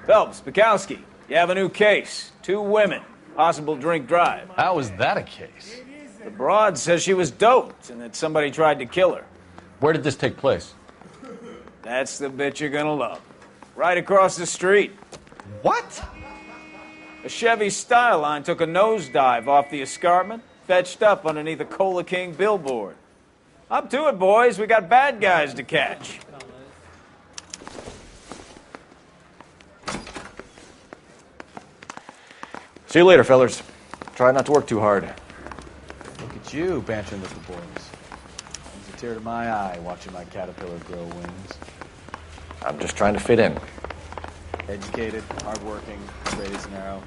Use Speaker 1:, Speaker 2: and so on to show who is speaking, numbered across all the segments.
Speaker 1: Phelps, Bukowski, you have a new case. 2 women. Possible drink drive.
Speaker 2: How is that a case?
Speaker 1: The broad says she was doped and that somebody tried to kill her.
Speaker 2: Where did this take place?
Speaker 1: That's the bit you're gonna love. Right across the street.
Speaker 2: What?
Speaker 1: A Chevy Styline took a nosedive off the escarpment, fetched up underneath a Cola King billboard. Up to it, boys. We got bad guys to catch.
Speaker 3: See you later, fellers. Try not to work too hard.
Speaker 2: Look at you, bantering with the boys. Brings a tear to my eye watching my caterpillar grow wings.
Speaker 3: I'm just trying to fit in.
Speaker 2: Educated, hardworking, straight as an arrow.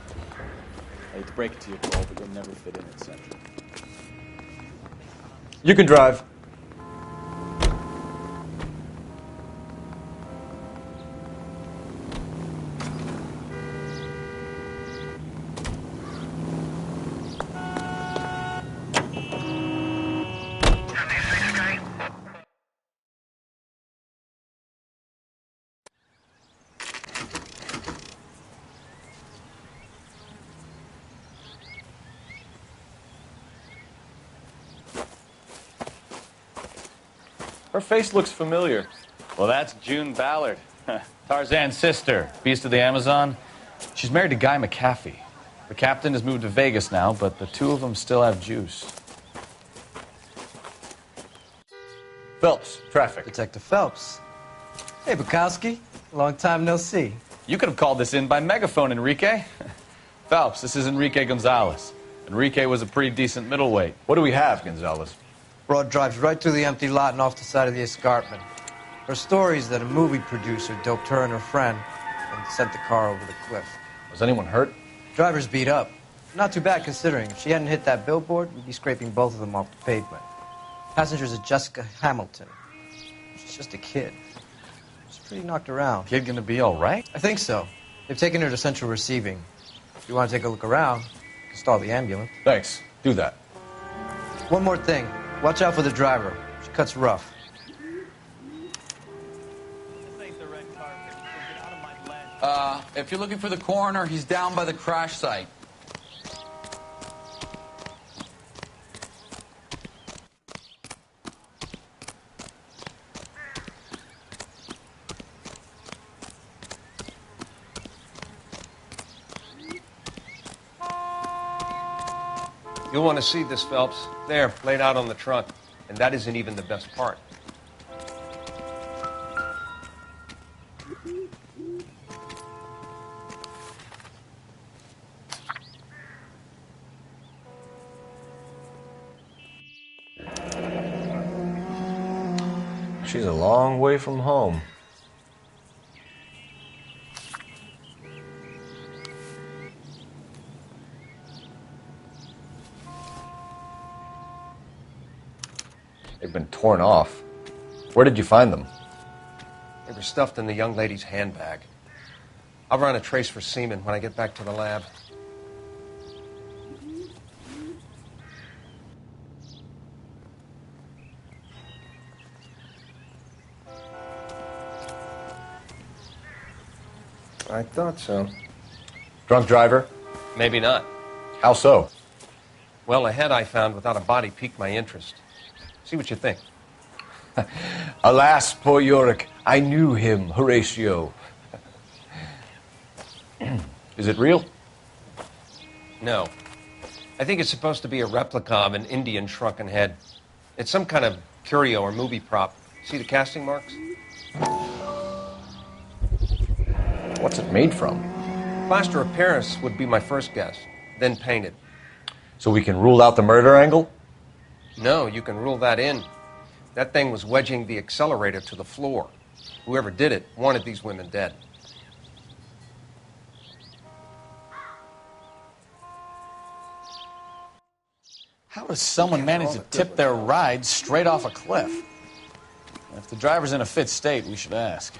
Speaker 2: I hate to break it to you, Cole, but you'll never fit in at Central.
Speaker 3: You can drive. Her face looks familiar.
Speaker 2: Well, that's June Ballard, Tarzan's sister, beast of the Amazon. She's married to Guy McAfee. The captain has moved to Vegas now, but the 2 of them still have juice. Phelps, traffic.
Speaker 4: Detective Phelps. Hey, Bukowski. Long time no see.
Speaker 2: You could have called this in by megaphone, Enrique. Phelps, this is Enrique Gonzalez. Enrique was a pretty decent middleweight.
Speaker 3: What do we have, Gonzalez?
Speaker 4: Broad drives right through the empty lot and off the side of the escarpment. Her story is that a movie producer doped her and her friend and sent the car over the cliff.
Speaker 3: Was anyone hurt?
Speaker 4: Driver's beat up. Not too bad considering. If she hadn't hit that billboard, we'd be scraping both of them off the pavement. Passenger's a Jessica Hamilton. She's just a kid. She's pretty knocked around.
Speaker 2: Kid gonna be all right?
Speaker 4: I think so. They've taken her to central receiving. If you want to take a look around, you can stall the ambulance.
Speaker 3: Thanks. Do that.
Speaker 4: One more thing. Watch out for the driver. She cuts rough.
Speaker 5: If you're looking for the coroner, he's down by the crash site.
Speaker 6: You'll want to see this, Phelps. There, laid out on the trunk. And that isn't even the best part.
Speaker 3: She's a long way from home. They've been torn off. Where did you find them?
Speaker 6: They were stuffed in the young lady's handbag. I'll run a trace for semen when I get back to the lab. I thought so.
Speaker 3: Drunk driver?
Speaker 6: Maybe not.
Speaker 3: How so?
Speaker 6: Well, a head I found without a body piqued my interest. See what you think.
Speaker 3: Alas, poor Yorick. I knew him, Horatio. Is it real?
Speaker 6: No. I think it's supposed to be a replica of an Indian shrunken head. It's some kind of curio or movie prop. See the casting marks?
Speaker 3: What's it made from?
Speaker 6: Plaster of Paris would be my first guess, then painted.
Speaker 3: So we can rule out the murder angle?
Speaker 6: No, you can rule that in. That thing was wedging the accelerator to the floor. Whoever did it wanted these women dead.
Speaker 2: How does someone manage to tip their ride straight off a cliff? If the driver's in a fit state, we should ask.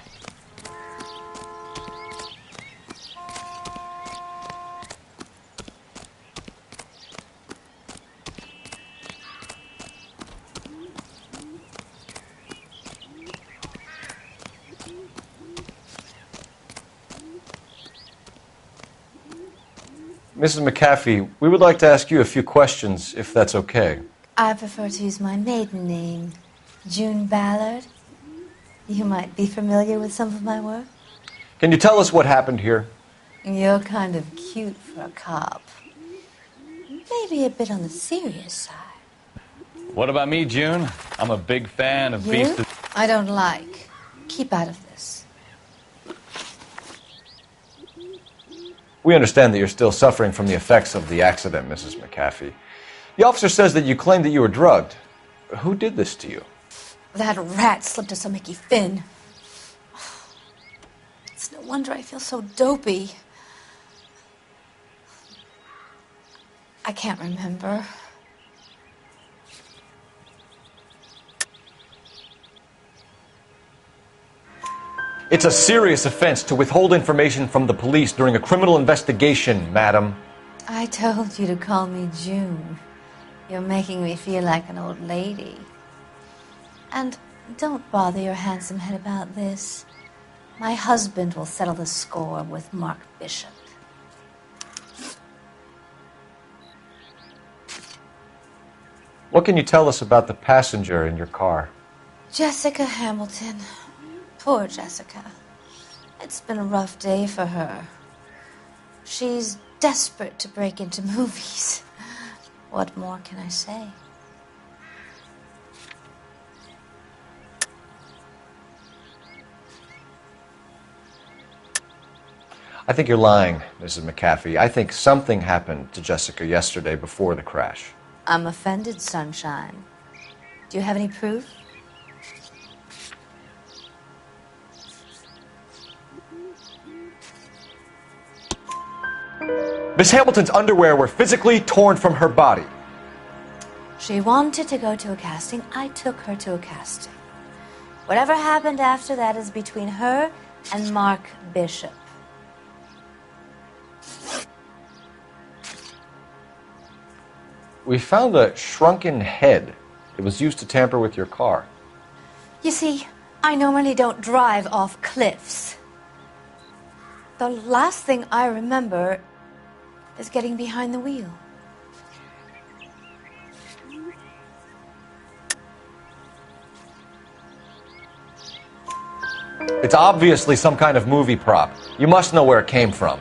Speaker 3: Mrs. McAfee, we would like to ask you a few questions, if that's okay.
Speaker 7: I prefer to use my maiden name, June Ballard. You might be familiar with some of my work.
Speaker 3: Can you tell us what happened here?
Speaker 7: You're kind of cute for a cop. Maybe a bit on the serious side.
Speaker 2: What about me, June? I'm a big fan of
Speaker 7: You?
Speaker 2: Beast of...
Speaker 7: I don't like. Keep out of this.
Speaker 3: We understand that you're still suffering from the effects of the accident, Mrs. McAfee. The officer says that you claimed that you were drugged. Who did this to you?
Speaker 7: That rat slipped us a Mickey Finn. It's no wonder I feel so dopey. I can't remember.
Speaker 3: It's a serious offense to withhold information from the police during a criminal investigation, madam.
Speaker 7: I told you to call me June. You're making me feel like an old lady. And don't bother your handsome head about this. My husband will settle the score with Mark Bishop.
Speaker 3: What can you tell us about the passenger in your car?
Speaker 7: Jessica Hamilton. Poor Jessica. It's been a rough day for her. She's desperate to break into movies. What more can I say?
Speaker 3: I think you're lying, Mrs. McAfee. I think something happened to Jessica yesterday before the crash.
Speaker 7: I'm offended, Sunshine. Do you have any proof?
Speaker 3: Miss Hamilton's underwear were physically torn from her body.
Speaker 7: She wanted to go to a casting. I took her to a casting. Whatever happened after that is between her and Mark Bishop.
Speaker 3: We found a shrunken head. It was used to tamper with your car.
Speaker 7: You see, I normally don't drive off cliffs. The last thing I remember is getting behind the wheel.
Speaker 3: It's obviously some kind of movie prop. You must know where it came from.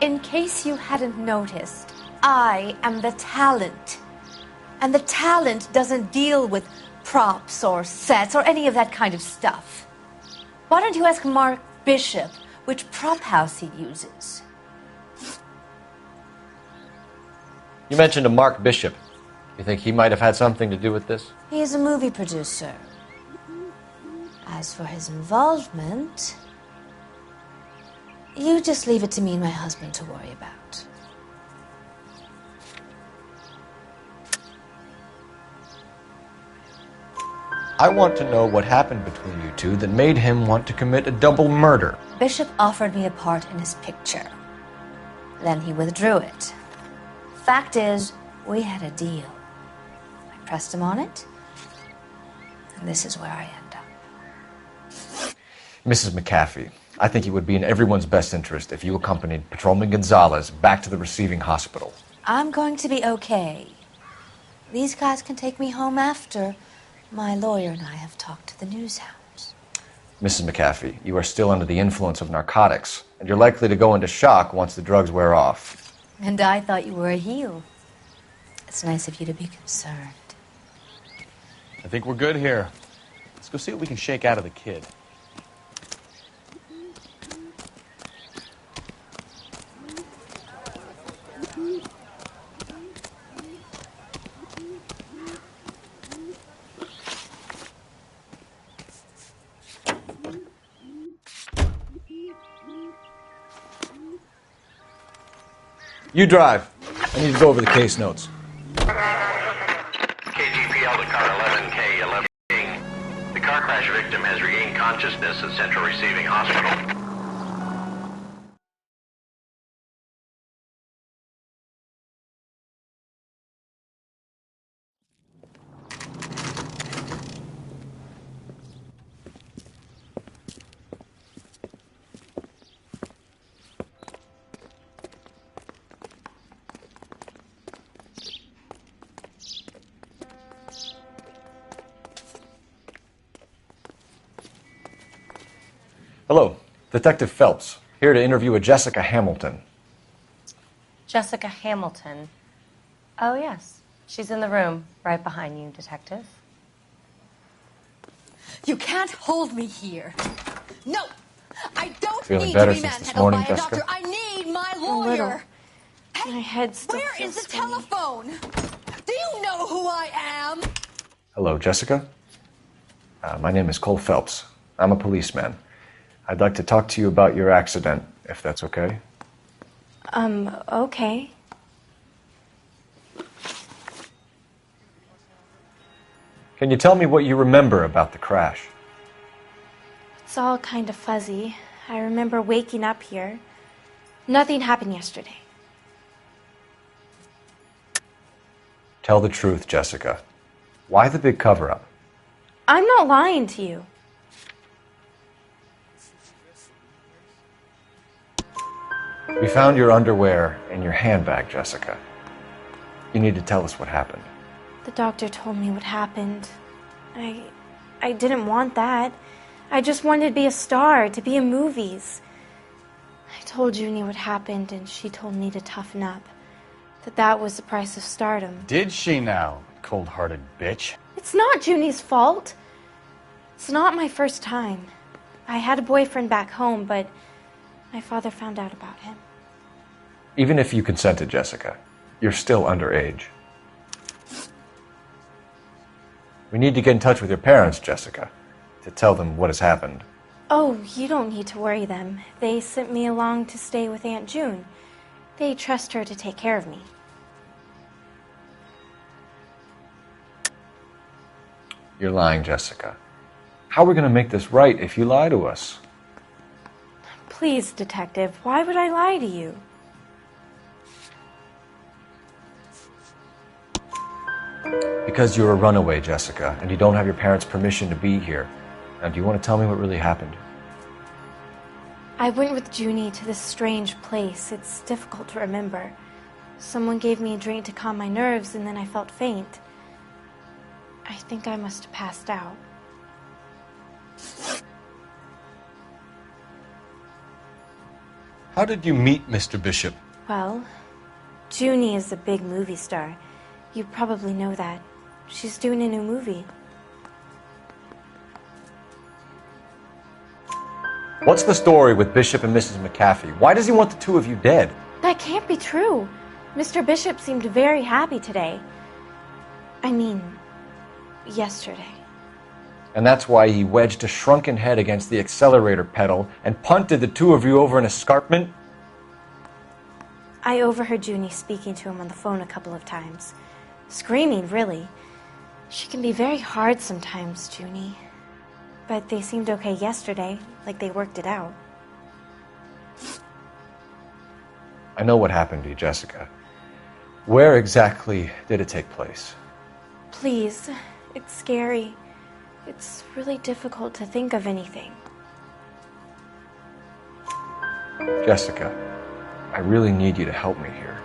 Speaker 7: In case you hadn't noticed, I am the talent. And the talent doesn't deal with props or sets or any of that kind of stuff. Why don't you ask Mark Bishop which prop house he uses?
Speaker 3: You mentioned a Mark Bishop. You think he might have had something to do with this?
Speaker 7: He is a movie producer. As for his involvement, you just leave it to me and my husband to worry about.
Speaker 3: I want to know what happened between you two that made him want to commit a double murder.
Speaker 7: Bishop offered me a part in his picture. Then he withdrew it. Fact is, we had a deal. I pressed him on it, and this is where I end up.
Speaker 3: Mrs. McAfee, I think it would be in everyone's best interest if you accompanied Patrolman Gonzalez back to the receiving hospital.
Speaker 7: I'm going to be okay. These guys can take me home after my lawyer and I have talked to the news hounds.
Speaker 3: Mrs. McAfee, you are still under the influence of narcotics, and you're likely to go into shock once the drugs wear off.
Speaker 7: And I thought you were a heel. It's nice of you to be concerned.
Speaker 2: I think we're good here. Let's go see what we can shake out of the kid.
Speaker 3: You drive. I need to go over the case notes.
Speaker 8: KGPL to car 11K 11. The car crash victim has regained consciousness at Central Receiving Hospital.
Speaker 3: Hello, Detective Phelps, here to interview a Jessica Hamilton.
Speaker 9: Jessica Hamilton. Oh, yes. She's in the room right behind you, Detective.
Speaker 7: You can't hold me here. No! I don't
Speaker 3: Feeling
Speaker 7: need
Speaker 3: better
Speaker 7: to be
Speaker 3: since this
Speaker 7: manhandled
Speaker 3: morning,
Speaker 7: by a
Speaker 3: Jessica?
Speaker 7: doctor. I need my
Speaker 9: A little.
Speaker 7: lawyer.
Speaker 9: My head still
Speaker 7: Where
Speaker 9: feels
Speaker 7: is the
Speaker 9: spinny.
Speaker 7: telephone? Do you know who I am?
Speaker 3: Hello, Jessica. My name is Cole Phelps. I'm a policeman. I'd like to talk to you about your accident, if that's okay.
Speaker 9: Okay.
Speaker 3: Can you tell me what you remember about the crash?
Speaker 9: It's all kind of fuzzy. I remember waking up here. Nothing happened yesterday.
Speaker 3: Tell the truth, Jessica. Why the big cover-up?
Speaker 9: I'm not lying to you.
Speaker 3: We found your underwear in your handbag, Jessica. You need to tell us what happened.
Speaker 9: The doctor told me what happened. I didn't want that. I just wanted to be a star, to be in movies. I told Junie what happened, and she told me to toughen up. That was the price of stardom.
Speaker 2: Did she now, cold-hearted bitch?
Speaker 9: It's not Junie's fault. It's not my first time. I had a boyfriend back home, but my father found out about him.
Speaker 3: Even if you consented, Jessica, you're still underage. We need to get in touch with your parents, Jessica, to tell them what has happened.
Speaker 9: Oh, you don't need to worry them. They sent me along to stay with Aunt June. They trust her to take care of me.
Speaker 3: You're lying, Jessica. How are we going to make this right if you lie to us?
Speaker 9: Please, Detective, why would I lie to you?
Speaker 3: Because you're a runaway, Jessica, and you don't have your parents' permission to be here. Now, do you want to tell me what really happened?
Speaker 9: I went with Junie to this strange place. It's difficult to remember. Someone gave me a drink to calm my nerves, and then I felt faint. I think I must have passed out.
Speaker 6: How did you meet Mr. Bishop?
Speaker 9: Well, Junie is a big movie star. You probably know that. She's doing a new movie.
Speaker 3: What's the story with Bishop and Mrs. McAfee? Why does he want the two of you dead?
Speaker 9: That can't be true. Mr. Bishop seemed very happy today. I mean, yesterday.
Speaker 3: And that's why he wedged a shrunken head against the accelerator pedal and punted the two of you over an escarpment?
Speaker 9: I overheard Junie speaking to him on the phone a couple of times. Screaming, really. She can be very hard sometimes, Junie. But they seemed okay yesterday, like they worked it out.
Speaker 3: I know what happened to you, Jessica. Where exactly did it take place?
Speaker 9: Please, it's scary. It's really difficult to think of anything.
Speaker 3: Jessica, I really need you to help me here.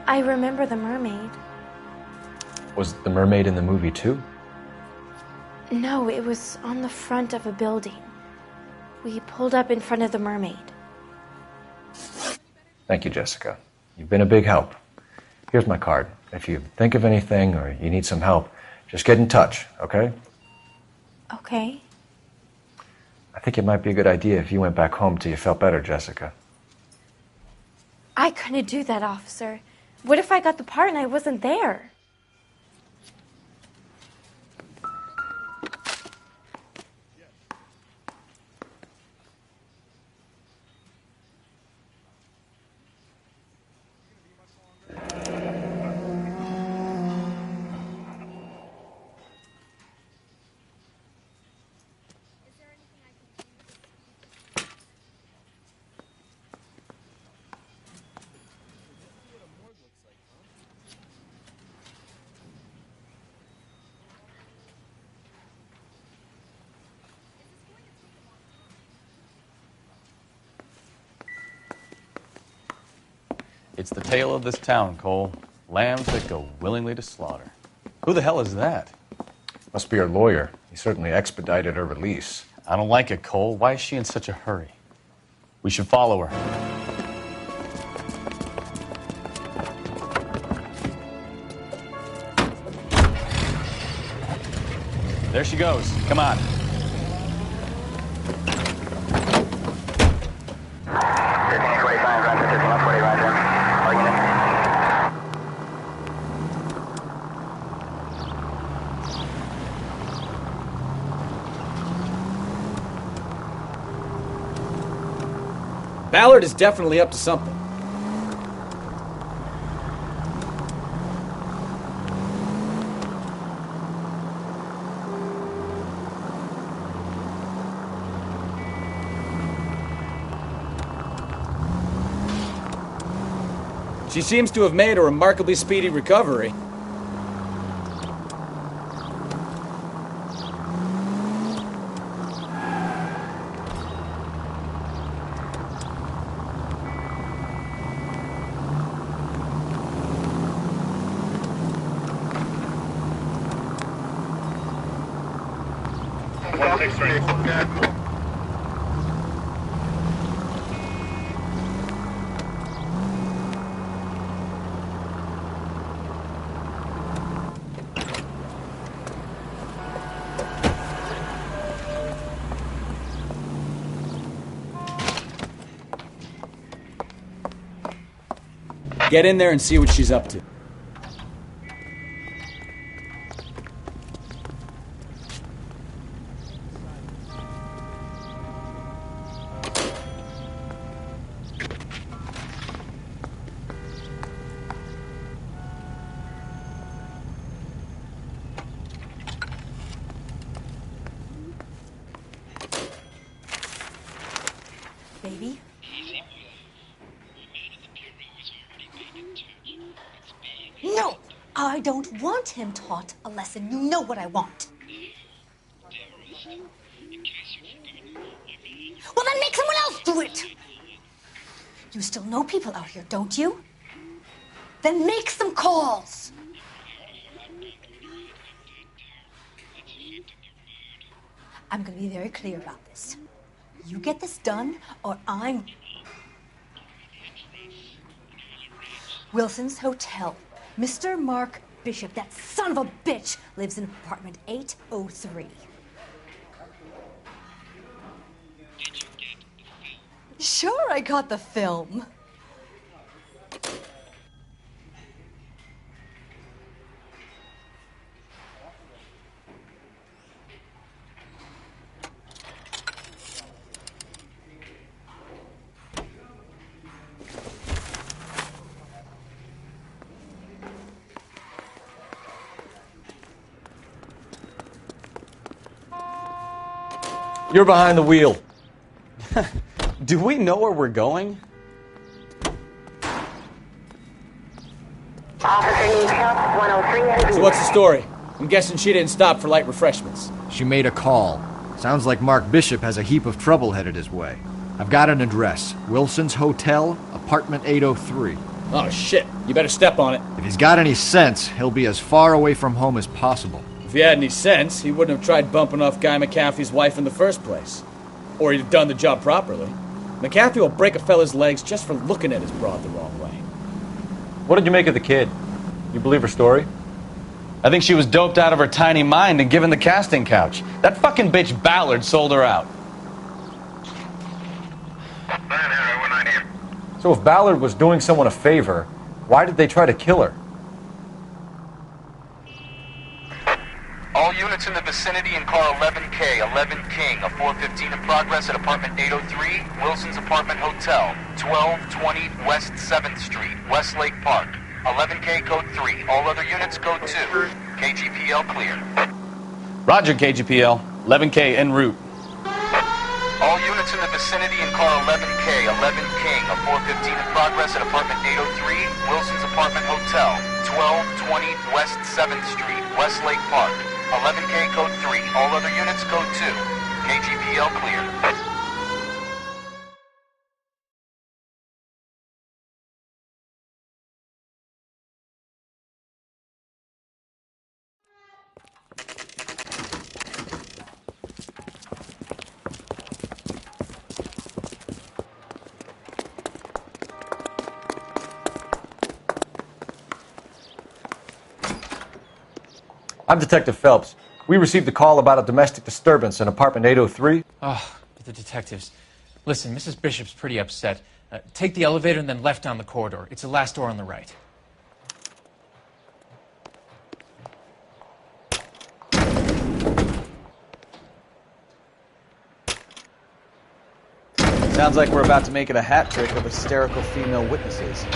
Speaker 9: I remember the mermaid.
Speaker 3: Was the mermaid in the movie too?
Speaker 9: No, it was on the front of a building. We pulled up in front of the mermaid.
Speaker 3: Thank you, Jessica. You've been a big help. Here's my card. If you think of anything or you need some help, just get in touch, okay?
Speaker 9: Okay.
Speaker 3: I think it might be a good idea if you went back home till you felt better, Jessica.
Speaker 9: I couldn't do that, officer. What if I got the part and I wasn't there?
Speaker 2: It's the tale of this town, Cole. Lambs that go willingly to slaughter. Who the hell is that?
Speaker 3: Must be her lawyer. He certainly expedited her release.
Speaker 2: I don't like it, Cole. Why is she in such a hurry? We should follow her. There she goes. Come on.
Speaker 10: Ballard is definitely up to something. She seems to have made a remarkably speedy recovery. Get in there and see what she's up to.
Speaker 7: Baby? No! I don't want him taught a lesson. You know what I want. Well, then make someone else do it! You still know people out here, don't you? Then make some calls! I'm gonna be very clear about this. You get this done, or I'm... Wilson's Hotel. Mr. Mark Bishop, that son of a bitch, lives in apartment 803. Sure, I got the film.
Speaker 3: You're behind the wheel.
Speaker 10: Do we know where we're going? So what's the story? I'm guessing she didn't stop for light refreshments.
Speaker 11: She made a call. Sounds like Mark Bishop has a heap of trouble headed his way. I've got an address. Wilson's Hotel, apartment 803.
Speaker 10: Oh, shit. You better step on it.
Speaker 11: If he's got any sense, he'll be as far away from home as possible.
Speaker 10: If he had any sense, he wouldn't have tried bumping off Guy McAfee's wife in the first place. Or he'd have done the job properly. McAfee will break a fella's legs just for looking at his broad the wrong way.
Speaker 3: What did you make of the kid? You believe her story?
Speaker 2: I think she was doped out of her tiny mind and given the casting couch. That fucking bitch Ballard sold her out.
Speaker 3: So if Ballard was doing someone a favor, why did they try to kill her?
Speaker 12: All units in the vicinity in car 11K, 11 King, a 415 in progress at apartment 803, Wilson's Apartment Hotel, 1220 West 7th Street, Westlake Park. 11K code 3, all other units code 2. KGPL clear.
Speaker 2: Roger, KGPL. 11K en route.
Speaker 12: All units in the vicinity in car 11K, 11 King, a 415 in progress at apartment 803, Wilson's Apartment Hotel, 1220 West 7th Street, Westlake Park. 11K code 3, all other units code 2. KGPL clear.
Speaker 3: I'm Detective Phelps. We received a call about a domestic disturbance in apartment 803.
Speaker 13: Oh, the detectives. Listen, Mrs. Bishop's pretty upset. Take the elevator and then left down the corridor. It's the last door on the right.
Speaker 10: Sounds like we're about to make it a hat trick of hysterical female witnesses.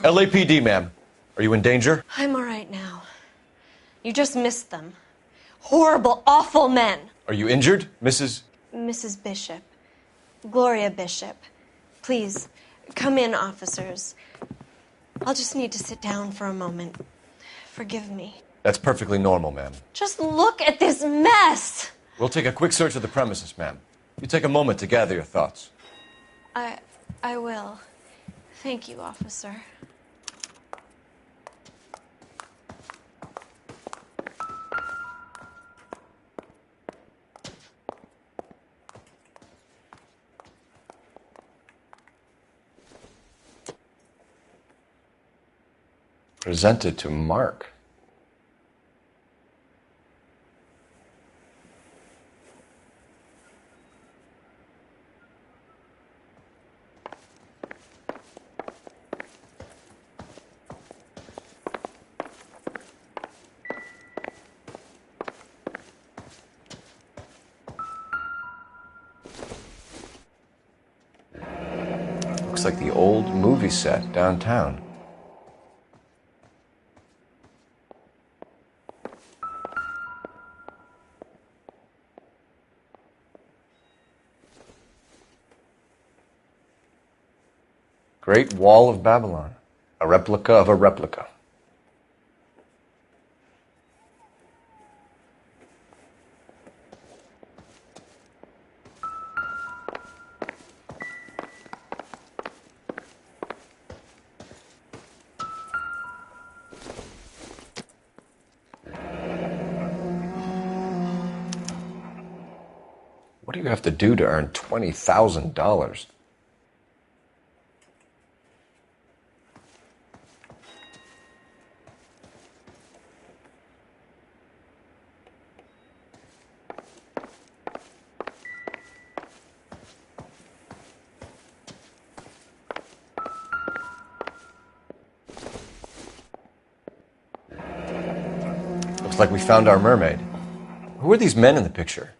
Speaker 3: LAPD, ma'am. Are you in danger?
Speaker 14: I'm all right now. You just missed them. Horrible, awful men.
Speaker 3: Are you injured, Mrs.
Speaker 14: Mrs. Bishop. Gloria Bishop. Please, come in, officers. I'll just need to sit down for a moment. Forgive me.
Speaker 3: That's perfectly normal, ma'am.
Speaker 14: Just look at this mess!
Speaker 3: We'll take a quick search of the premises, ma'am. You take a moment to gather your thoughts.
Speaker 14: I will. Thank you, officer.
Speaker 3: Presented to Mark. Looks like the old movie set downtown. Great Wall of Babylon, a replica of a replica. What do you have to do to earn $20,000? Looks like we found our mermaid. Who are these men in the picture?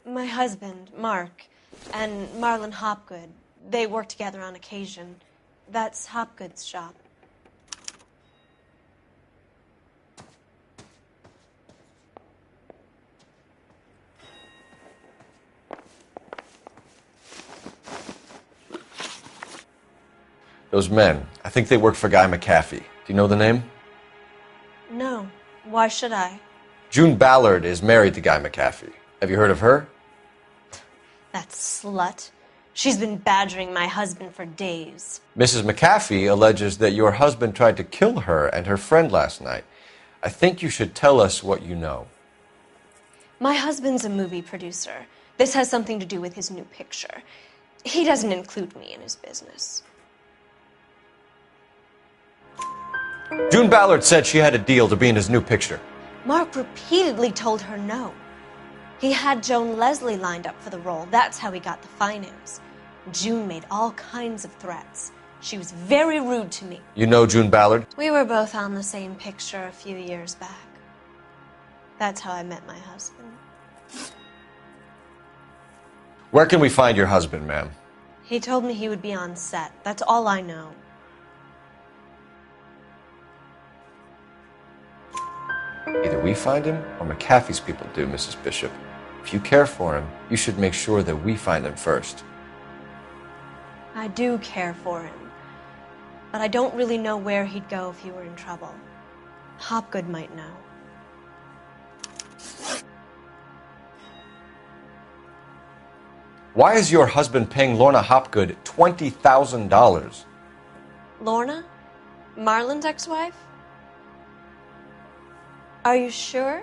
Speaker 14: My husband, Mark, and Marlon Hopgood. They work together on occasion. That's Hopgood's shop.
Speaker 3: Those men, I think they work for Guy McAfee. Do you know the name?
Speaker 14: No. Why should I?
Speaker 3: June Ballard is married to Guy McAfee. Have you heard of her?
Speaker 14: That slut. She's been badgering my husband for days.
Speaker 3: Mrs. McAfee alleges that your husband tried to kill her and her friend last night. I think you should tell us what you know.
Speaker 14: My husband's a movie producer. This has something to do with his new picture. He doesn't include me in his business.
Speaker 3: June Ballard said she had a deal to be in his new picture.
Speaker 14: Mark repeatedly told her no. He had Joan Leslie lined up for the role. That's how he got the finance. June made all kinds of threats. She was very rude to me.
Speaker 3: You know June Ballard?
Speaker 14: We were both on the same picture a few years back. That's how I met my husband.
Speaker 3: Where can we find your husband, ma'am?
Speaker 14: He told me he would be on set. That's all I know.
Speaker 3: Either we find him or McAfee's people do, Mrs. Bishop. If you care for him, you should make sure that we find him first.
Speaker 14: I do care for him, but I don't really know where he'd go if he were in trouble. Hopgood might know.
Speaker 3: Why is your husband paying Lorna Hopgood $20,000?
Speaker 14: Lorna? Marlon's ex-wife? Are you sure?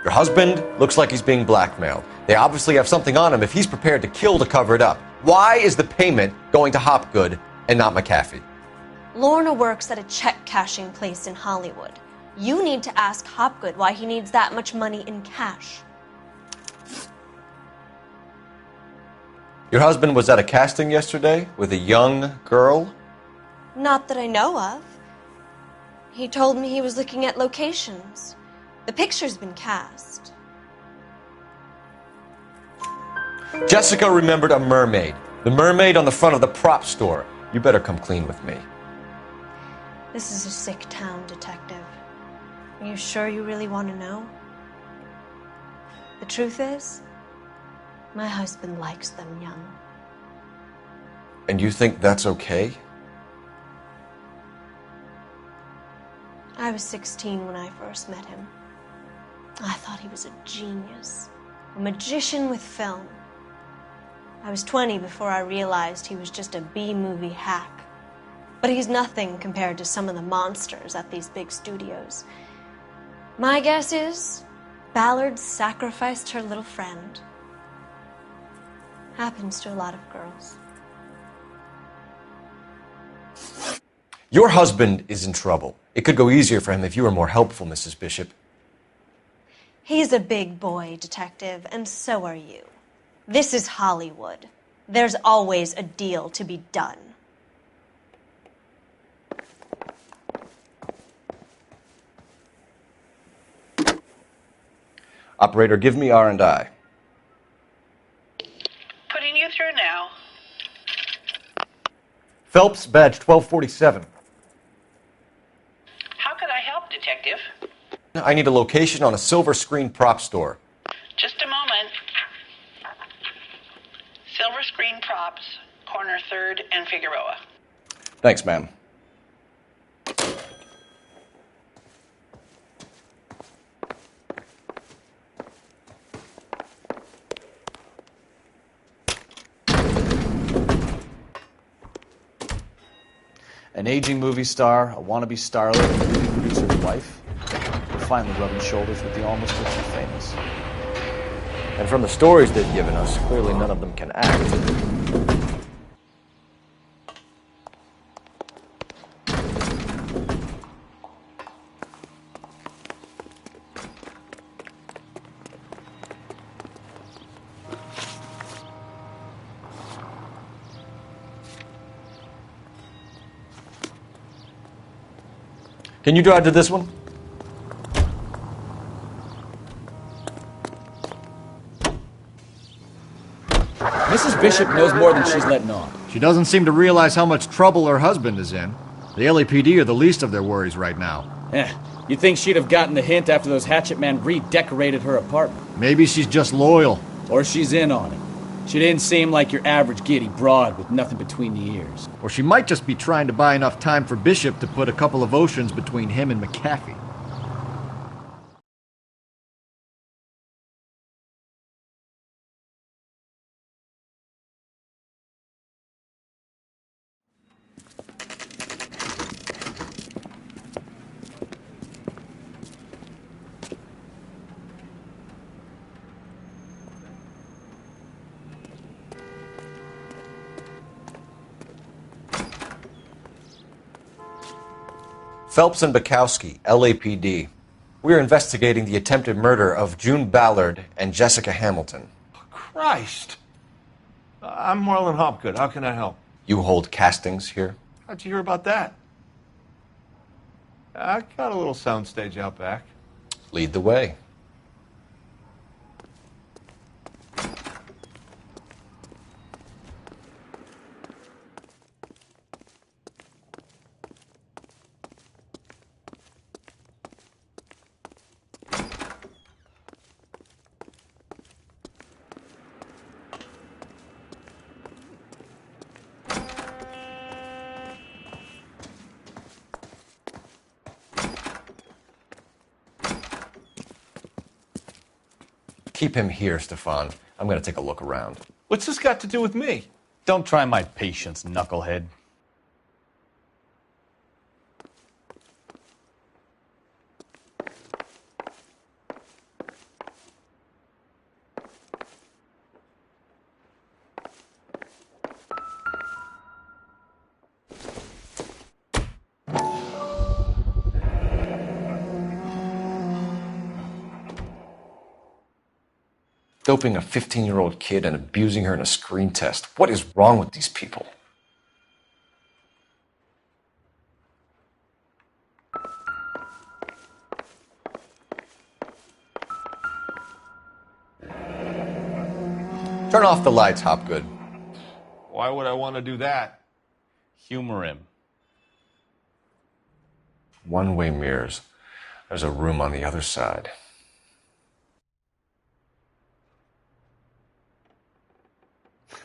Speaker 3: Your husband looks like he's being blackmailed. They obviously have something on him if he's prepared to kill to cover it up. Why is the payment going to Hopgood and not McAfee?
Speaker 14: Lorna works at a check-cashing place in Hollywood. You need to ask Hopgood why he needs that much money in cash.
Speaker 3: Your husband was at a casting yesterday with a young girl?
Speaker 14: Not that I know of. He told me he was looking at locations. The picture's been cast.
Speaker 3: Jessica remembered a mermaid. The mermaid on the front of the prop store. You better come clean with me.
Speaker 14: This is a sick town, Detective. Are you sure you really want to know? The truth is, my husband likes them young.
Speaker 3: And you think that's okay?
Speaker 14: I was 16 when I first met him. I thought he was a genius, a magician with film. I was 20 before I realized he was just a B-movie hack. But he's nothing compared to some of the monsters at these big studios. My guess is Ballard sacrificed her little friend. Happens to a lot of girls.
Speaker 3: Your husband is in trouble. It could go easier for him if you were more helpful, Mrs. Bishop.
Speaker 14: He's a big boy, Detective, and so are you. This is Hollywood. There's always a deal to be done.
Speaker 3: Operator, give me R&I.
Speaker 15: Putting you through now.
Speaker 3: Phelps, badge 1247.
Speaker 15: How could I help, Detective?
Speaker 3: I need a location on a silver screen prop store.
Speaker 15: Just a moment. Silver Screen Props, corner 3rd and Figueroa.
Speaker 3: Thanks, ma'am.
Speaker 2: An aging movie star, a wannabe starlet, and a movie producer's wife. We're finally rubbing shoulders with the almost rich and famous.
Speaker 3: And from the stories they've given us, clearly none of them can act. Can you drive to this one?
Speaker 10: Mrs. Bishop knows more than she's letting on.
Speaker 11: She doesn't seem to realize how much trouble her husband is in. The LAPD are the least of their worries right now.
Speaker 10: You'd think she'd have gotten the hint after those hatchet men redecorated her apartment.
Speaker 11: Maybe she's just loyal.
Speaker 10: Or she's in on it. She didn't seem like your average giddy broad with nothing between the ears.
Speaker 11: Or she might just be trying to buy enough time for Bishop to put a couple of oceans between him and McAfee.
Speaker 3: Phelps and Bukowski, LAPD. We're investigating the attempted murder of June Ballard and Jessica Hamilton.
Speaker 16: Christ! I'm Marlon Hopgood. How can I help?
Speaker 3: You hold castings here?
Speaker 16: How'd you hear about that? I got a little soundstage out back.
Speaker 3: Lead the way. Keep him here, Stefan. I'm going to take a look around.
Speaker 16: What's this got to do with me?
Speaker 2: Don't try my patience, knucklehead.
Speaker 3: Doping a 15-year-old kid and abusing her in a screen test. What is wrong with these people? Turn off the lights, Hopgood.
Speaker 16: Why would I want to do that?
Speaker 2: Humor him.
Speaker 3: One-way mirrors. There's a room on the other side.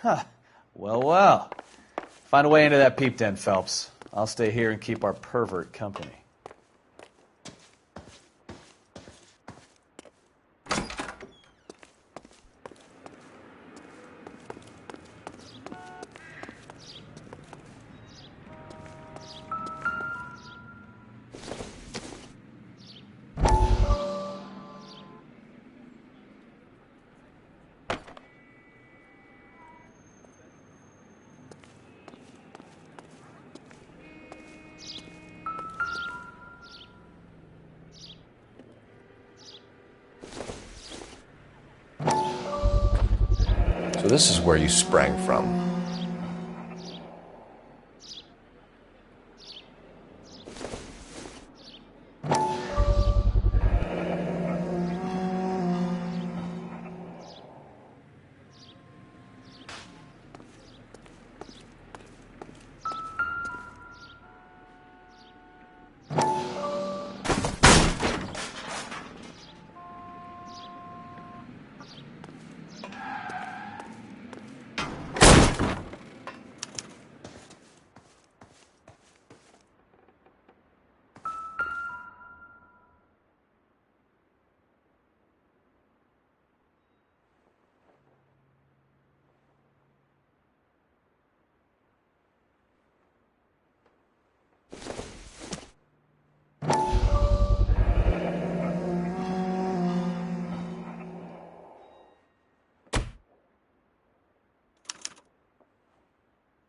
Speaker 10: Huh. Well, well. Find a way into that peep den, Phelps. I'll stay here and keep our pervert company.
Speaker 3: So this is where you sprang from.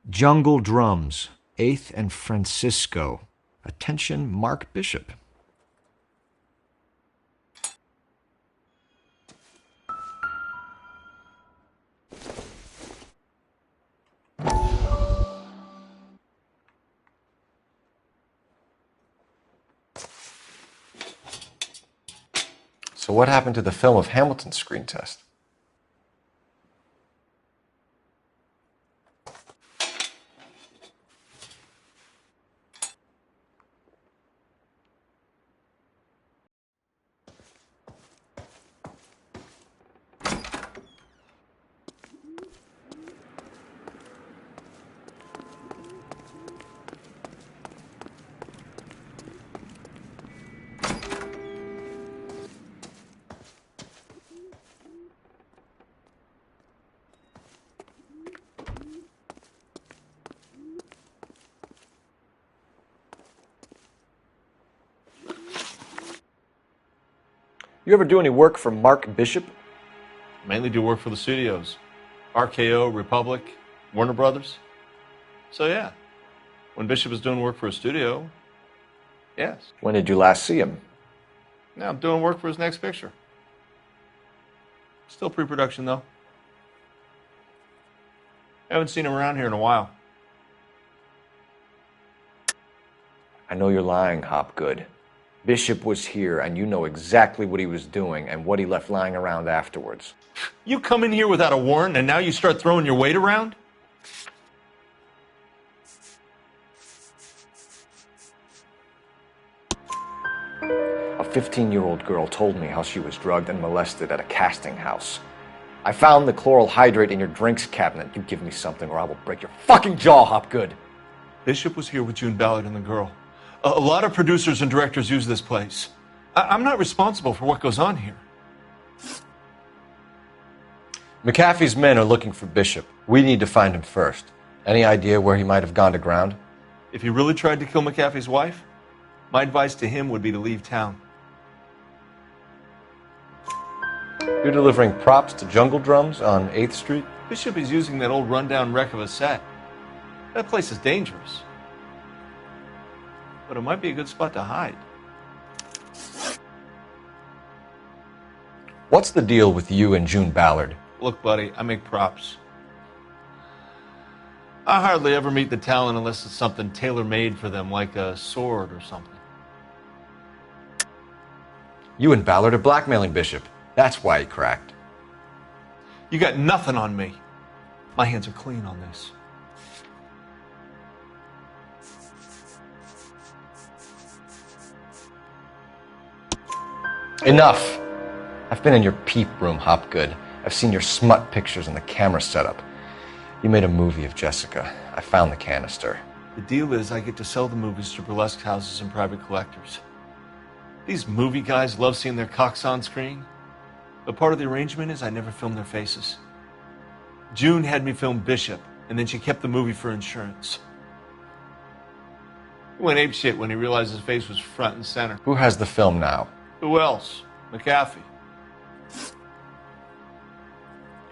Speaker 11: Jungle Drums, 8th and Francisco. Attention, Mark Bishop.
Speaker 3: So what happened to the film of Hamilton's screen test? You ever do any work for Mark Bishop?
Speaker 16: Mainly do work for the studios. RKO, Republic, Warner Brothers. So yeah, when Bishop is doing work for a studio, yes.
Speaker 3: When did you last see him?
Speaker 16: Now I'm doing work for his next picture. Still pre-production though. Haven't seen him around here in a while.
Speaker 3: I know you're lying, Hopgood. Bishop was here, and you know exactly what he was doing and what he left lying around afterwards.
Speaker 16: You come in here without a warrant, and now you start throwing your weight around?
Speaker 3: A 15-year-old girl told me how she was drugged and molested at a casting house. I found the chloral hydrate in your drinks cabinet. You give me something or I will break your fucking jaw, Hopgood.
Speaker 16: Bishop was here with June Ballard and the girl. A lot of producers and directors use this place. I'm not responsible for what goes on here.
Speaker 3: McAfee's men are looking for Bishop. We need to find him first. Any idea where he might have gone to ground?
Speaker 16: If he really tried to kill McAfee's wife, my advice to him would be to leave town.
Speaker 3: You're delivering props to Jungle Drums on 8th Street?
Speaker 16: Bishop is using that old rundown wreck of a set. That place is dangerous. But it might be a good spot to hide.
Speaker 3: What's the deal with you and June Ballard?
Speaker 16: Look, buddy, I make props. I hardly ever meet the talent unless it's something tailor-made for them, like a sword or something.
Speaker 3: You and Ballard are blackmailing Bishop. That's why he cracked.
Speaker 16: You got nothing on me. My hands are clean on this.
Speaker 3: Enough! I've been in your peep room, Hopgood. I've seen your smut pictures and the camera setup. You made a movie of Jessica. I found the canister.
Speaker 16: The deal is I get to sell the movies to burlesque houses and private collectors. These movie guys love seeing their cocks on screen. But part of the arrangement is I never film their faces. June had me film Bishop, and then she kept the movie for insurance. He went apeshit when he realized his face was front and center.
Speaker 3: Who has the film now?
Speaker 16: Who else? McAfee.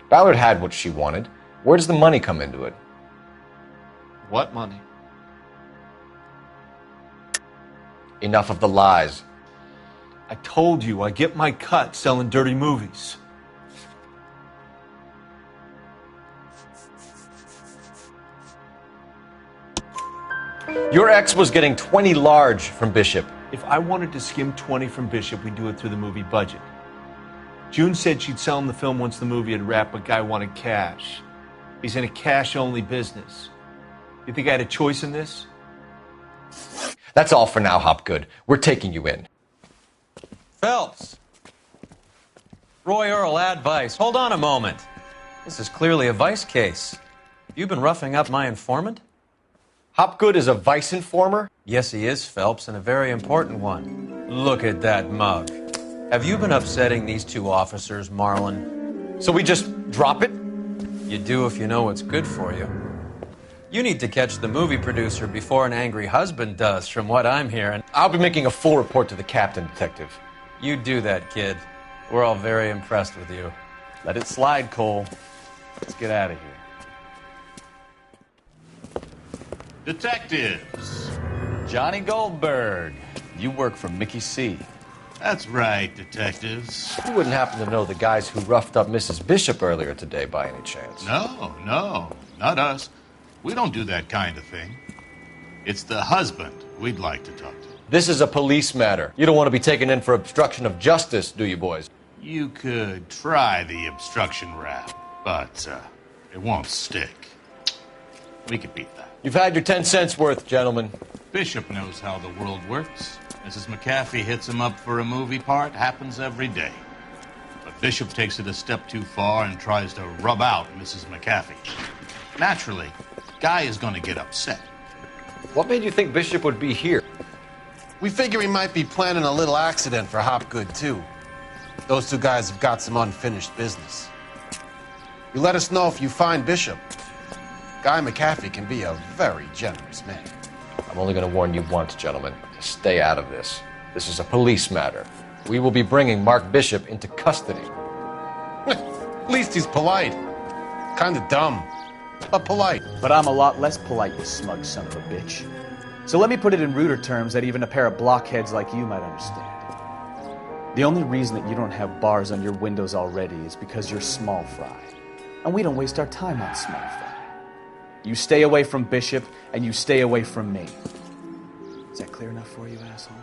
Speaker 3: Ballard had what she wanted. Where does the money come into it?
Speaker 16: What money?
Speaker 3: Enough of the lies.
Speaker 16: I told you I get my cut selling dirty movies.
Speaker 3: Your ex was getting 20 large from Bishop.
Speaker 16: If I wanted to skim 20 from Bishop, we'd do it through the movie budget. June said she'd sell him the film once the movie had wrapped, but Guy wanted cash. He's in a cash-only business. You think I had a choice in this?
Speaker 3: That's all for now, Hopgood. We're taking you in.
Speaker 4: Phelps! Roy Earl, advice. Hold on a moment. This is clearly a vice case. You've been roughing up my informant?
Speaker 3: Hopgood is a vice informer?
Speaker 4: Yes, he is, Phelps, and a very important one. Look at that mug. Have you been upsetting these two officers, Marlon?
Speaker 3: So we just drop it?
Speaker 4: You do if you know what's good for you. You need to catch the movie producer before an angry husband does, from what I'm hearing.
Speaker 3: I'll be making a full report to the captain, Detective.
Speaker 4: You do that, kid. We're all very impressed with you.
Speaker 2: Let it slide, Cole. Let's get out of here.
Speaker 17: Detectives.
Speaker 2: Johnny Goldberg. You work for Mickey C.
Speaker 17: That's right, detectives.
Speaker 3: You wouldn't happen to know the guys who roughed up Mrs. Bishop earlier today by any chance?
Speaker 17: No, not us. We don't do that kind of thing. It's the husband we'd like to talk to.
Speaker 3: This is a police matter. You don't want to be taken in for obstruction of justice, do you, boys?
Speaker 17: You could try the obstruction rap, but it won't stick. We could beat that.
Speaker 3: You've had your 10 cents worth, gentlemen.
Speaker 17: Bishop knows how the world works. Mrs. McAfee hits him up for a movie part. Happens every day. But Bishop takes it a step too far and tries to rub out Mrs. McAfee. Naturally, Guy is going to get upset.
Speaker 3: What made you think Bishop would be here?
Speaker 18: We figure he might be planning a little accident for Hopgood, too. Those two guys have got some unfinished business. You let us know if you find Bishop. Guy McAfee can be a very generous man.
Speaker 3: I'm only going to warn you once, gentlemen. Stay out of this. This is a police matter. We will be bringing Mark Bishop into custody.
Speaker 18: At least he's polite. Kind of dumb, but polite.
Speaker 10: But I'm a lot less polite, you smug son of a bitch. So let me put it in ruder terms that even a pair of blockheads like you might understand. The only reason that you don't have bars on your windows already is because you're small fry. And we don't waste our time on small fry. You stay away from Bishop, and you stay away from me. Is that clear enough for you, asshole?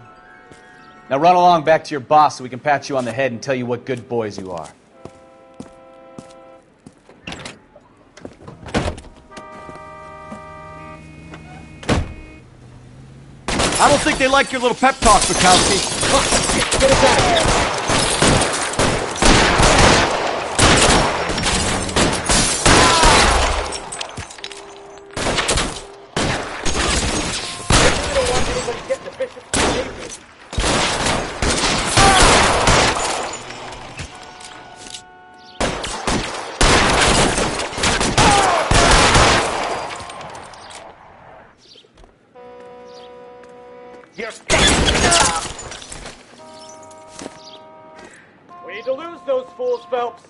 Speaker 10: Now run along back to your boss so we can pat you on the head and tell you what good boys you are.
Speaker 11: I don't think they like your little pep talk, Bukowski. Oh, get us out of here.
Speaker 10: We need to lose those fools, Phelps.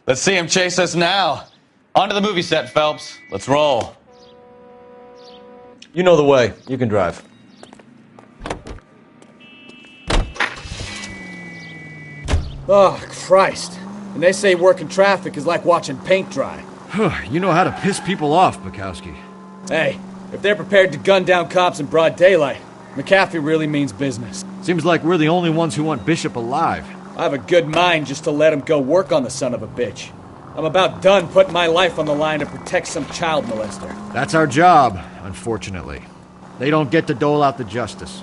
Speaker 2: Let's see him chase us now. Onto the movie set, Phelps. Let's roll.
Speaker 3: You know the way. You can drive.
Speaker 10: Oh, Christ. And they say working traffic is like watching paint dry.
Speaker 11: You know how to piss people off, Bukowski.
Speaker 10: Hey, if they're prepared to gun down cops in broad daylight, McAfee really means business.
Speaker 11: Seems like we're the only ones who want Bishop alive.
Speaker 10: I have a good mind just to let him go work on the son of a bitch. I'm about done putting my life on the line to protect some child molester.
Speaker 11: That's our job, unfortunately. They don't get to dole out the justice.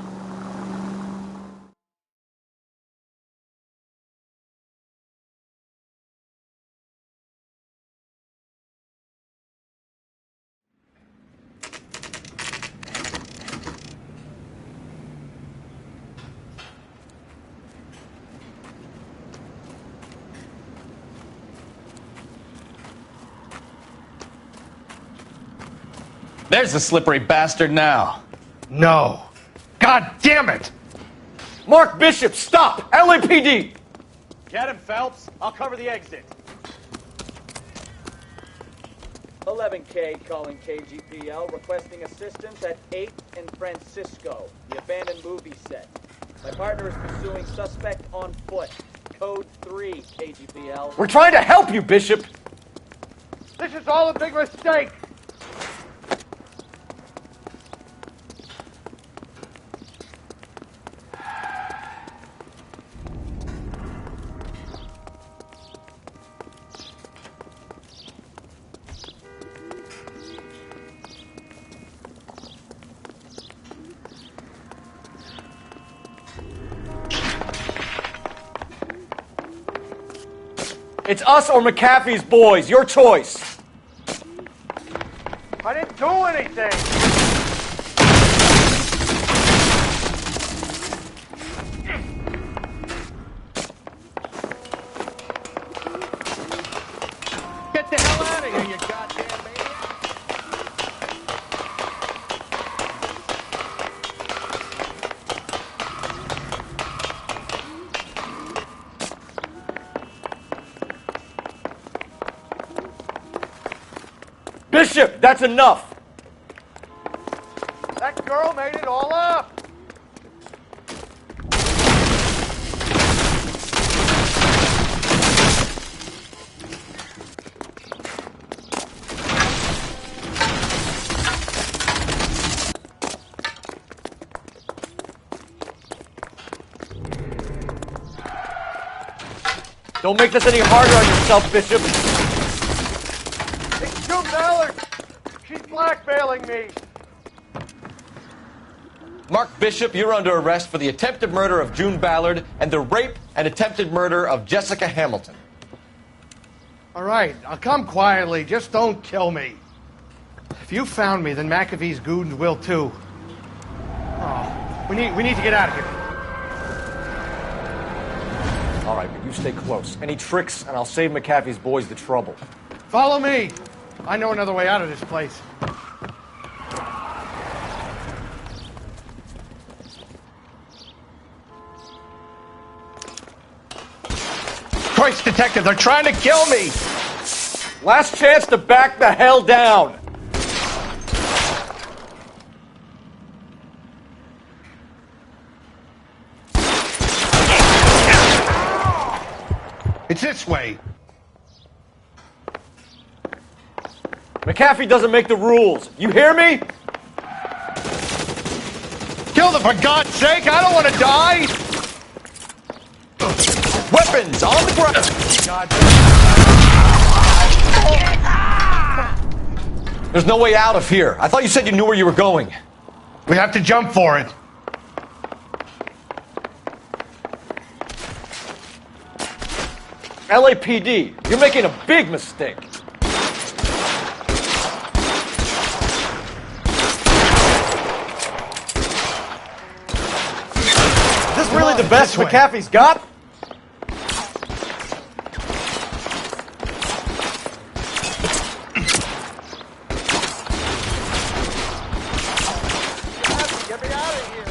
Speaker 2: There's the slippery bastard now.
Speaker 18: No. God damn it!
Speaker 3: Mark Bishop, stop! LAPD!
Speaker 10: Get him, Phelps. I'll cover the exit. 11K calling KGPL, requesting assistance at 8th and Francisco, the abandoned movie set. My partner is pursuing suspect on foot. Code 3, KGPL.
Speaker 3: We're trying to help you, Bishop!
Speaker 18: This is all a big mistake!
Speaker 3: It's us or McAfee's boys. Your choice.
Speaker 18: I didn't do anything! Get the hell out of here, you goddamn maniac!
Speaker 3: Bishop, that's enough!
Speaker 18: That girl made it all up!
Speaker 3: Don't make this any harder on yourself, Bishop.
Speaker 18: It's June Ballard! She's blackmailing me!
Speaker 3: Mark Bishop, you're under arrest for the attempted murder of June Ballard and the rape and attempted murder of Jessica Hamilton.
Speaker 18: All right, I'll come quietly. Just don't kill me. If you found me, then McAfee's goons will too. Oh, we need to get out of here.
Speaker 3: All right, but you stay close. Any tricks, and I'll save McAfee's boys the trouble.
Speaker 18: Follow me. I know another way out of this place. Christ, detective, they're trying to kill me!
Speaker 3: Last chance to back the hell down!
Speaker 18: It's this way.
Speaker 3: McAfee doesn't make the rules. You hear me?
Speaker 18: Kill them, for God's sake! I don't want to die!
Speaker 3: Weapons on the ground! There's no way out of here. I thought you said you knew where you were going.
Speaker 18: We have to jump for it.
Speaker 3: LAPD, you're making a big mistake. Is this really the best McAfee's got?
Speaker 18: Get me out of here!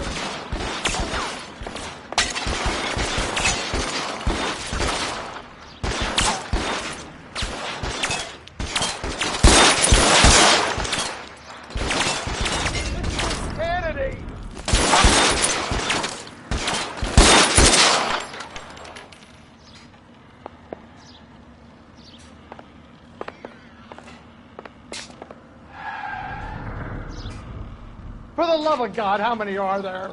Speaker 19: love of God, how many are there?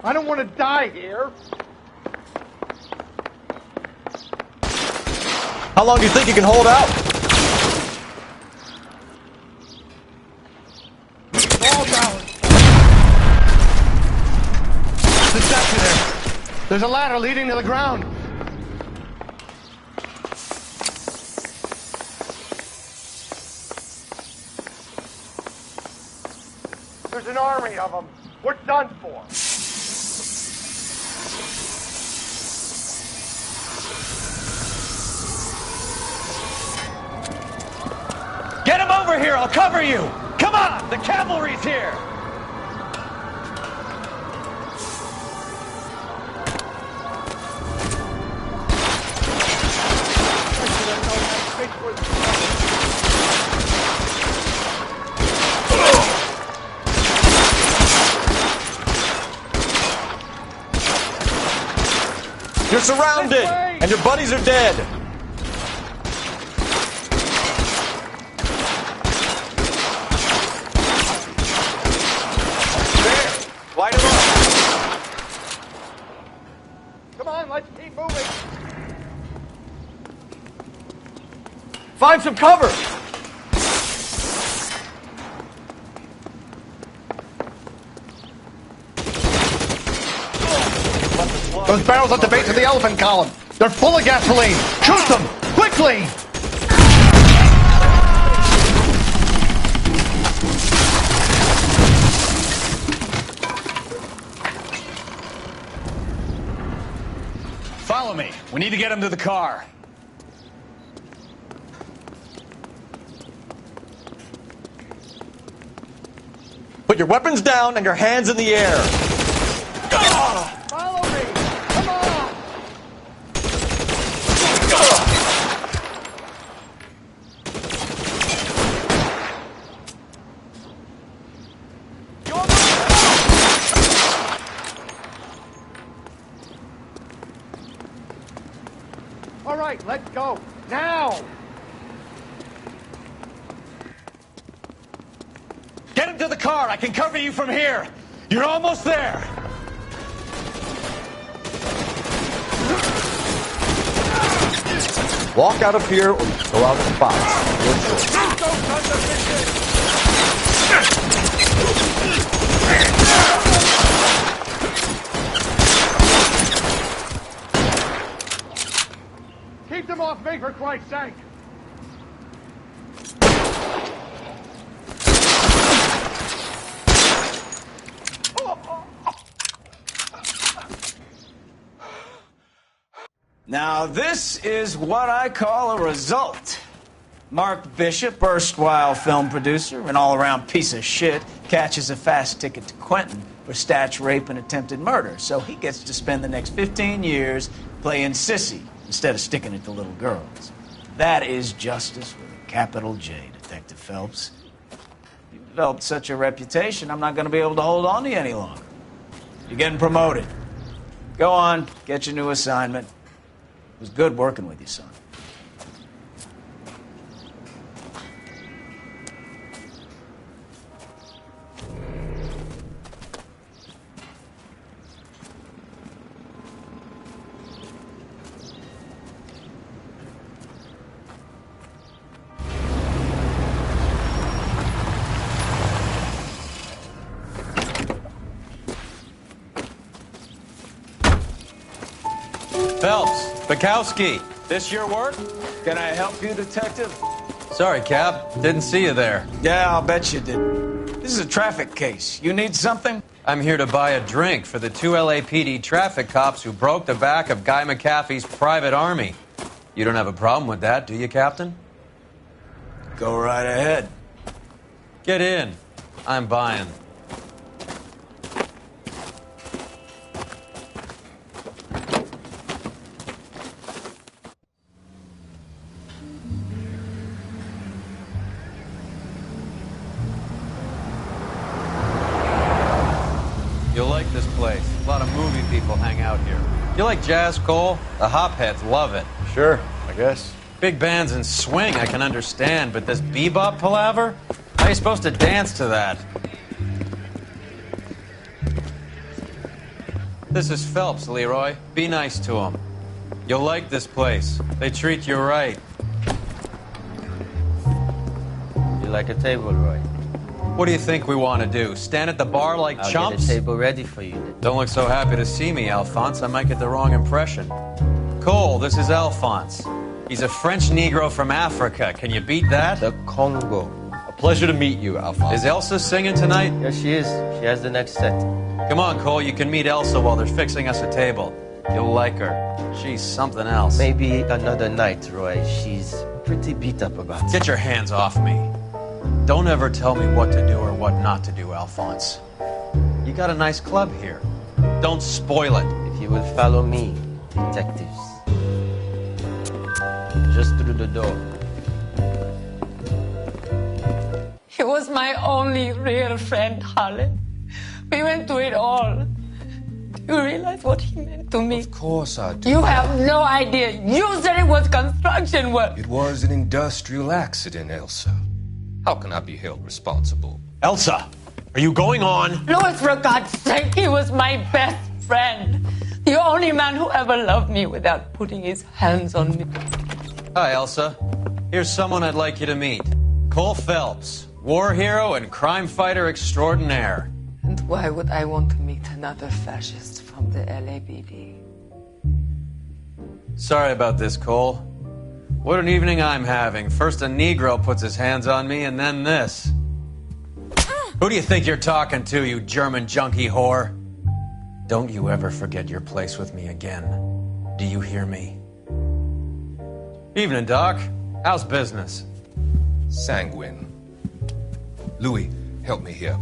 Speaker 19: I don't want to die here.
Speaker 3: How long do you think you can hold out?
Speaker 19: All down. The statue there. There's a ladder leading to the ground. There's an army of them. We're done for.
Speaker 2: Get him over here, I'll cover you! Come on, the cavalry's here!
Speaker 3: You're surrounded, and your buddies are dead.
Speaker 19: Light him up. Come on, let's keep moving.
Speaker 3: Find some cover.
Speaker 19: Those barrels at the base of the elephant column. They're full of gasoline. Shoot them! Quickly!
Speaker 2: Follow me. We need to get him to the car.
Speaker 3: Put your weapons down and your hands in the air.
Speaker 19: Follow me! Come on! All right, let's go. Now!
Speaker 2: Get him to the car. I can cover you from here. You're almost there.
Speaker 3: Walk out of here or go out in the box. Your choice.
Speaker 19: Keep them off me, for Christ's sake!
Speaker 1: Now, this is what I call a result. Mark Bishop, erstwhile film producer and all-around piece of shit, catches a fast ticket to Quentin for statch rape and attempted murder, so he gets to spend the next 15 years playing sissy instead of sticking it to little girls. That is justice with a capital J, Detective Phelps. You've developed such a reputation, I'm not going to be able to hold on to you any longer. You're getting promoted. Go on, get your new assignment. It was good working with you, son.
Speaker 5: Phelps, Bukowski.
Speaker 1: This your work? Can I help you, Detective?
Speaker 5: Sorry, Cap. Didn't see you there.
Speaker 1: Yeah, I'll bet you didn't. This is a traffic case. You need something?
Speaker 5: I'm here to buy a drink for the 2 LAPD traffic cops who broke the back of Guy McAfee's private army. You don't have a problem with that, do you, Captain?
Speaker 1: Go right ahead.
Speaker 5: Get in. I'm buying. You'll like this place. A lot of movie people hang out here. You like jazz, Cole? The hopheads love it.
Speaker 3: Sure, I guess.
Speaker 5: Big bands and swing I can understand, but this bebop palaver? How are you supposed to dance to that? This is Phelps, Leroy. Be nice to him. You'll like this place. They treat you right.
Speaker 20: You like a table, Roy?
Speaker 5: What do you think we want to do? Stand at the bar like
Speaker 20: I'll
Speaker 5: chumps?
Speaker 20: get a table ready for you then.
Speaker 5: Don't look so happy to see me, Alphonse. I might get the wrong impression. Cole, this is Alphonse. He's a French Negro from Africa. Can you beat that?
Speaker 20: The Congo.
Speaker 3: A pleasure to meet you, Alphonse.
Speaker 5: Is Elsa singing tonight?
Speaker 20: Yes, she is. She has the next set.
Speaker 5: Come on, Cole. You can meet Elsa while they're fixing us a table. You'll like her. She's something else.
Speaker 20: Maybe another night, Roy. She's pretty beat up about it.
Speaker 5: Get your hands off me. Don't ever tell me what to do or what not to do, Alphonse. You got a nice club here. Don't spoil it.
Speaker 20: If you will follow me, detectives. Just through the door.
Speaker 21: He was my only real friend, Harlan. We went through it all. Do you realize what he meant to me?
Speaker 22: Of course I do.
Speaker 21: You have no idea. You said it was construction work.
Speaker 22: It was an industrial accident, Elsa. How can I be held responsible?
Speaker 19: Elsa, are you going on?
Speaker 21: Louis, for God's sake, he was my best friend. The only man who ever loved me without putting his hands on me.
Speaker 5: Hi, Elsa. Here's someone I'd like you to meet. Cole Phelps, war hero and crime fighter extraordinaire.
Speaker 21: And why would I want to meet another fascist from the LAPD?
Speaker 5: Sorry about this, Cole. What an evening I'm having. First a Negro puts his hands on me, and then this. Who do you think you're talking to, you German junkie whore? Don't you ever forget your place with me again. Do you hear me? Evening, Doc. How's business?
Speaker 22: Sanguine. Louis, help me here.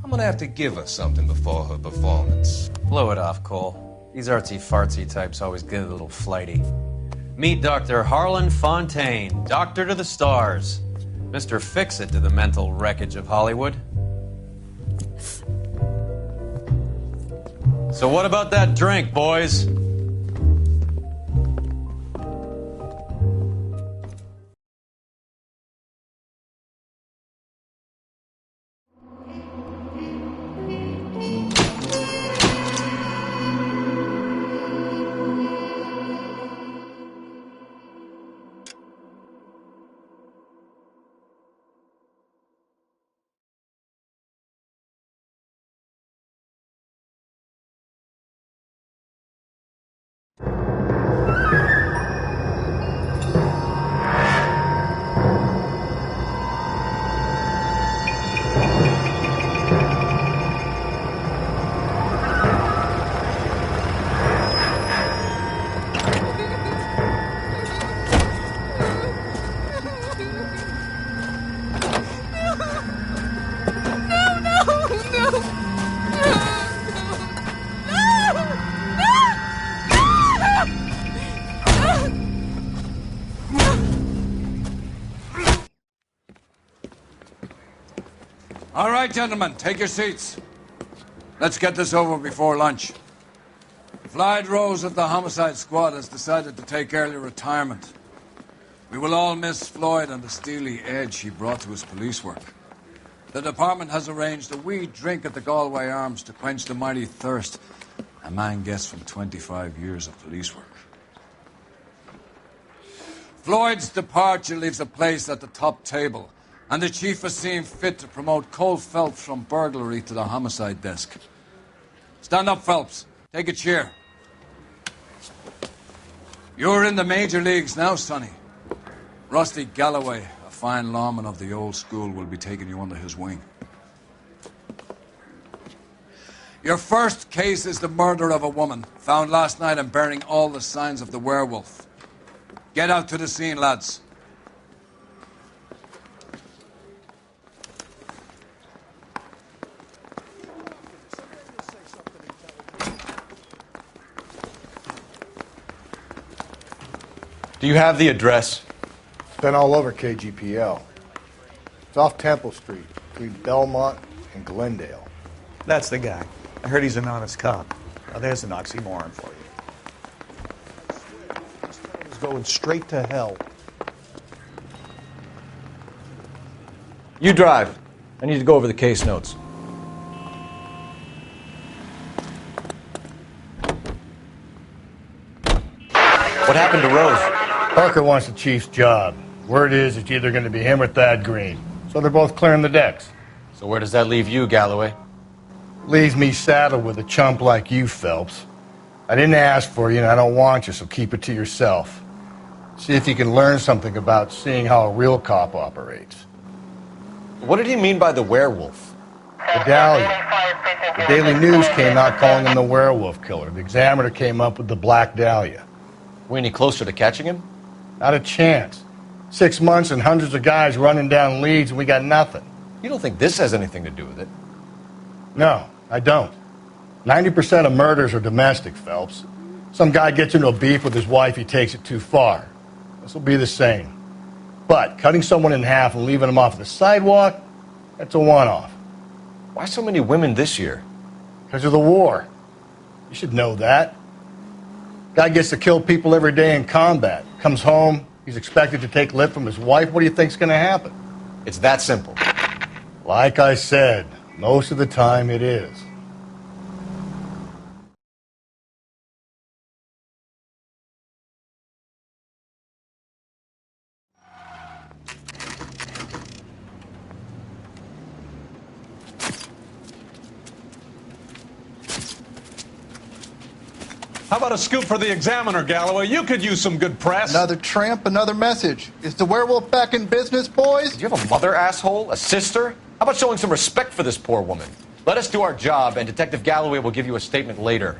Speaker 22: I'm gonna have to give her something before her performance.
Speaker 5: Blow it off, Cole. These artsy-fartsy types always get a little flighty. Meet Dr. Harlan Fontaine, doctor to the stars. Mr. Fix-It to the mental wreckage of Hollywood. So what about that drink, boys?
Speaker 23: All right, gentlemen, take your seats. Let's get this over before lunch. Floyd Rose of the Homicide Squad has decided to take early retirement. We will all miss Floyd and the steely edge he brought to his police work. The department has arranged a wee drink at the Galway Arms to quench the mighty thirst a man gets from 25 years of police work. Floyd's departure leaves a place at the top table, and the chief has seen fit to promote Cole Phelps from burglary to the homicide desk. Stand up, Phelps. Take a chair. You're in the major leagues now, Sonny. Rusty Galloway, a fine lawman of the old school, will be taking you under his wing. Your first case is the murder of a woman, found last night and bearing all the signs of the werewolf. Get out to the scene, lads.
Speaker 3: Do you have the address?
Speaker 24: It's been all over KGPL. It's off Temple Street, between Belmont and Glendale.
Speaker 4: That's the guy.
Speaker 6: I heard he's an honest cop. Now there's an oxymoron for you.
Speaker 19: He's going straight to hell.
Speaker 3: You drive. I need to go over the case notes. What happened to Rose?
Speaker 24: Parker wants the chief's job. Word is it's either going to be him or Thad Green. So they're both clearing the decks.
Speaker 3: So where does that leave you, Galloway?
Speaker 24: Leaves me saddled with a chump like you, Phelps. I didn't ask for you and I don't want you, so keep it to yourself. See if you can learn something about seeing how a real cop operates.
Speaker 3: What did he mean by the werewolf?
Speaker 24: The Dahlia. The Daily News came out calling him the werewolf killer. The Examiner came up with the Black Dahlia.
Speaker 3: We any closer to catching him?
Speaker 24: Not a chance. 6 months and hundreds of guys running down leads and we got nothing.
Speaker 3: You don't think this has anything to do with it?
Speaker 24: No, I don't. 90% of murders are domestic, Phelps. Some guy gets into a beef with his wife, he takes it too far. This will be the same. But cutting someone in half and leaving them off the sidewalk, that's a one-off.
Speaker 3: Why so many women this year?
Speaker 24: Because of the war. You should know that. Guy gets to kill people every day in combat. Comes home, he's expected to take lip from his wife. What do you think's going to happen?
Speaker 3: It's that simple.
Speaker 24: Like I said, most of the time it is.
Speaker 7: How about a scoop for the Examiner, Galloway? You could use some good press.
Speaker 19: Another tramp, another message. Is the werewolf back in business, boys?
Speaker 3: Do you have a mother, asshole? A sister? How about showing some respect for this poor woman? Let us do our job, and Detective Galloway will give you a statement later.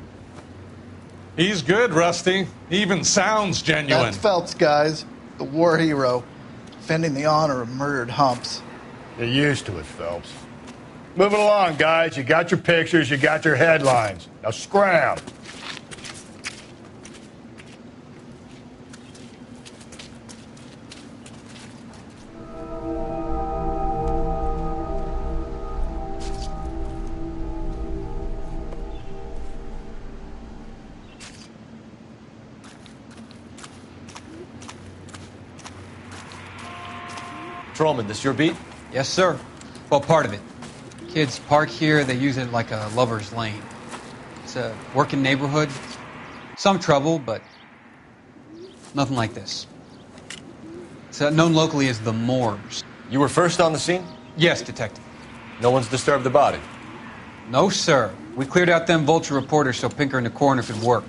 Speaker 7: He's good, Rusty. He even sounds genuine.
Speaker 19: That's Phelps, guys. The war hero. Defending the honor of murdered humps.
Speaker 24: You're used to it, Phelps. Moving along, guys. You got your pictures, you got your headlines. Now scram.
Speaker 3: Patrolman, this your beat?
Speaker 8: Yes, sir. Well, part of it. Kids park here, they use it like a lover's lane. It's a working neighborhood. Some trouble, but nothing like this. It's known locally as the Moors.
Speaker 3: You were first on the scene?
Speaker 8: Yes, Detective.
Speaker 3: No one's disturbed the body?
Speaker 8: No, sir. We cleared out them vulture reporters so Pinker and the coroner could work.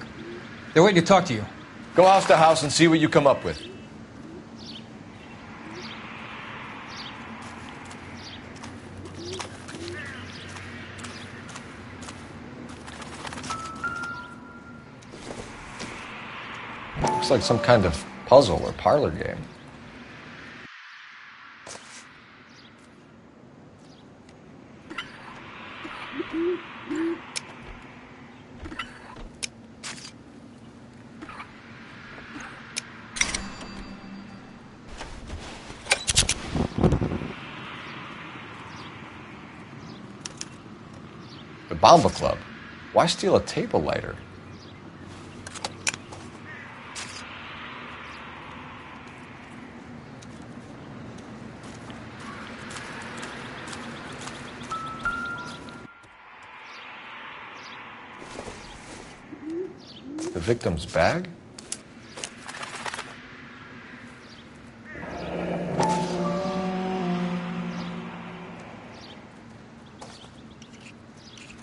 Speaker 8: They're waiting to talk to you.
Speaker 3: Go house to house and see what you come up with. Looks like some kind of puzzle or parlor game. The Bomba Club. Why steal a table lighter? The victim's bag?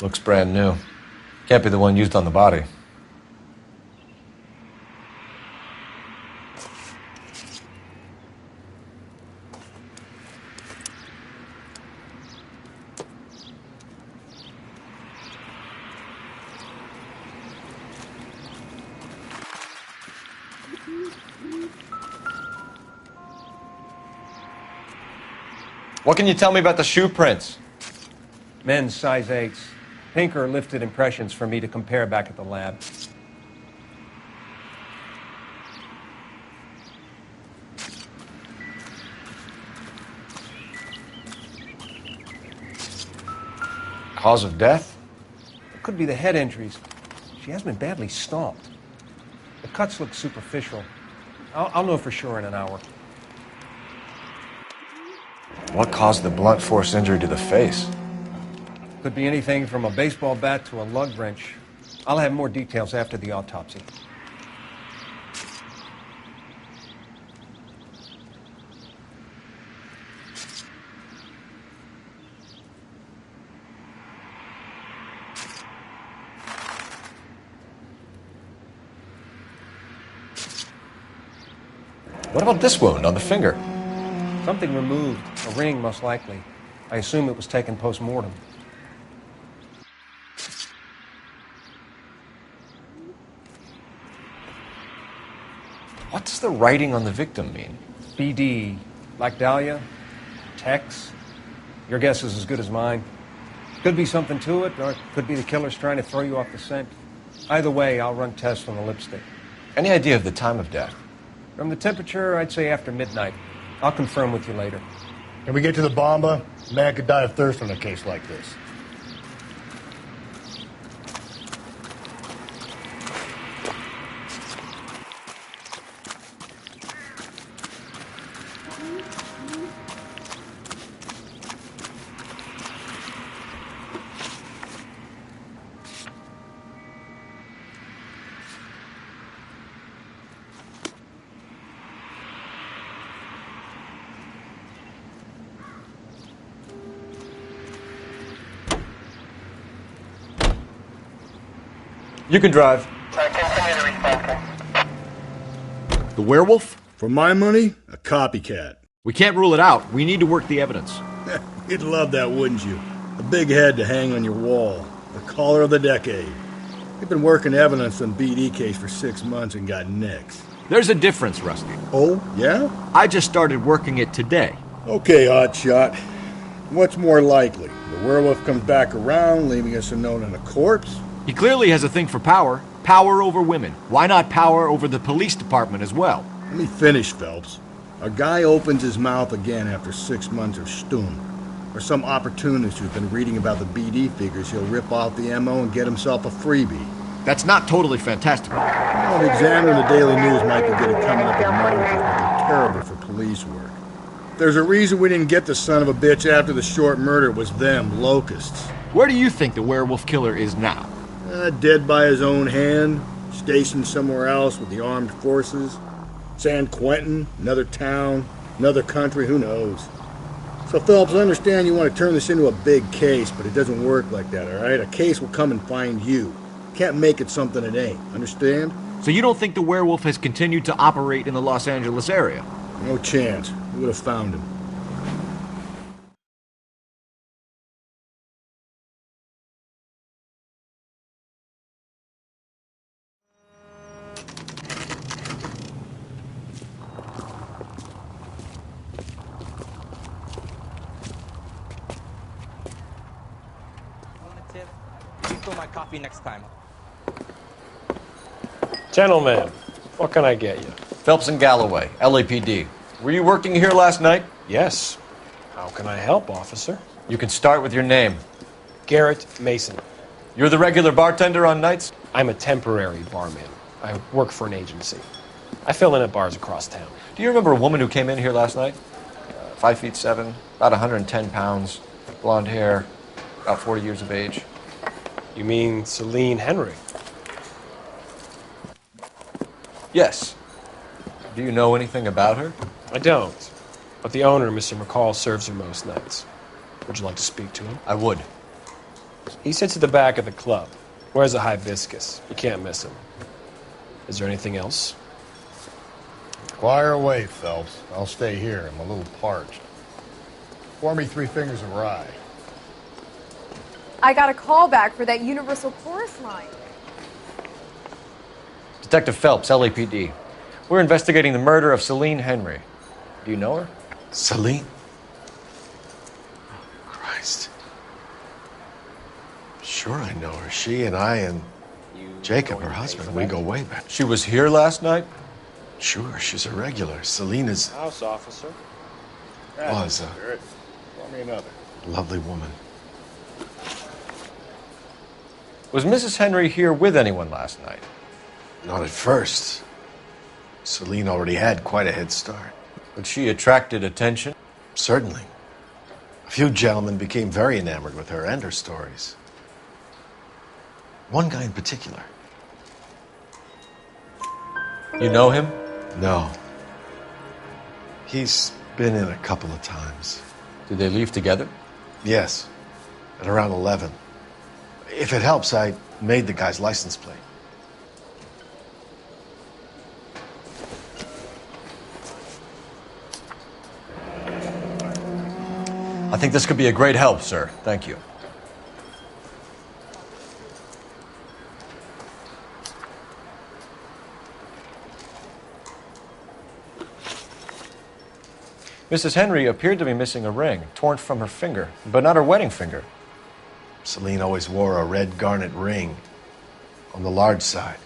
Speaker 3: Looks brand new. Can't be the one used on the body. What can you tell me about the shoe prints?
Speaker 9: Men's size 8s. Pinker lifted impressions for me to compare back at the lab.
Speaker 3: Cause of death?
Speaker 9: Could be the head injuries. She has been badly stomped. The cuts look superficial. I'll know for sure in an hour.
Speaker 3: What caused the blunt force injury to the face?
Speaker 9: Could be anything from a baseball bat to a lug wrench. I'll have more details after the autopsy.
Speaker 3: What about this wound on the finger?
Speaker 9: Something removed. A ring, most likely. I assume it was taken post-mortem.
Speaker 3: What does the writing on the victim mean?
Speaker 9: BD. Like Dahlia? Tex? Your guess is as good as mine. Could be something to it, or it could be the killer's trying to throw you off the scent. Either way, I'll run tests on the lipstick.
Speaker 3: Any idea of the time of death?
Speaker 9: From the temperature, I'd say after midnight. I'll confirm with you later.
Speaker 24: Can we get to the bomba? A man could die of thirst on a case like this.
Speaker 3: You can drive. The werewolf?
Speaker 24: For my money, a copycat.
Speaker 11: We can't rule it out. We need to work the evidence.
Speaker 24: You'd love that, wouldn't you? A big head to hang on your wall. The caller of the decade. You've been working evidence on BD case for 6 months and got nicks.
Speaker 11: There's a difference, Rusty.
Speaker 24: Oh, yeah?
Speaker 11: I just started working it today.
Speaker 24: Okay, hotshot. What's more likely? The werewolf comes back around, leaving us a note on a corpse?
Speaker 11: He clearly has a thing for power. Power over women. Why not power over the police department as well?
Speaker 24: Let me finish, Phelps. A guy opens his mouth again after 6 months of stum. Or some opportunist who's been reading about the BD figures he'll rip off the MO and get himself a freebie.
Speaker 11: That's not totally fantastical.
Speaker 24: Well, the Examiner and the Daily News might be good at coming up with monitors, but they're terrible for police work. There's a reason we didn't get the son of a bitch after the short murder. It was them, locusts.
Speaker 11: Where do you think the werewolf killer is now?
Speaker 24: Dead by his own hand, stationed somewhere else with the armed forces. San Quentin, another town, another country, who knows? So, Phelps, I understand you want to turn this into a big case, but it doesn't work like that, all right? A case will come and find you. Can't make it something it ain't, understand?
Speaker 11: So you don't think the werewolf has continued to operate in the Los Angeles area?
Speaker 24: No chance. We would have found him.
Speaker 12: My coffee next time.
Speaker 13: Gentlemen, what can I get you?
Speaker 3: Phelps and Galloway, LAPD. Were you working here last night?
Speaker 13: Yes. How can I help, officer?
Speaker 3: You can start with your name.
Speaker 13: Garrett Mason.
Speaker 3: You're the regular bartender on nights?
Speaker 13: I'm a temporary barman. I work for an agency. I fill in at bars across town.
Speaker 3: Do you remember a woman who came in here last night? 5'7", about 110 pounds, blonde hair, about 40 years of age.
Speaker 13: You mean Celine Henry?
Speaker 3: Yes. Do you know anything about her?
Speaker 13: I don't. But the owner, Mr. McCall, serves her most nights. Would you like to speak to him?
Speaker 3: I would.
Speaker 13: He sits at the back of the club. Wears a hibiscus. You can't miss him. Is there anything else?
Speaker 24: Fire away, Phelps. I'll stay here. I'm a little parched. Pour me 3 fingers of rye.
Speaker 14: I got a call back for that Universal Chorus line.
Speaker 3: Detective Phelps, LAPD. We're investigating the murder of Celine Henry. Do you know her?
Speaker 18: Celine? Oh, Christ. Sure I know her. She and I and Jacob, her husband, we go way back.
Speaker 3: She was here last night?
Speaker 18: Sure, she's a regular. Celine is...
Speaker 13: House officer.
Speaker 18: Was a
Speaker 24: Pour me another.
Speaker 18: lovely woman.
Speaker 3: Was Mrs. Henry here with anyone last night?
Speaker 10: Not at first. Celine already had quite a head start.
Speaker 3: But she attracted attention?
Speaker 10: Certainly. A few gentlemen became very enamored with her and her stories. One guy in particular.
Speaker 3: You know him?
Speaker 10: No. He's been in a couple of times.
Speaker 3: Did they leave together?
Speaker 10: Yes. At around 11. If it helps, I made the guy's license plate.
Speaker 3: I think this could be a great help, sir. Thank you. Mrs. Henry appeared to be missing a ring, torn from her finger, but not her wedding finger.
Speaker 10: Celine always wore a red garnet ring on the large side.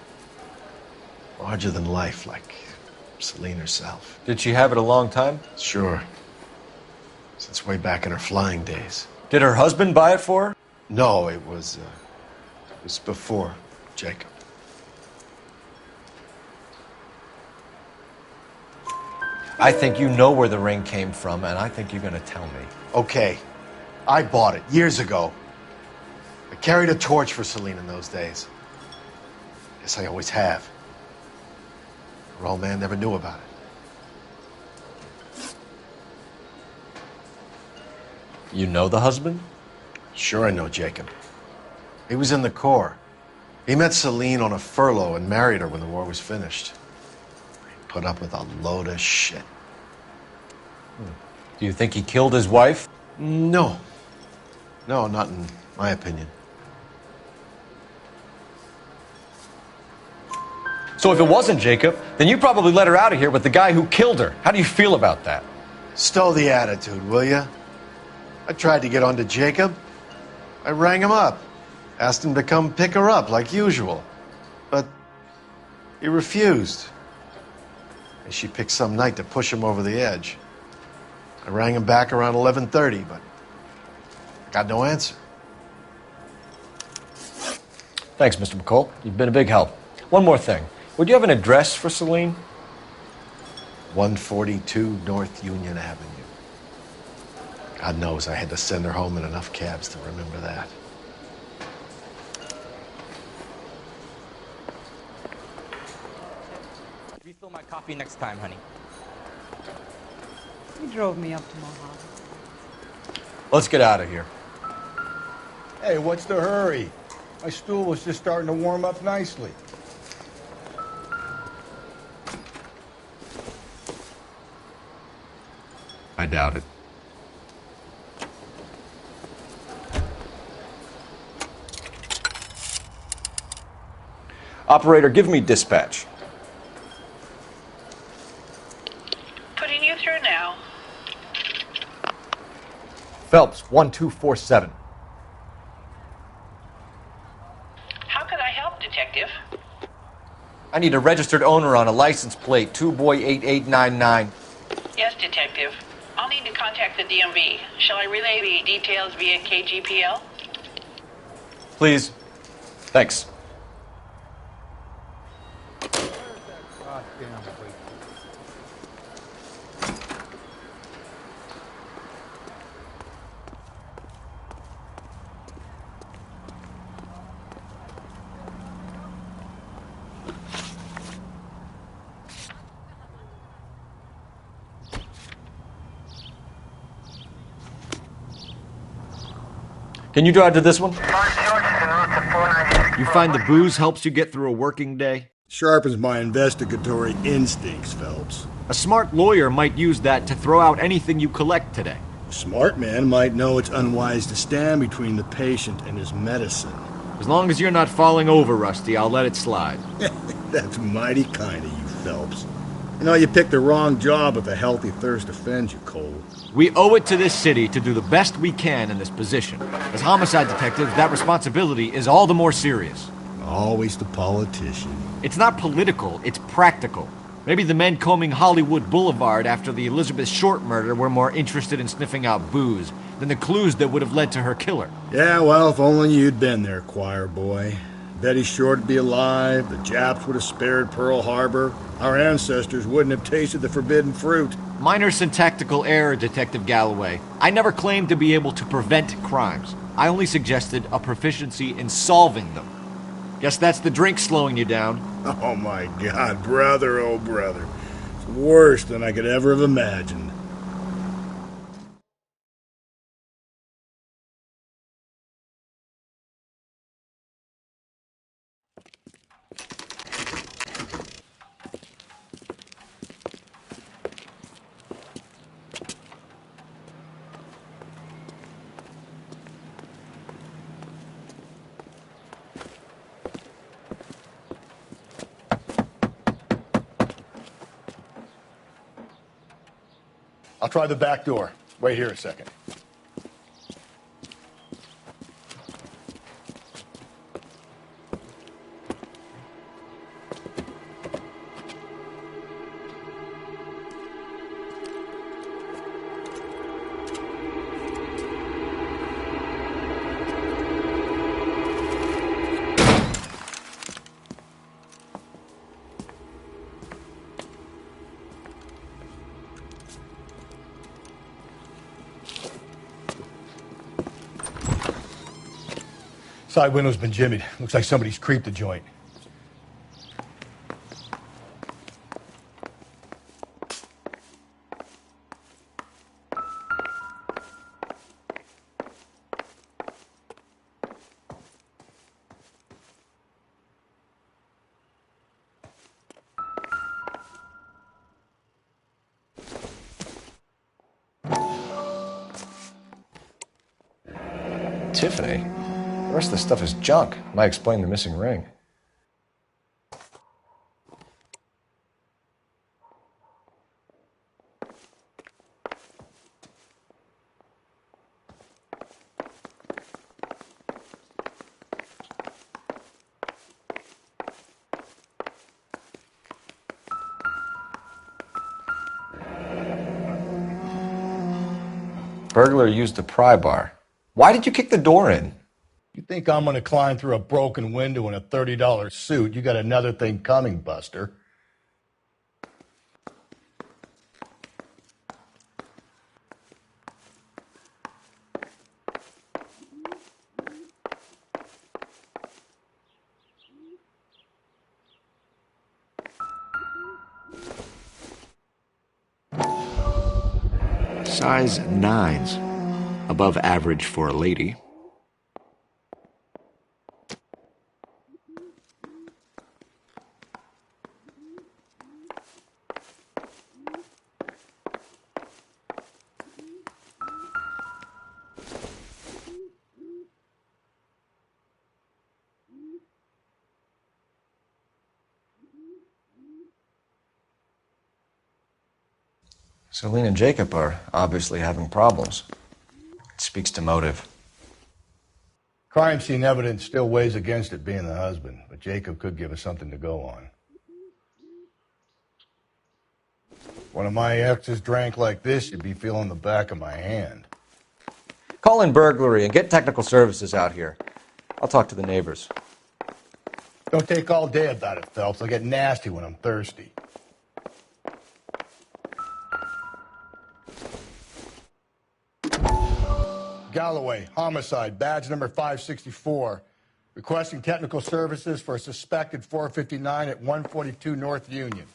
Speaker 10: Larger than life, like Celine herself.
Speaker 3: Did she have it a long time?
Speaker 10: Sure. Since way back in her flying days.
Speaker 3: Did her husband buy it for her?
Speaker 10: No, it was before Jacob.
Speaker 3: I think you know where the ring came from, and I think you're going to tell me.
Speaker 10: Okay. I bought it years ago. I carried a torch for Celine in those days. Guess I always have. Her old man never knew about it.
Speaker 3: You know the husband?
Speaker 10: Sure I know Jacob. He was in the Corps. He met Celine on a furlough and married her when the war was finished. He put up with a load of shit.
Speaker 3: Do you think he killed his wife?
Speaker 10: No. No, not in my opinion.
Speaker 3: So if it wasn't Jacob, then you probably let her out of here with the guy who killed her. How do you feel about that?
Speaker 10: Stow the attitude, will ya? I tried to get on to Jacob. I rang him up. Asked him to come pick her up like usual. But he refused. And she picked some night to push him over the edge. I rang him back around 11:30, but got no answer.
Speaker 3: Thanks, Mr. McCall. You've been a big help. One more thing. Would you have an address for Celine?
Speaker 10: 142 North Union Avenue. God knows I had to send her home in enough cabs to remember that.
Speaker 12: Refill my coffee next time, honey.
Speaker 15: You drove me up to Mojave.
Speaker 3: Let's get out of here.
Speaker 24: Hey, what's the hurry? My stool was just starting to warm up nicely.
Speaker 11: I doubt it.
Speaker 3: Operator, give me dispatch.
Speaker 16: Putting you through now.
Speaker 3: Phelps, 1247.
Speaker 16: How could I help, Detective?
Speaker 3: I need a registered owner on a license plate, 2boy8899.
Speaker 16: Yes, Detective. I'll need to contact the DMV. Shall I relay the details via KGPL?
Speaker 3: Please. Thanks. Can you drive to this one?
Speaker 11: You find the booze helps you get through a working day?
Speaker 24: Sharpens my investigatory instincts, Phelps.
Speaker 11: A smart lawyer might use that to throw out anything you collect today.
Speaker 24: A smart man might know it's unwise to stand between the patient and his medicine.
Speaker 11: As long as you're not falling over, Rusty, I'll let it slide.
Speaker 24: That's mighty kind of you, Phelps. You know, you picked the wrong job if a healthy thirst offends you, Cole.
Speaker 11: We owe it to this city to do the best we can in this position. As homicide detectives, that responsibility is all the more serious.
Speaker 24: Always the politician.
Speaker 11: It's not political, it's practical. Maybe the men combing Hollywood Boulevard after the Elizabeth Short murder were more interested in sniffing out booze. than the clues that would have led to her killer.
Speaker 24: Yeah, well, if only you'd been there, choir boy. Betty's sure to be alive, the Japs would have spared Pearl Harbor, our ancestors wouldn't have tasted the forbidden fruit.
Speaker 11: Minor syntactical error, Detective Galloway. I never claimed to be able to prevent crimes. I only suggested a proficiency in solving them. Guess that's the drink slowing you down.
Speaker 24: Oh my God, brother, oh brother. It's worse than I could ever have imagined. I'll try the back door. Wait here a second. Side window's been jimmied. Looks like somebody's creeped the joint.
Speaker 3: Tiffany? The rest of the stuff is junk. Might explain the missing ring. Burglar used a pry bar. Why did you kick the door in?
Speaker 24: You think I'm gonna climb through a broken window in a $30 suit? You got another thing coming, Buster.
Speaker 11: Size 9s. Above average for a lady.
Speaker 3: Celine and Jacob are obviously having problems. It speaks to motive.
Speaker 24: Crime scene evidence still weighs against it being the husband, but Jacob could give us something to go on. One of my exes drank like this, you'd be feeling the back of my hand.
Speaker 3: Call in burglary and get technical services out here. I'll talk to the neighbors.
Speaker 24: Don't take all day about it, Phelps. I'll get nasty when I'm thirsty. Galloway, homicide, badge number 564. Requesting technical services for a suspected 459 at 142 North Union.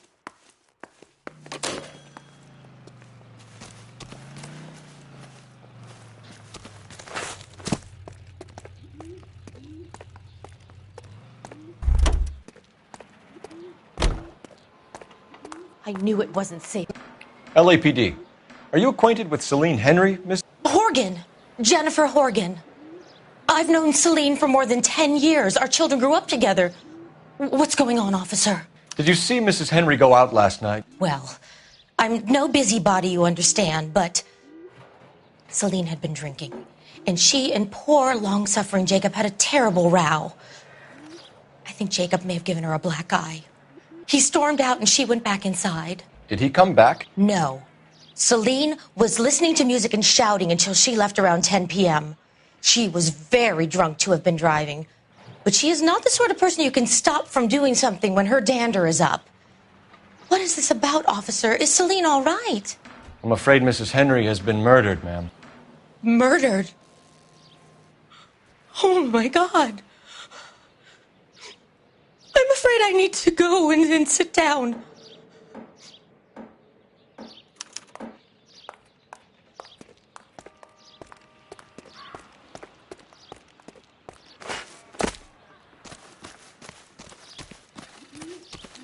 Speaker 1: I knew it wasn't safe.
Speaker 3: LAPD. Are you acquainted with Celine Henry, Miss?
Speaker 1: Horgan! Jennifer Horgan. I've known Celine for more than 10 years. Our children grew up together. What's going on, officer?
Speaker 3: Did you see Mrs. Henry go out last night?
Speaker 1: Well, I'm no busybody, you understand, but Celine had been drinking. And she and poor, long-suffering Jacob had a terrible row. I think Jacob may have given her a black eye. He stormed out and she went back inside.
Speaker 3: Did he come back?
Speaker 1: No. Celine was listening to music and shouting until she left around 10 p.m. She was very drunk to have been driving, but she is not the sort of person you can stop from doing something when her dander is up. What is this about, officer? Is Celine all right?
Speaker 3: I'm afraid Mrs. Henry has been murdered, ma'am.
Speaker 1: Murdered? Oh, my God. I'm afraid I need to go and sit down.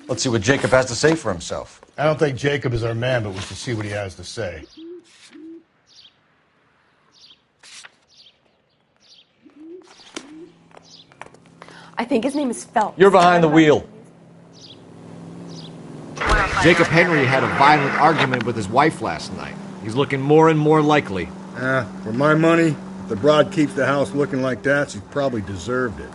Speaker 3: Let's see what Jacob has to say for himself.
Speaker 24: I don't think Jacob is our man, but we should see what he has to say.
Speaker 14: I think his name is Phelps.
Speaker 3: You're behind the wheel.
Speaker 11: Jacob Henry had a violent argument with his wife last night. He's looking more and more likely.
Speaker 24: For my money, if the broad keeps the house looking like that, she's probably deserved it.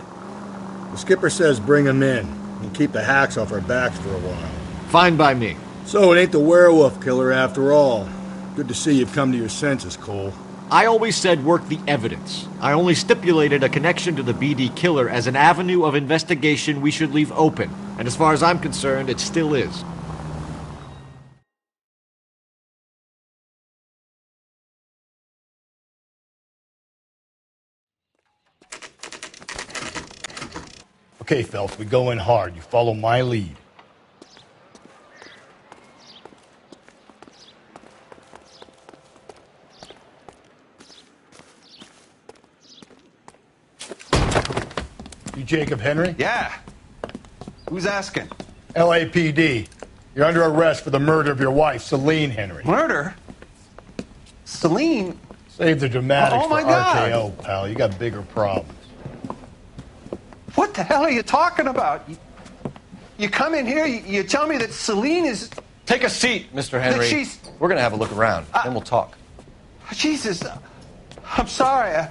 Speaker 24: The skipper says bring him in and keep the hacks off our backs for a while.
Speaker 11: Fine by me.
Speaker 24: So it ain't the werewolf killer after all. Good to see you've come to your senses, Cole.
Speaker 11: I always said work the evidence. I only stipulated a connection to the BD killer as an avenue of investigation we should leave open. And as far as I'm concerned, it still is.
Speaker 24: Okay, Phelps, we go in hard. You follow my lead. You Jacob Henry?
Speaker 19: Yeah. Who's asking?
Speaker 24: LAPD. You're under arrest for the murder of your wife, Celine Henry.
Speaker 19: Murder? Celine?
Speaker 24: Save the dramatics
Speaker 19: Oh, my
Speaker 24: for
Speaker 19: God.
Speaker 24: RKO, pal. You got bigger problems.
Speaker 19: What the hell are you talking about? You come in here, you tell me that Celine is...
Speaker 3: Take a seat, Mr. Henry.
Speaker 19: That she's...
Speaker 3: We're going to have a look around, then we'll talk.
Speaker 19: Jesus, I'm sorry.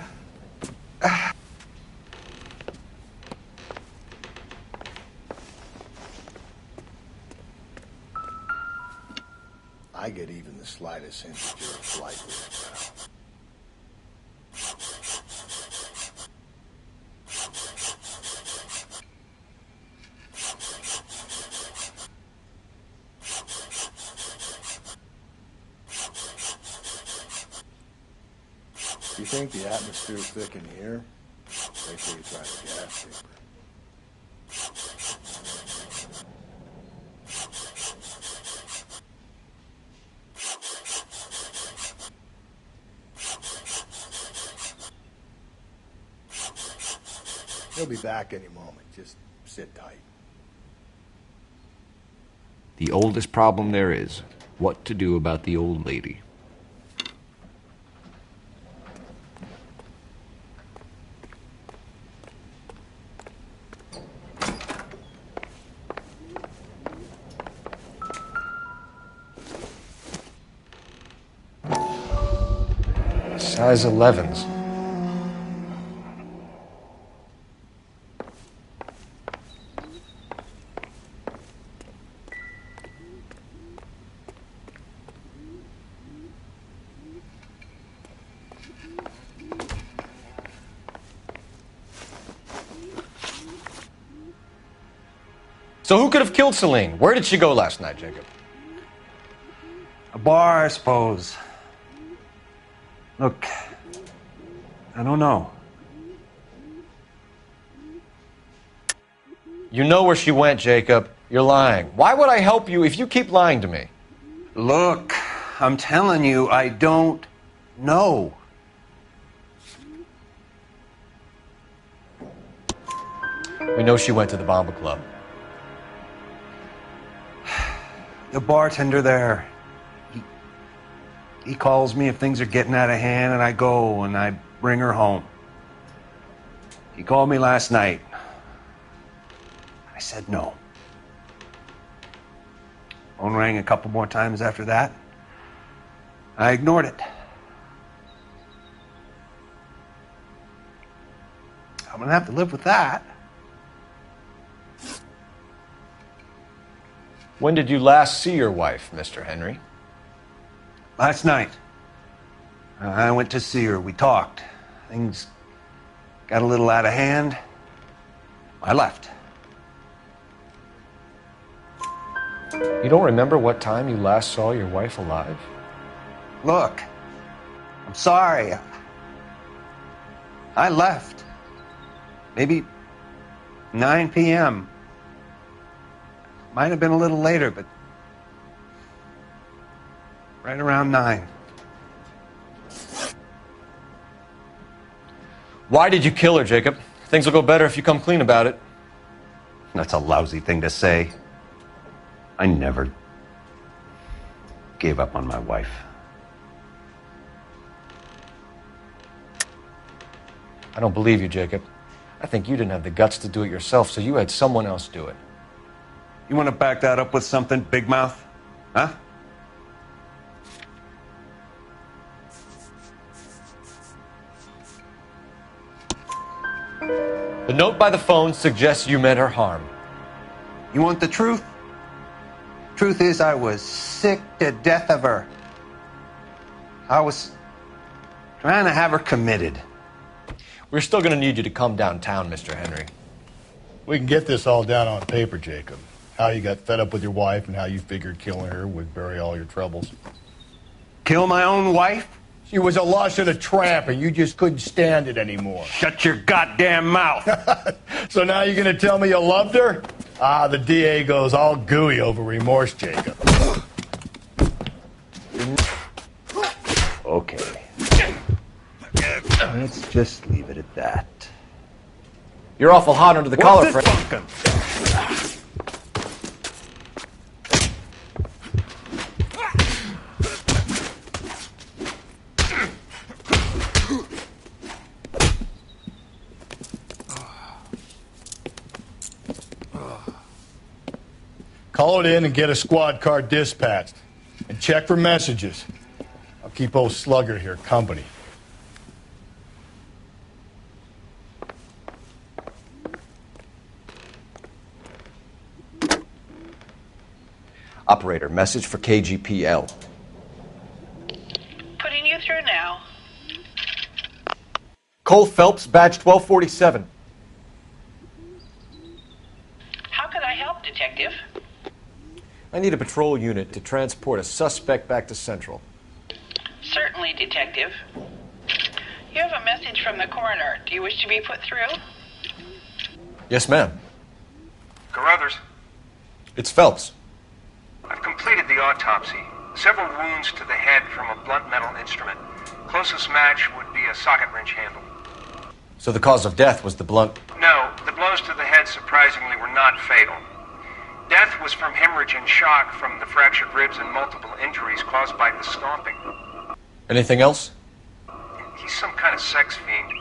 Speaker 24: I get even the slightest hint that you're a flight risk, pal. You think the atmosphere's thick in here? Wait till you try the gas chamber. He'll be back any moment. Just sit tight.
Speaker 11: The oldest problem there is, what to do about the old lady.
Speaker 3: Size 11s. So who could have killed Celine? Where did she go last night, Jacob?
Speaker 19: A bar, I suppose. Look, I don't know.
Speaker 3: You know where she went, Jacob. You're lying. Why would I help you if you keep lying to me?
Speaker 19: Look, I'm telling you, I don't know.
Speaker 3: We know she went to the Bomba Club.
Speaker 19: The bartender there, he calls me if things are getting out of hand, and I go and I bring her home. He called me last night. I said no. Phone rang a couple more times after that. I ignored it. I'm gonna have to live with that.
Speaker 3: When did you last see your wife, Mr. Henry?
Speaker 19: Last night, I went to see her. We talked. Things got a little out of hand. I left.
Speaker 3: You don't remember what time you last saw your wife alive?
Speaker 19: Look, I'm sorry. I left. Maybe 9 p.m. Might have been a little later, but right around 9.
Speaker 3: Why did you kill her, Jacob? Things will go better if you come clean about it.
Speaker 19: That's a lousy thing to say. I never gave up on my wife.
Speaker 3: I don't believe you, Jacob. I think you didn't have the guts to do it yourself, so you had someone else do it.
Speaker 19: You want to back that up with something, Big Mouth? Huh?
Speaker 3: The note by the phone suggests you meant her harm.
Speaker 19: You want the truth? Truth is, I was sick to death of her. I was trying to have her committed.
Speaker 3: We're still going to need you to come downtown, Mr. Henry.
Speaker 24: We can get this all down on paper, Jacob. How you got fed up with your wife and how you figured killing her would bury all your troubles.
Speaker 19: Kill my own wife?
Speaker 24: She was a lush and a tramp, and you just couldn't stand it anymore.
Speaker 19: Shut your goddamn mouth.
Speaker 24: So now you're going to tell me you loved her? Ah, the DA goes all gooey over remorse, Jacob.
Speaker 19: Okay. Let's just leave it at that.
Speaker 3: You're awful hot under the collar, Fred.
Speaker 24: Call it in and get a squad car dispatched. And check for messages. I'll keep old Slugger here company.
Speaker 3: Operator, message for KGPL.
Speaker 16: Putting you through now.
Speaker 3: Cole Phelps, badge 1247.
Speaker 16: How could I help, Detective?
Speaker 3: I need a patrol unit to transport a suspect back to Central.
Speaker 16: Certainly, Detective. You have a message from the coroner. Do you wish to be put through?
Speaker 3: Yes, ma'am.
Speaker 2: Carruthers,
Speaker 3: It's Phelps.
Speaker 2: I've completed the autopsy. Several wounds to the head from a blunt metal instrument. Closest match would be a socket wrench handle.
Speaker 3: So the cause of death was the blunt...
Speaker 2: No, the blows to the head surprisingly were not fatal. Death was from hemorrhage and shock from the fractured ribs and multiple injuries caused by the stomping.
Speaker 3: Anything else?
Speaker 2: He's some kind of sex fiend.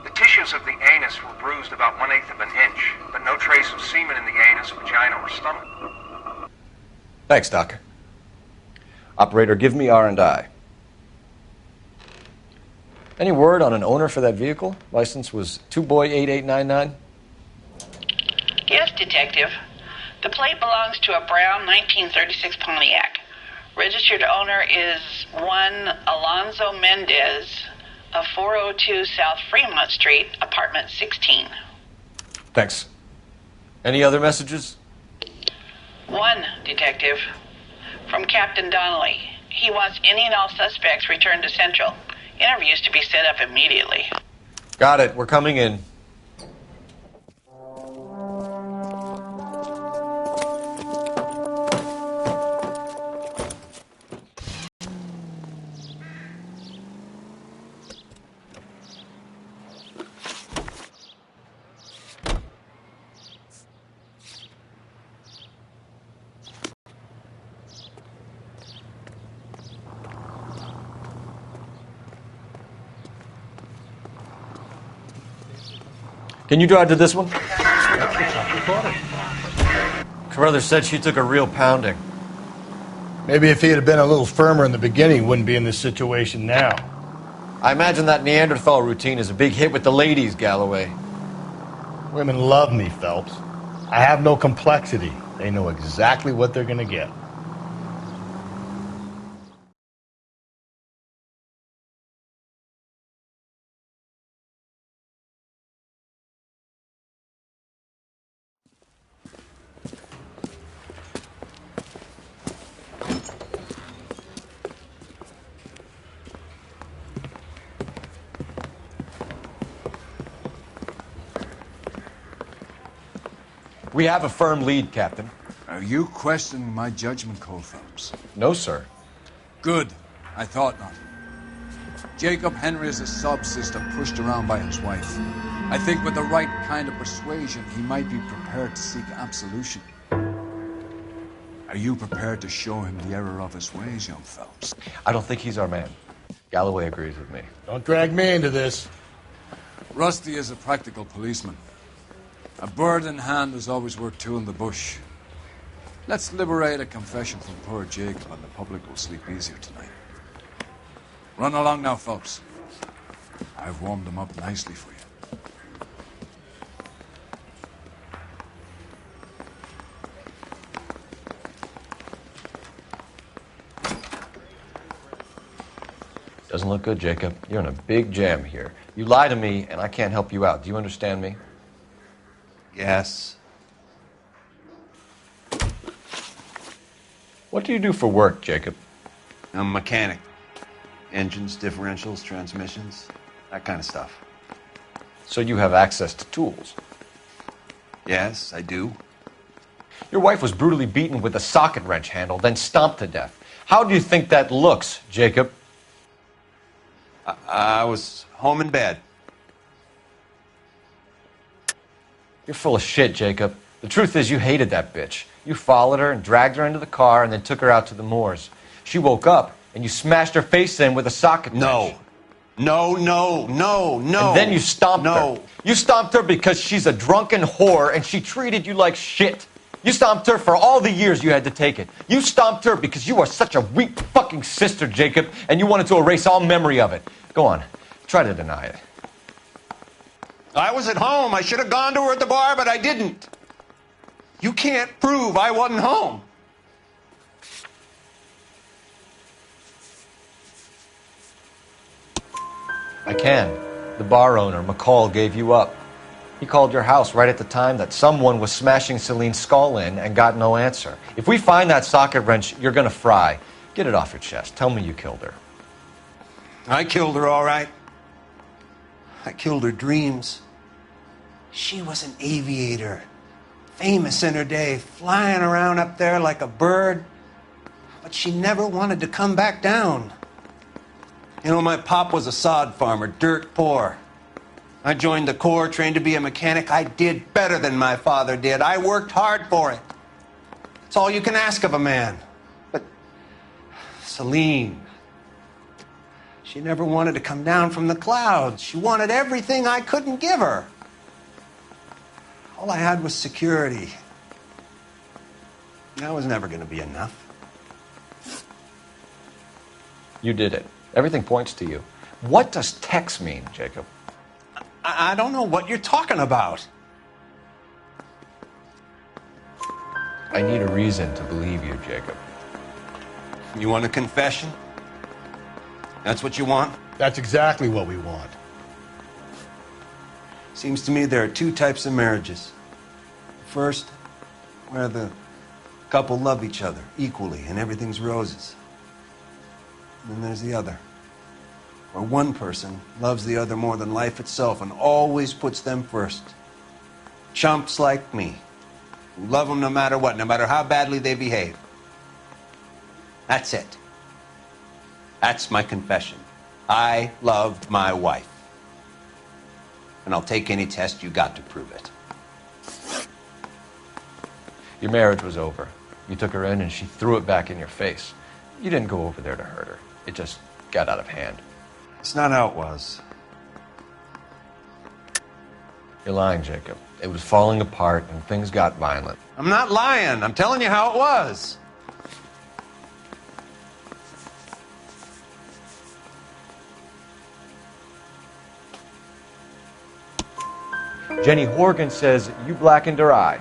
Speaker 2: The tissues of the anus were bruised about 1/8 of an inch, but no trace of semen in the anus, vagina, or stomach.
Speaker 3: Thanks, Doc. Operator, give me R&I. Any word on an owner for that vehicle? License was 2boy8899.
Speaker 16: Yes, Detective. The plate belongs to a brown 1936 Pontiac. Registered owner is one Alonzo Mendez of 402 South Fremont Street, apartment 16.
Speaker 3: Thanks. Any other messages?
Speaker 16: One, Detective. From Captain Donnelly. He wants any and all suspects returned to Central. Interviews to be set up immediately.
Speaker 3: Got it. We're coming in. Can you drive to this one? Carruthers said she took a real pounding.
Speaker 24: Maybe if he had been a little firmer in the beginning, he wouldn't be in this situation now.
Speaker 3: I imagine that Neanderthal routine is a big hit with the ladies, Galloway.
Speaker 24: Women love me, Phelps. I have no complexity. They know exactly what they're going to get.
Speaker 11: We have a firm lead, Captain.
Speaker 23: Are you questioning my judgment, Cole Phelps?
Speaker 11: No, sir.
Speaker 23: Good. I thought not. Jacob Henry is a sub-sister pushed around by his wife. I think with the right kind of persuasion, he might be prepared to seek absolution. Are you prepared to show him the error of his ways, young Phelps?
Speaker 11: I don't think he's our man. Galloway agrees with me.
Speaker 24: Don't drag me into this.
Speaker 23: Rusty is a practical policeman. A bird in hand is always worth two in the bush. Let's liberate a confession from poor Jacob, and the public will sleep easier tonight. Run along now, Phelps. I've warmed them up nicely for you.
Speaker 11: Doesn't look good, Jacob. You're in a big jam here. You lie to me, and I can't help you out. Do you understand me?
Speaker 19: Yes.
Speaker 11: What do you do for work, Jacob?
Speaker 19: I'm a mechanic. Engines, differentials, transmissions, that kind of stuff.
Speaker 11: So you have access to tools?
Speaker 19: Yes, I do.
Speaker 11: Your wife was brutally beaten with a socket wrench handle, then stomped to death. How do you think that looks, Jacob?
Speaker 19: I was home in bed.
Speaker 11: You're full of shit, Jacob. The truth is you hated that bitch. You followed her and dragged her into the car and then took her out to the moors. She woke up and you smashed her face in with a socket wrench.
Speaker 19: No.
Speaker 11: And then you stomped her. You stomped her because she's a drunken whore and she treated you like shit. You stomped her for all the years you had to take it. You stomped her because you are such a weak fucking sister, Jacob, and you wanted to erase all memory of it. Go on. Try to deny it.
Speaker 19: I was at home. I should have gone to her at the bar, but I didn't. You can't prove I wasn't home.
Speaker 11: I can. The bar owner, McCall, gave you up. He called your house right at the time that someone was smashing Celine's skull in and got no answer. If we find that socket wrench, you're gonna fry. Get it off your chest. Tell me you killed her.
Speaker 19: I killed her, all right. I killed her dreams. She was an aviator, famous in her day, flying around up there like a bird. But she never wanted to come back down. You know, my pop was a sod farmer, dirt poor. I joined the Corps, trained to be a mechanic. I did better than my father did. I worked hard for it. It's all you can ask of a man. But Celine, she never wanted to come down from the clouds. She wanted everything I couldn't give her. All I had was security. That was never going to be enough.
Speaker 11: You did it. Everything points to you. What does Tex mean, Jacob?
Speaker 19: I don't know what you're talking about.
Speaker 11: I need a reason to believe you, Jacob.
Speaker 19: You want a confession? That's what you want?
Speaker 24: That's exactly what we want.
Speaker 19: Seems to me there are two types of marriages. First, where the couple love each other equally and everything's roses. And then there's the other, where one person loves the other more than life itself and always puts them first. Chumps like me, who love them no matter what, no matter how badly they behave. That's it. That's my confession. I loved my wife. And I'll take any test you got to prove it.
Speaker 11: Your marriage was over. You took her in and she threw it back in your face. You didn't go over there to hurt her. It just got out of hand.
Speaker 19: It's not how it was.
Speaker 11: You're lying, Jacob. It was falling apart and things got violent.
Speaker 19: I'm not lying. I'm telling you how it was.
Speaker 11: Jenny Horgan says you blackened her eye.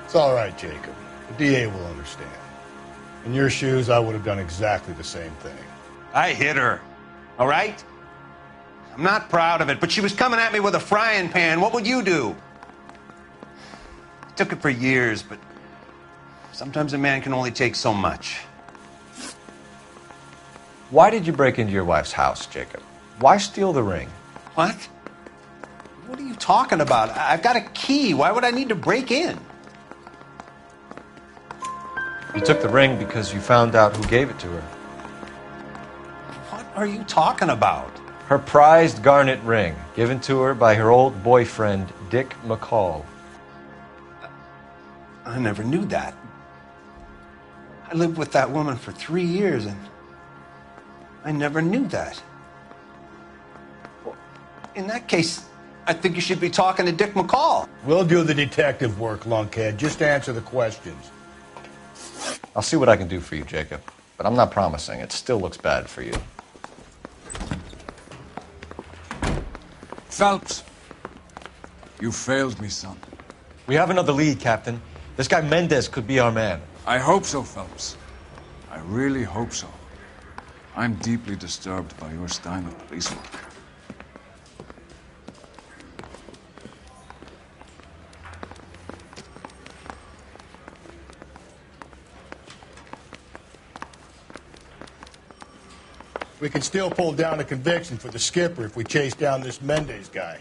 Speaker 24: It's all right, Jacob. The DA will understand. In your shoes, I would have done exactly the same thing.
Speaker 19: I hit her, all right? I'm not proud of it, but she was coming at me with a frying pan. What would you do? I took it for years, but sometimes a man can only take so much.
Speaker 11: Why did you break into your wife's house, Jacob? Why steal the ring?
Speaker 19: What? What are you talking about? I've got a key. Why would I need to break in?
Speaker 11: You took the ring because you found out who gave it to her.
Speaker 19: What are you talking about?
Speaker 11: Her prized garnet ring, given to her by her old boyfriend, Dick McCall.
Speaker 19: I never knew that. I lived with that woman for 3 years, and I never knew that. Well, in that case, I think you should be talking to Dick McCall.
Speaker 24: We'll do the detective work, lunkhead. Just answer the questions.
Speaker 11: I'll see what I can do for you, Jacob. But I'm not promising. It still looks bad for you.
Speaker 23: Phelps, you failed me, son.
Speaker 11: We have another lead, Captain. This guy Mendez could be our man.
Speaker 23: I hope so, Phelps. I really hope so. I'm deeply disturbed by your style of police work.
Speaker 24: We can still pull down a conviction for the skipper if we chase down this Mendez guy.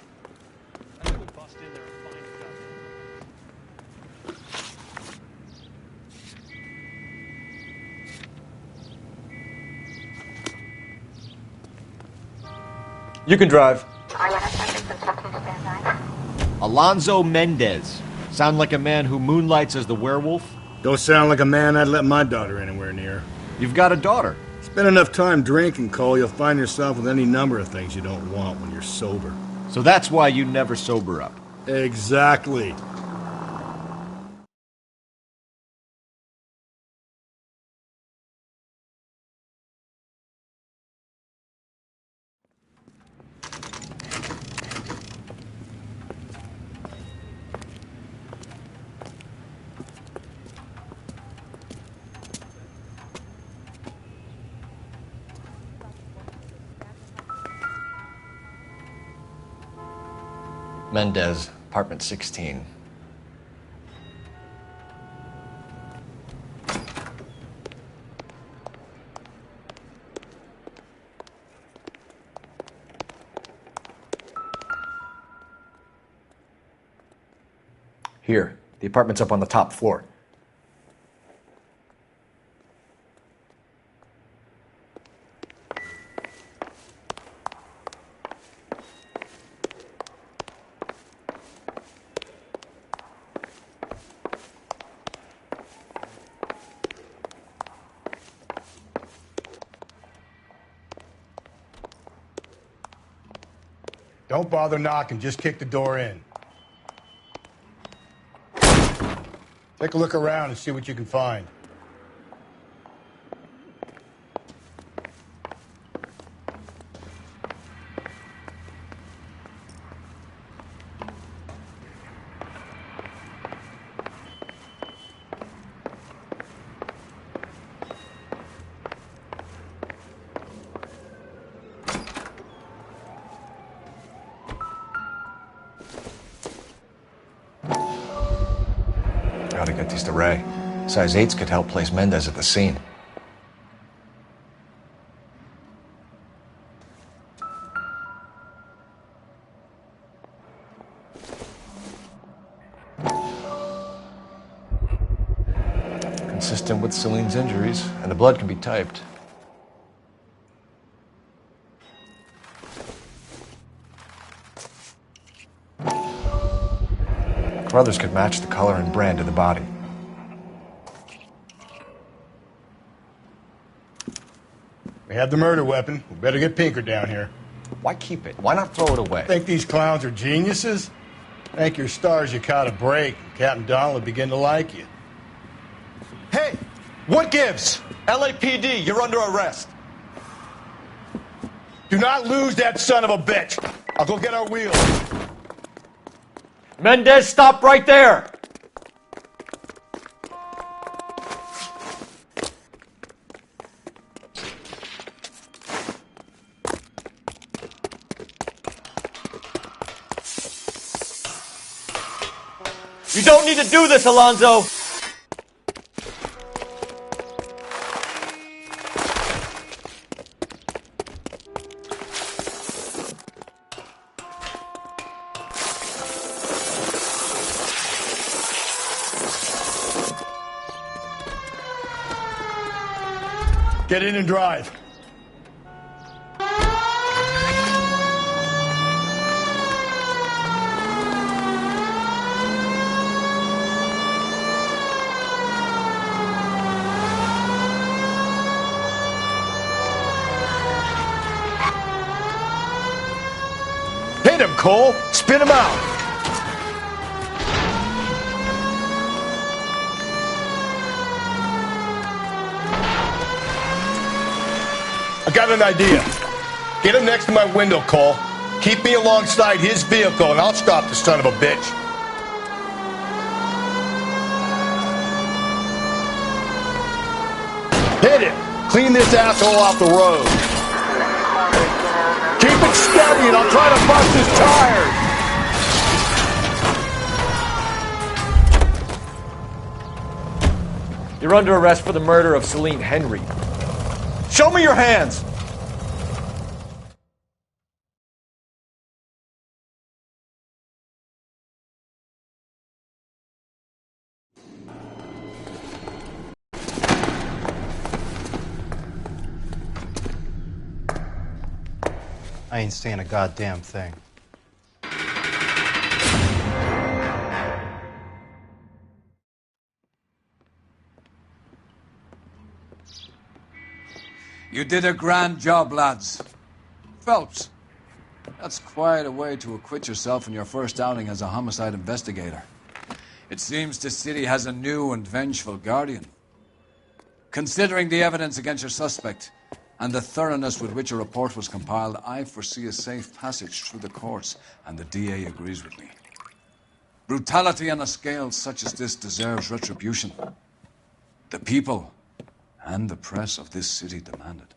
Speaker 11: You can drive. Alonzo Mendez. Sound like a man who moonlights as the werewolf?
Speaker 24: Don't sound like a man I'd let my daughter anywhere near.
Speaker 11: You've got a daughter.
Speaker 24: Spend enough time drinking, Cole, you'll find yourself with any number of things you don't want when you're sober.
Speaker 11: So that's why you never sober up.
Speaker 24: Exactly.
Speaker 11: Mendez, apartment 16. Here, the apartment's up on the top floor.
Speaker 24: Don't bother knocking, just kick the door in. Take a look around and see what you can find.
Speaker 11: Gotta get these to Ray. Size 8s could help place Mendez at the scene. Consistent with Celine's injuries, and the blood can be typed. Carruthers could match the color and brand of the body.
Speaker 24: We have the murder weapon. We better get Pinker down here.
Speaker 11: Why keep it? Why not throw it away?
Speaker 24: Think these clowns are geniuses? Thank your stars you caught a break. Captain Donald will begin to like you.
Speaker 11: Hey! What gives? LAPD, you're under arrest.
Speaker 24: Do not lose that son of a bitch. I'll go get our wheels.
Speaker 11: Mendez, stop right there! You don't need to do this, Alonzo!
Speaker 24: Get in and drive. Hit him, Cole. Spin him out. I got an idea. Get him next to my window, Cole. Keep me alongside his vehicle, and I'll stop the son of a bitch. Hit him. Clean this asshole off the road. Keep it steady, and I'll try to bust his tires.
Speaker 3: You're under arrest for the murder of Celine Henry. Show me your hands!
Speaker 4: I ain't saying a goddamn thing.
Speaker 23: You did a grand job, lads. Phelps, that's quite a way to acquit yourself in your first outing as a homicide investigator. It seems the city has a new and vengeful guardian. Considering the evidence against your suspect and the thoroughness with which a report was compiled, I foresee a safe passage through the courts, and the DA agrees with me. Brutality on a scale such as this deserves retribution. The people and the press of this city demand it.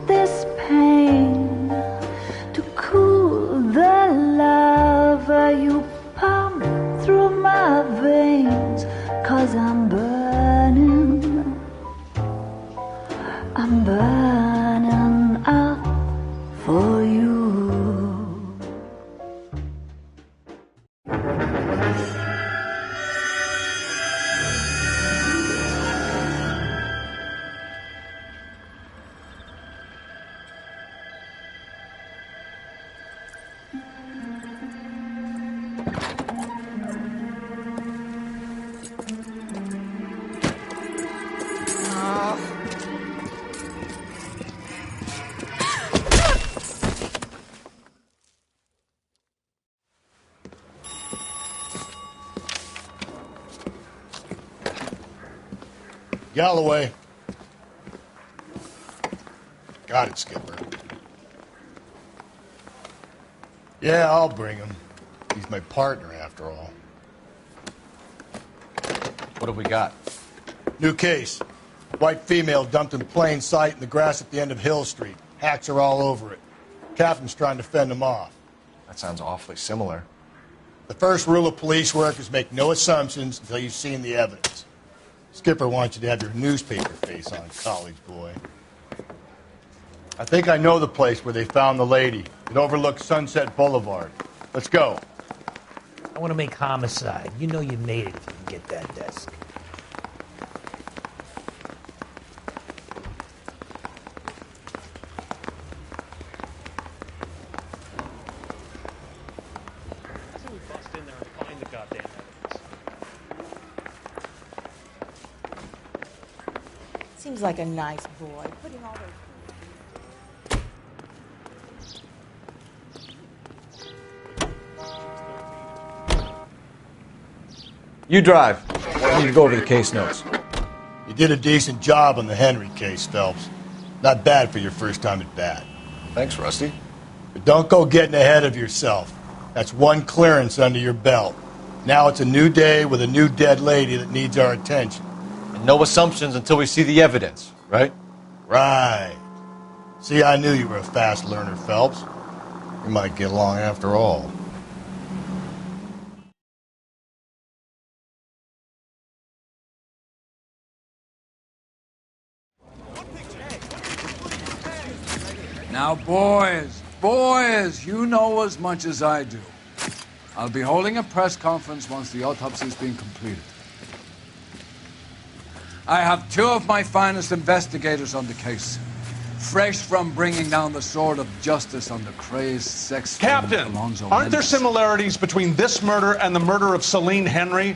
Speaker 17: This pain to cool the lava you pump through my veins, 'cause I'm burning up for you.
Speaker 24: Galloway. Got it, Skipper. Yeah, I'll bring him. He's my partner, after all.
Speaker 3: What have we got?
Speaker 24: New case. White female dumped in plain sight in the grass at the end of Hill Street. Hacks are all over it. Captain's trying to fend them off.
Speaker 3: That sounds awfully similar.
Speaker 24: The first rule of police work is make no assumptions until you've seen the evidence. Skipper wants you to have your newspaper face on, college boy. I think I know the place where they found the lady. It overlooks Sunset Boulevard. Let's go.
Speaker 20: I want to make homicide. You know you made it if you can get that desk.
Speaker 1: Seems like a nice boy. Putting all those...
Speaker 3: You drive. I need to go over the case notes.
Speaker 24: You did a decent job on the Henry case, Phelps. Not bad for your first time at bat.
Speaker 3: Thanks, Rusty.
Speaker 24: But don't go getting ahead of yourself. That's one clearance under your belt. Now it's a new day with a new dead lady that needs our attention.
Speaker 3: And no assumptions until we see the evidence. right?
Speaker 24: Right. See, I knew you were a fast learner, Phelps. We might get along after all.
Speaker 23: Now, boys, you know as much as I do. I'll be holding a press conference once the autopsy's been completed. I have two of my finest investigators on the case. Fresh from bringing down the sword of justice on the crazed sex
Speaker 7: Captain,
Speaker 23: Alonzo
Speaker 7: aren't there
Speaker 23: Mendes.
Speaker 7: similarities between this murder and the murder of Celine Henry?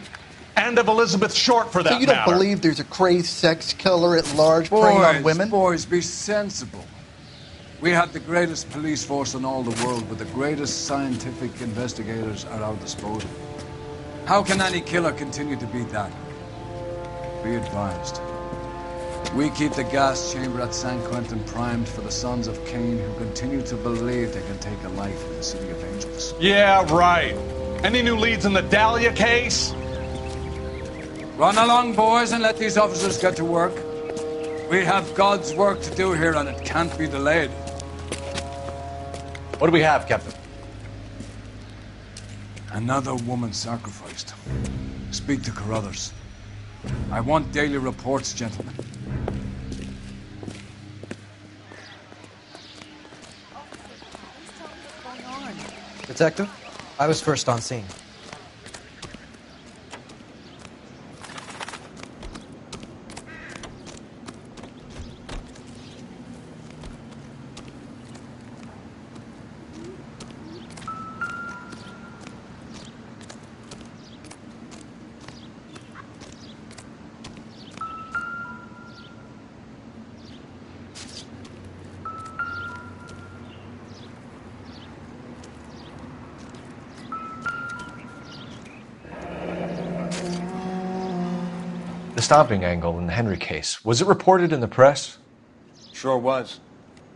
Speaker 7: And of Elizabeth Short, for that
Speaker 5: So you don't
Speaker 7: matter?
Speaker 5: believe there's a crazed sex killer at large preying on women?
Speaker 23: Boys, be sensible. We have the greatest police force in all the world, with the greatest scientific investigators at our disposal. How can any killer continue to beat that? Be advised. We keep the gas chamber at San Quentin primed for the sons of Cain who continue to believe they can take a life in the City of Angels.
Speaker 7: Yeah, right. Any new leads in the Dahlia case?
Speaker 23: Run along, boys, and let these officers get to work. We have God's work to do here, and it can't be delayed.
Speaker 11: What do we have, Captain?
Speaker 23: Another woman sacrificed. Speak to Carruthers. I want daily reports, gentlemen.
Speaker 4: Detective, I was first on scene.
Speaker 3: The stomping angle in the Henry case, was it reported in the press?
Speaker 9: Sure was.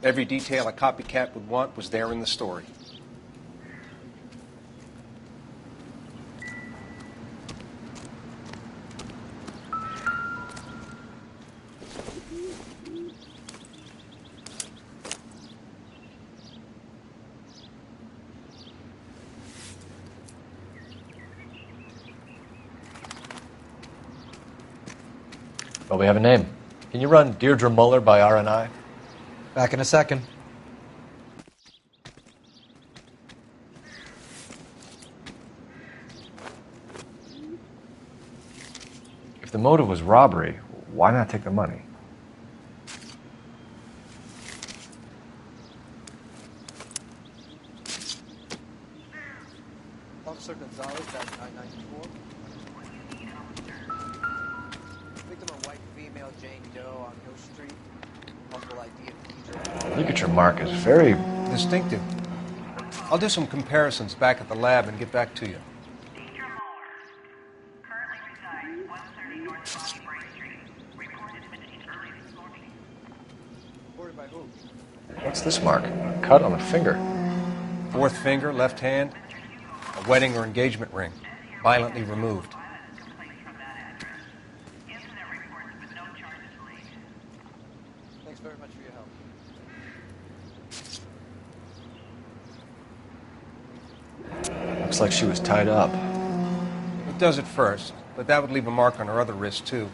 Speaker 9: Every detail a copycat would want was there in the story.
Speaker 3: Well, we have a name. Can you run Deirdre Muller by RNI?
Speaker 4: Back in a second.
Speaker 3: If the motive was robbery, why not take the money?
Speaker 4: Officer Gonzalez, that's 994. Victim a white female, Jane Doe on Hill Street. Possible ID of Deirdre.
Speaker 3: Look at your mark, it's very
Speaker 9: distinctive. I'll do some comparisons back at the lab and get back to you.
Speaker 3: What's this mark? A cut on a finger.
Speaker 9: Fourth finger, left hand. A wedding or engagement ring. Violently removed.
Speaker 4: Thanks very much for your help.
Speaker 3: Looks like she was tied up.
Speaker 9: It does at first, but that would leave a mark on her other wrist, too.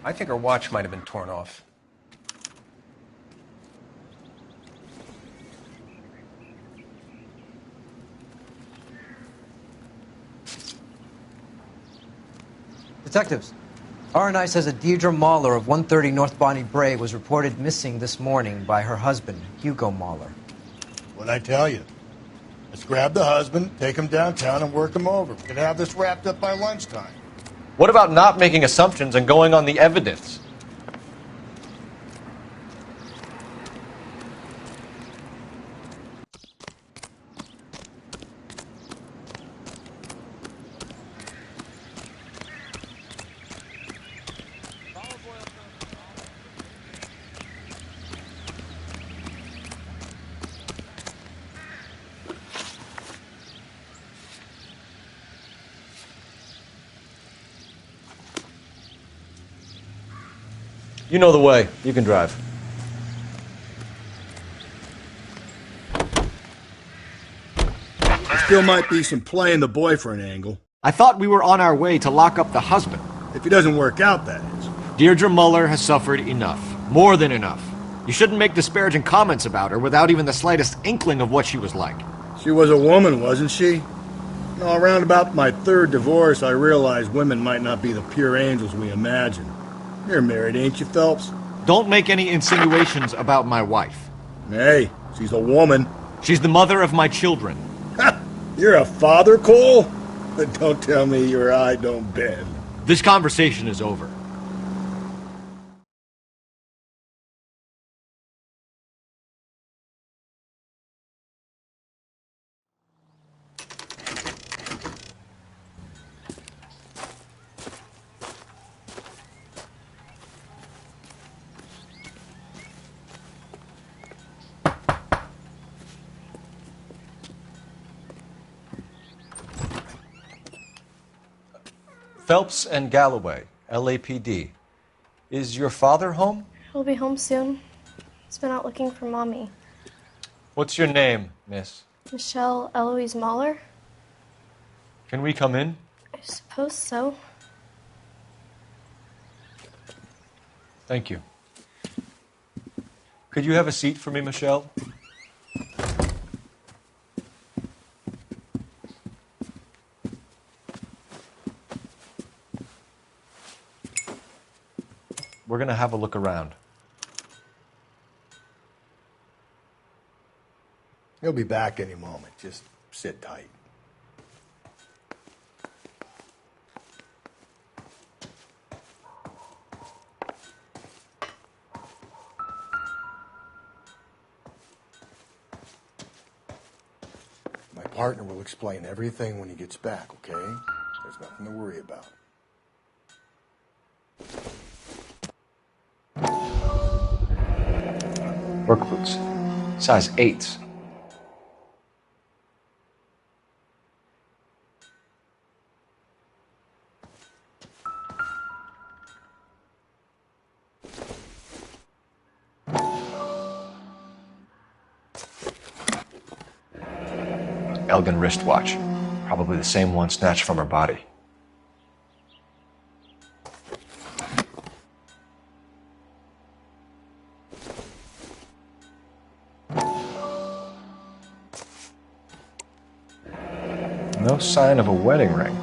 Speaker 9: I think her watch might have been torn off.
Speaker 4: Detectives, RNI says that Deirdre Mahler of 130 North Bonnie Bray was reported missing this morning by her husband, Hugo Mahler.
Speaker 24: What'd I tell you? Let's grab the husband, take him downtown, and work him over. We could have this wrapped up by lunchtime.
Speaker 11: What about not making assumptions and going on the evidence? You know the way. You can drive.
Speaker 24: There still might be some playing the boyfriend angle.
Speaker 3: I thought we were on our way to lock up the husband.
Speaker 24: If he doesn't work out, that is.
Speaker 3: Deirdre Muller has suffered enough. More than enough. You shouldn't make disparaging comments about her without even the slightest inkling of what she was like.
Speaker 24: She was a woman, wasn't she? No, around about my third divorce, I realized women might not be the pure angels we imagine. You're married, ain't you, Phelps?
Speaker 3: Don't make any insinuations about my wife.
Speaker 24: Hey, she's a woman.
Speaker 3: She's the mother of my children.
Speaker 24: You're a father, Cole? But don't tell me your eye don't bend.
Speaker 3: This conversation is over.
Speaker 11: Phelps and Galloway, LAPD. Is your father home?
Speaker 6: He'll be home soon. He's been out looking for Mommy.
Speaker 11: What's your name, miss?
Speaker 6: Michelle Eloise Mahler?
Speaker 11: Can we come in?
Speaker 6: I suppose so.
Speaker 11: Thank you. Could you have a seat for me, Michelle? We're going to have a look around.
Speaker 24: He'll be back any moment. Just sit tight. My partner will explain everything when he gets back, okay? There's nothing to worry about.
Speaker 11: Work boots. Size 8s. Elgin wristwatch. Probably the same one snatched from her body. No sign of a wedding ring.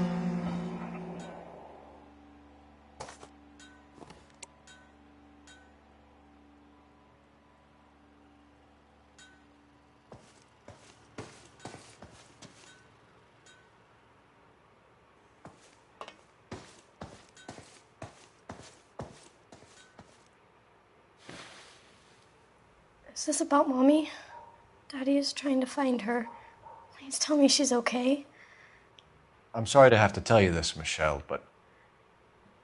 Speaker 6: Is this about Mommy? Daddy is trying to find her. Please tell me she's okay.
Speaker 11: I'm sorry to have to tell you this, Michelle, but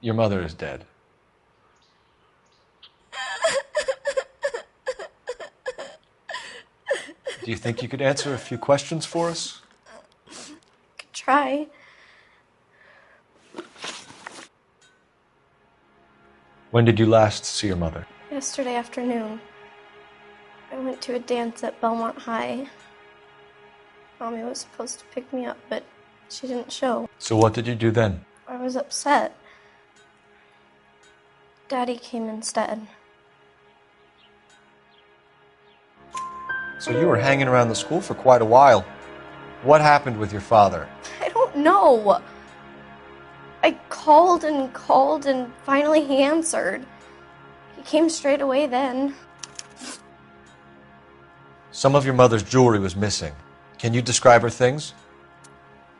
Speaker 11: your mother is dead. Do you think you could answer a few questions for us?
Speaker 6: Could try.
Speaker 11: When did you last see your mother?
Speaker 6: Yesterday afternoon. I went to a dance at Belmont High. Mommy was supposed to pick me up, but she didn't show.
Speaker 11: So what did you do then?
Speaker 6: I was upset. Daddy came instead.
Speaker 11: So you were hanging around the school for quite a while. What happened with your father?
Speaker 6: I don't know. I called and finally he answered. He came straight away then.
Speaker 11: Some of your mother's jewelry was missing. Can you describe her things?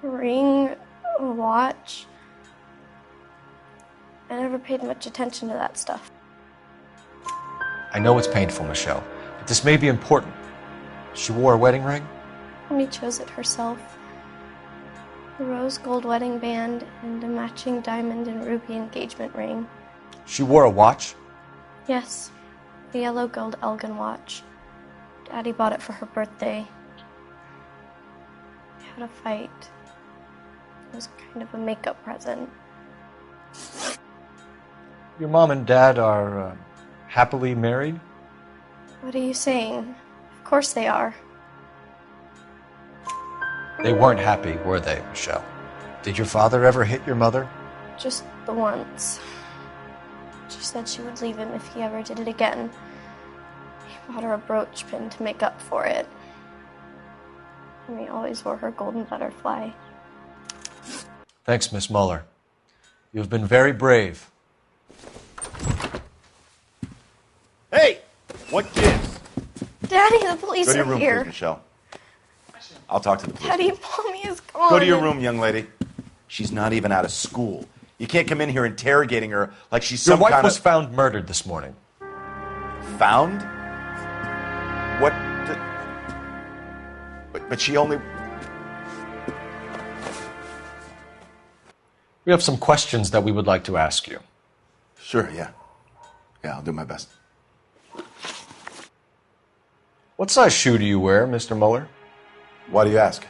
Speaker 6: A ring, a watch. I never paid much attention to that stuff.
Speaker 11: I know it's painful, Michelle, but this may be important. She wore a wedding ring?
Speaker 6: Mommy chose it herself. A rose gold wedding band and a matching diamond and ruby engagement ring.
Speaker 11: She wore a watch?
Speaker 6: Yes, the yellow gold Elgin watch. Daddy bought it for her birthday. We had a fight. It was kind of a makeup present.
Speaker 11: Your mom and dad are
Speaker 3: happily married?
Speaker 6: What are you saying? Of course they are.
Speaker 3: They weren't happy, were they, Michelle?
Speaker 10: Did your father ever hit your mother?
Speaker 6: Just the once. She said she would leave him if he ever did it again. He bought her a brooch pin to make up for it. And he always wore her golden butterfly.
Speaker 3: Thanks, Miss Muller. You've been very brave.
Speaker 8: Hey! What gives?
Speaker 6: Daddy, the police
Speaker 8: Go to your
Speaker 6: are
Speaker 8: room,
Speaker 6: here.
Speaker 8: please, Michelle. I'll talk to the police.
Speaker 6: Daddy, Mommy is gone.
Speaker 8: Go to your room, young lady. She's not even out of school. You can't come in here interrogating her like she's
Speaker 3: Your
Speaker 8: some
Speaker 3: wife
Speaker 8: kind
Speaker 3: was
Speaker 8: of...
Speaker 3: found murdered this morning.
Speaker 8: Found? What? But she only...
Speaker 3: We have some questions that we would like to ask you.
Speaker 8: Sure, yeah. Yeah, I'll do my best.
Speaker 3: What size shoe do you wear, Mr. Muller?
Speaker 8: Why do you ask?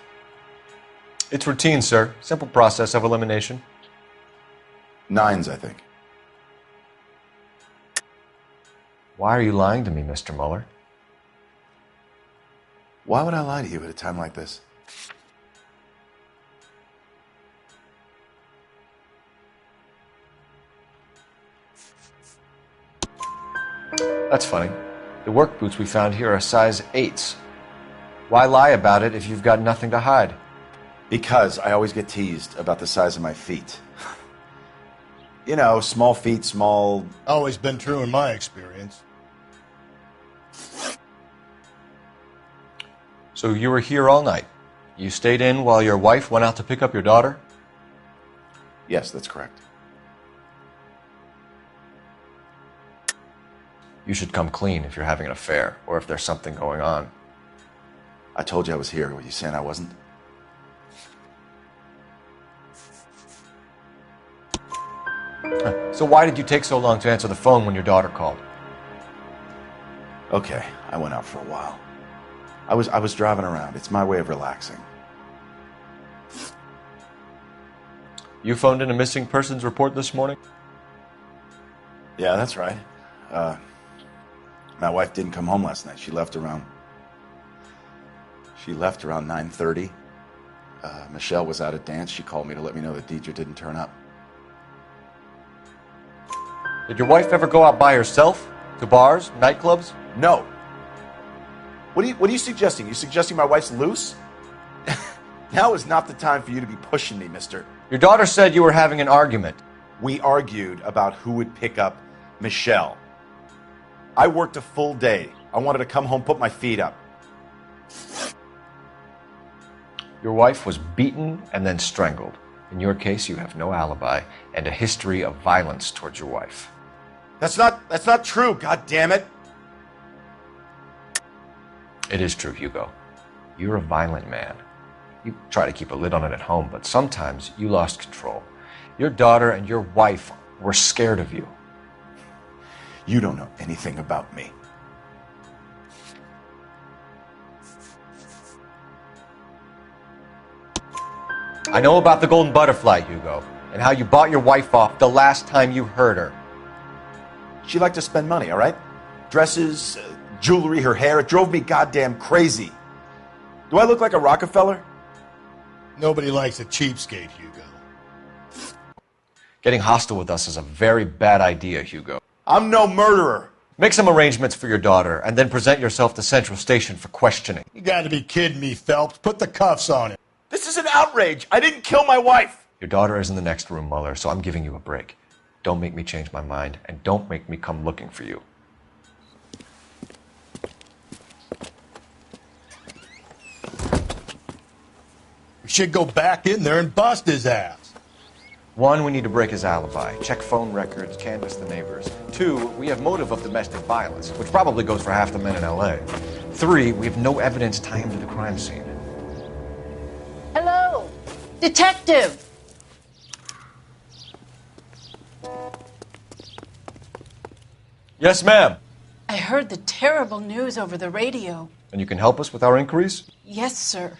Speaker 3: It's routine, sir. Simple process of elimination.
Speaker 8: 9s, I think.
Speaker 3: Why are you lying to me, Mr. Muller?
Speaker 8: Why would I lie to you at a time like this?
Speaker 3: That's funny. The work boots we found here are size 8s. Why lie about it if you've got nothing to hide?
Speaker 8: Because I always get teased about the size of my feet. You know, small feet, small...
Speaker 24: Always been true in my experience.
Speaker 3: So you were here all night. You stayed in while your wife went out to pick up your daughter?
Speaker 8: Yes, that's correct.
Speaker 3: You should come clean if you're having an affair, or if there's something going on.
Speaker 8: I told you I was here. Were you saying I wasn't?
Speaker 3: So why did you take so long to answer the phone when your daughter called?
Speaker 8: Okay, I went out for a while. I was driving around. It's my way of relaxing.
Speaker 3: You phoned in a missing persons report this morning?
Speaker 8: Yeah, that's right. My wife didn't come home last night. She left around 9:30. Michelle was out at dance. She called me to let me know that Deidre didn't turn up.
Speaker 3: Did your wife ever go out by herself? To bars, nightclubs?
Speaker 8: No. What are you suggesting? You suggesting my wife's loose? Now is not the time for you to be pushing me, mister.
Speaker 3: Your daughter said you were having an argument.
Speaker 8: We argued about who would pick up Michelle. I worked a full day. I wanted to come home, put my feet up.
Speaker 3: Your wife was beaten and then strangled. In your case, you have no alibi and a history of violence towards your wife.
Speaker 8: That's not true, God damn it.
Speaker 3: It is true, Hugo. You're a violent man. You try to keep a lid on it at home, but sometimes you lost control. Your daughter and your wife were scared of you.
Speaker 8: You don't know anything about me.
Speaker 3: I know about the golden butterfly, Hugo, and how you bought your wife off the last time you heard her.
Speaker 8: She liked to spend money, all right? Dresses, jewelry, her hair. It drove me goddamn crazy. Do I look like a Rockefeller?
Speaker 24: Nobody likes a cheapskate, Hugo.
Speaker 3: Getting hostile with us is a very bad idea, Hugo.
Speaker 8: I'm no murderer.
Speaker 3: Make some arrangements for your daughter, and then present yourself to Central Station for questioning.
Speaker 24: You gotta be kidding me, Phelps. Put the cuffs on it.
Speaker 8: This is an outrage. I didn't kill my wife.
Speaker 3: Your daughter is in the next room, Muller, so I'm giving you a break. Don't make me change my mind, and don't make me come looking for you.
Speaker 24: We should go back in there and bust his ass.
Speaker 3: 1, we need to break his alibi. Check phone records, canvass the neighbors. 2, we have motive of domestic violence, which probably goes for half the men in L.A. 3, we have no evidence tying him to the crime scene.
Speaker 15: Hello, detective.
Speaker 3: Yes, ma'am.
Speaker 15: I heard the terrible news over the radio.
Speaker 3: And you can help us with our inquiries?
Speaker 15: Yes, sir.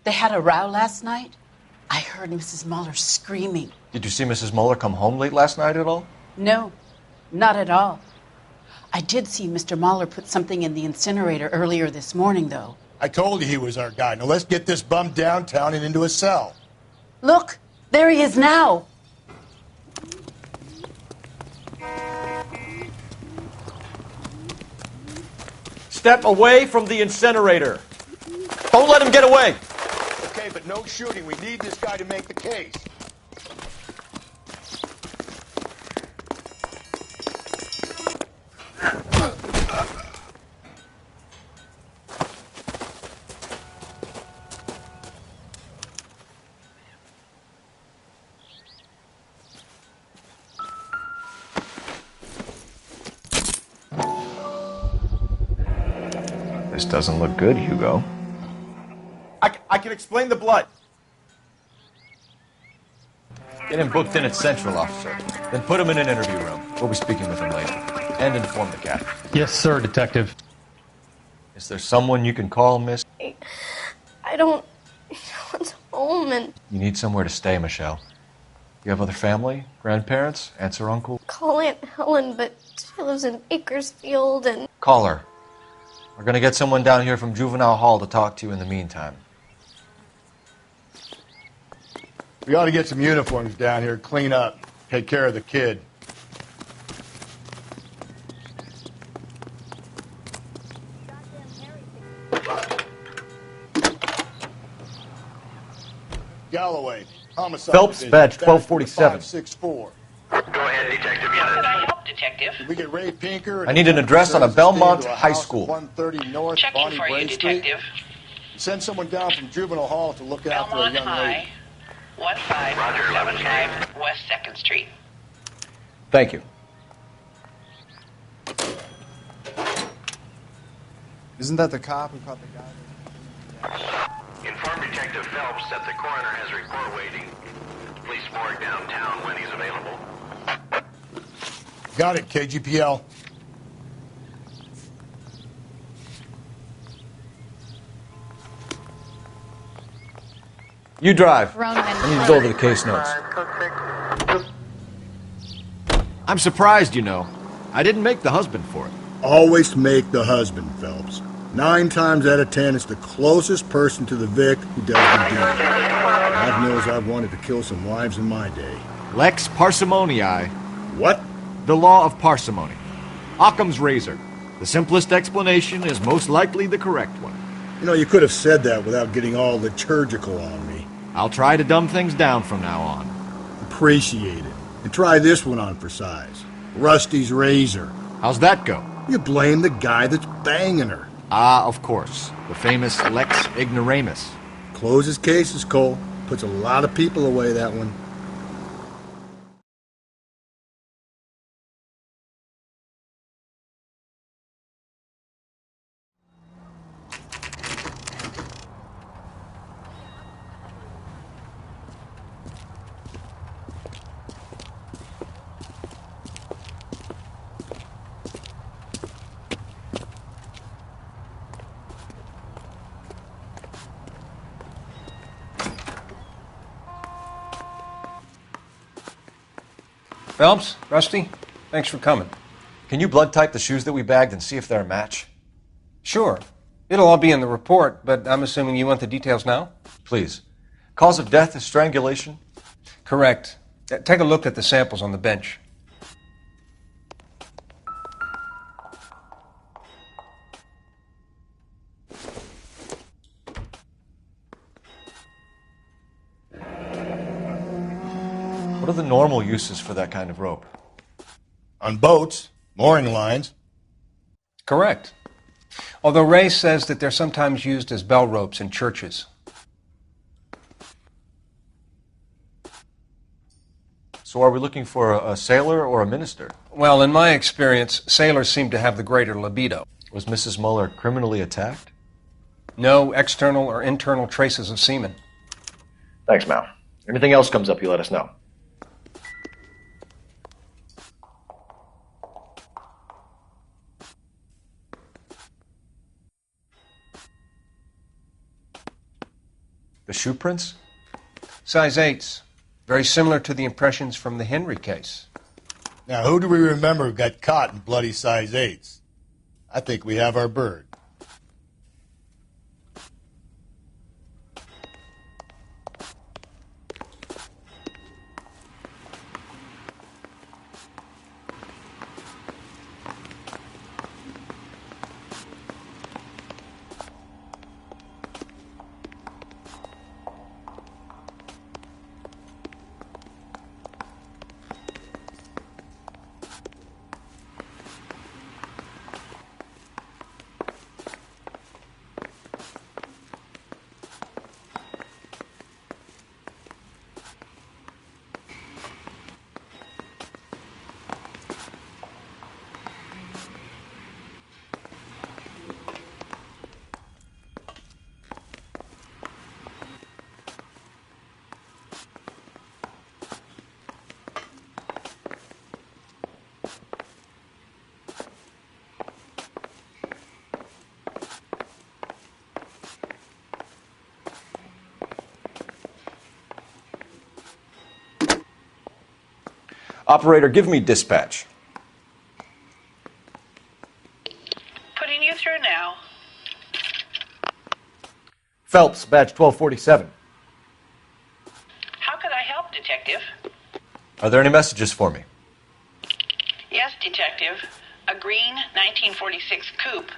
Speaker 15: They had a row last night. I heard Mrs. Muller screaming.
Speaker 3: Did you see Mrs. Muller come home late last night at all?
Speaker 15: No, not at all. I did see Mr. Mahler put something in the incinerator earlier this morning, though.
Speaker 24: I told you he was our guy. Now let's get this bum downtown and into a cell.
Speaker 15: Look, there he is now.
Speaker 11: Step away from the incinerator. Don't let him get away.
Speaker 24: Okay, but no shooting. We need this guy to make the case.
Speaker 3: This doesn't look good, Hugo.
Speaker 8: I can explain the blood.
Speaker 11: Get him booked in at Central, officer. Then put him in an interview room. We'll be speaking with him later. And inform the captain.
Speaker 13: Yes, sir, Detective.
Speaker 11: Is there someone you can call, miss?
Speaker 6: I don't know what's home, and
Speaker 11: You need somewhere to stay, Michelle. You have other family? Grandparents? Aunts or uncle?
Speaker 6: call Aunt Helen, but she lives in Bakersfield, and
Speaker 11: Call her. We're gonna get someone down here from Juvenile Hall to talk to you in the meantime.
Speaker 24: We ought to get some uniforms down here, clean up, take care of the kid. Galloway, homicide.
Speaker 11: Phelps,
Speaker 24: division,
Speaker 11: badge
Speaker 24: status
Speaker 11: 1247.
Speaker 24: 564.
Speaker 2: Go ahead, Detective.
Speaker 16: How can I help, Detective?
Speaker 24: Did we get Ray Pinker?
Speaker 11: I need an address on a Belmont High School.
Speaker 24: 130 North
Speaker 16: Checking
Speaker 24: Bonnie
Speaker 16: for you,
Speaker 24: Bray Street.
Speaker 16: Detective.
Speaker 24: Send someone down from Juvenile Hall to look out for a
Speaker 16: Belmont
Speaker 24: young lady.
Speaker 16: High, 1575 West 2nd Street.
Speaker 11: Thank you.
Speaker 4: Isn't that the cop who caught the guy?
Speaker 2: Inform Detective Phelps that the coroner has a report waiting. Police morgue downtown when he's available.
Speaker 24: Got it, KGPL.
Speaker 11: You drive.
Speaker 17: Ronan.
Speaker 11: I need to go over the case notes. I'm surprised, you know. I didn't make the husband for it.
Speaker 24: Always make the husband, Phelps. 9 times out of 10, it's the closest person to the Vic who does the deed. God knows I've wanted to kill some wives in my day.
Speaker 11: Lex parsimoniae.
Speaker 24: What?
Speaker 11: The law of parsimony. Occam's razor. The simplest explanation is most likely the correct one.
Speaker 24: You know, you could have said that without getting all liturgical on me.
Speaker 11: I'll try to dumb things down from now on.
Speaker 24: Appreciate it. And try this one on for size. Rusty's razor.
Speaker 11: How's that go?
Speaker 24: You blame the guy that's banging her.
Speaker 11: Ah, of course. The famous Lex ignoramus.
Speaker 24: Closes cases, Cole. Puts a lot of people away, that one.
Speaker 9: Phelps, Rusty, thanks for coming.
Speaker 11: Can you blood type the shoes that we bagged and see if they're a match?
Speaker 9: Sure. It'll all be in the report, but I'm assuming you want the details now?
Speaker 11: Please. Cause of death is strangulation?
Speaker 9: Correct. Take a look at the samples on the bench.
Speaker 11: What are the normal uses for that kind of rope?
Speaker 24: On boats, mooring lines.
Speaker 9: Correct. Although Ray says that they're sometimes used as bell ropes in churches.
Speaker 11: So are we looking for a sailor or a minister?
Speaker 9: Well, in my experience, sailors seem to have the greater libido.
Speaker 11: Was Mrs. Muller criminally attacked?
Speaker 9: No external or internal traces of semen.
Speaker 3: Thanks, Mal. Anything else comes up, you let us know.
Speaker 11: The shoe prints?
Speaker 9: Size 8s. Very similar to the impressions from the Henry case.
Speaker 24: Now, who do we remember got caught in bloody size 8s? I think we have our bird.
Speaker 3: Operator, give me dispatch.
Speaker 16: Putting you through now.
Speaker 3: Phelps, badge 1247.
Speaker 16: How could I help, Detective?
Speaker 3: Are there any messages for me?
Speaker 16: Yes, Detective. A green 1946 coupe,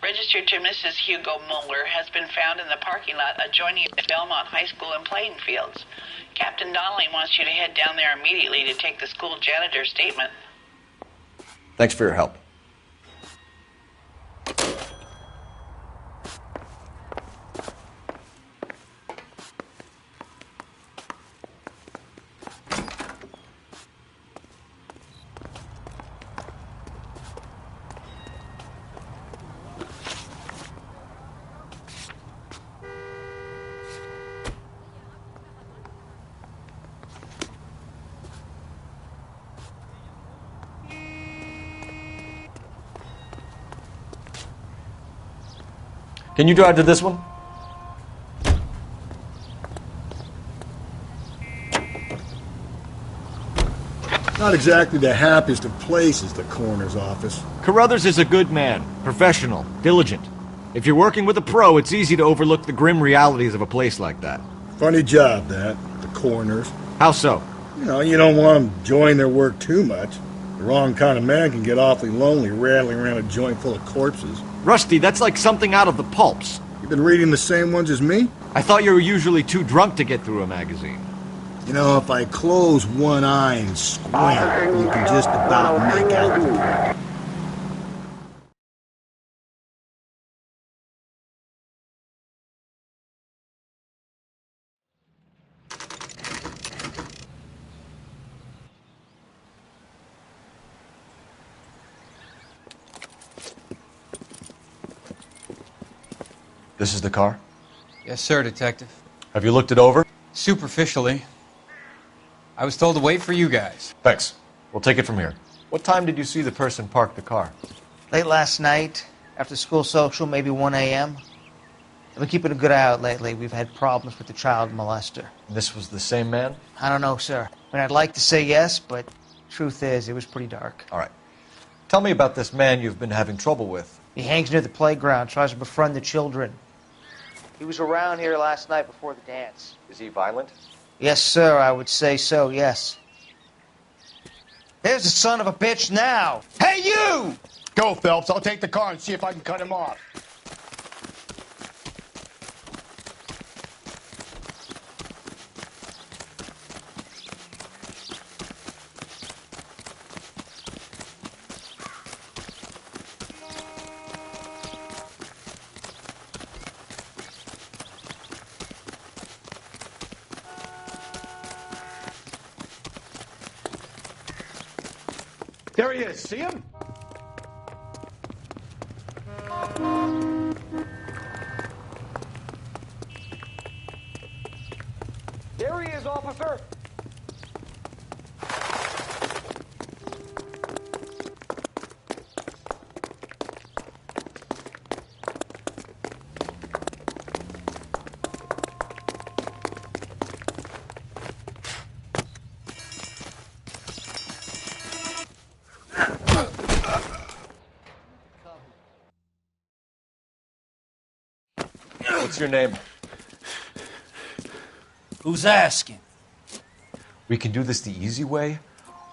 Speaker 16: registered to Mrs. Hugo Mueller, has been found in the parking lot adjoining the Belmont High School in playing fields. Captain Donnelly wants you to head down there immediately to take the school janitor's statement.
Speaker 3: Thanks for your help. Can you drive to this one?
Speaker 24: Not exactly the happiest of places, the coroner's office.
Speaker 3: Carruthers is a good man, professional, diligent. If you're working with a pro, it's easy to overlook the grim realities of a place like that.
Speaker 24: Funny job, that, the coroner's.
Speaker 3: How so?
Speaker 24: You know, you don't want them enjoying their work too much. The wrong kind of man can get awfully lonely rattling around a joint full of corpses.
Speaker 3: Rusty, that's like something out of the pulps.
Speaker 24: You've been reading the same ones as me?
Speaker 3: I thought you were usually too drunk to get through a magazine.
Speaker 24: You know, if I close one eye and squint, you can just about make out.
Speaker 3: This is the car?
Speaker 4: Yes, sir, Detective.
Speaker 3: Have you looked it over?
Speaker 4: Superficially. I was told to wait for you guys.
Speaker 3: Thanks. We'll take it from here. What time did you see the person park the car?
Speaker 13: Late last night, after school social, maybe 1 a.m. I've been keeping a good eye out lately. We've had problems with the child molester.
Speaker 3: This was the same man?
Speaker 13: I don't know, sir. I mean, I'd like to say yes, but truth is, it was pretty dark.
Speaker 3: All right. Tell me about this man you've been having trouble with.
Speaker 13: He hangs near the playground, tries to befriend the children. He was around here last night before the dance.
Speaker 3: Is he violent?
Speaker 13: Yes, sir, I would say so, yes. There's the son of a bitch now. Hey, you!
Speaker 24: Go, Phelps. I'll take the car and see if I can cut him off.
Speaker 10: There he is. See him? There he is, officer.
Speaker 11: What's your name?
Speaker 20: Who's asking?
Speaker 11: We can do this the easy way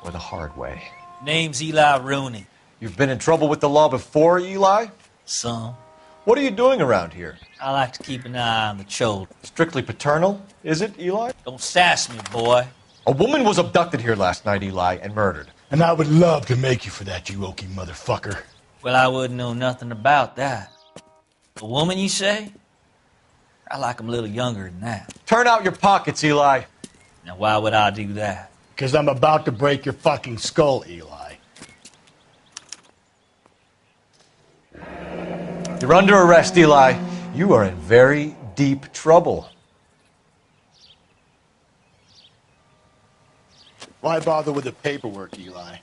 Speaker 11: or the hard way.
Speaker 20: Name's Eli Rooney.
Speaker 11: You've been in trouble with the law before, Eli?
Speaker 20: Some.
Speaker 11: What are you doing around here?
Speaker 20: I like to keep an eye on the children.
Speaker 11: Strictly paternal, is it, Eli?
Speaker 20: Don't sass me, boy.
Speaker 11: A woman was abducted here last night, Eli, and murdered.
Speaker 24: And I would love to make you for that, you oaky motherfucker.
Speaker 20: Well, I wouldn't know nothing about that. A woman, you say? I like 'em a little younger than that.
Speaker 11: Turn out your pockets, Eli.
Speaker 20: Now, why would I do that?
Speaker 24: Because I'm about to break your fucking skull, Eli.
Speaker 11: You're under arrest, Eli. You are in very deep trouble.
Speaker 24: Why bother with the paperwork, Eli?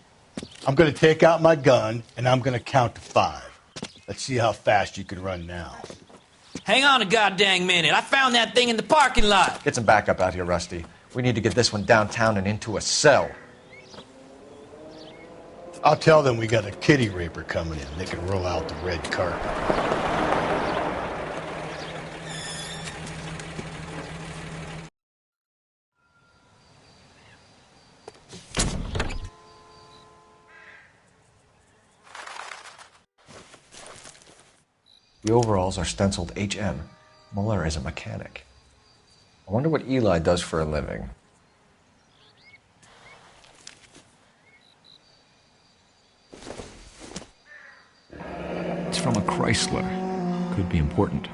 Speaker 24: I'm going to take out my gun, and I'm going to count to 5. Let's see how fast you can run now.
Speaker 20: Hang on a goddamn minute. I found that thing in the parking lot.
Speaker 11: Get some backup out here, Rusty. We need to get this one downtown and into a cell.
Speaker 24: I'll tell them we got a kitty raper coming in. They can roll out the red carpet.
Speaker 3: The overalls are stenciled HM. Muller is a mechanic. I wonder what Eli does for a living.
Speaker 12: It's from a Chrysler. Could be important.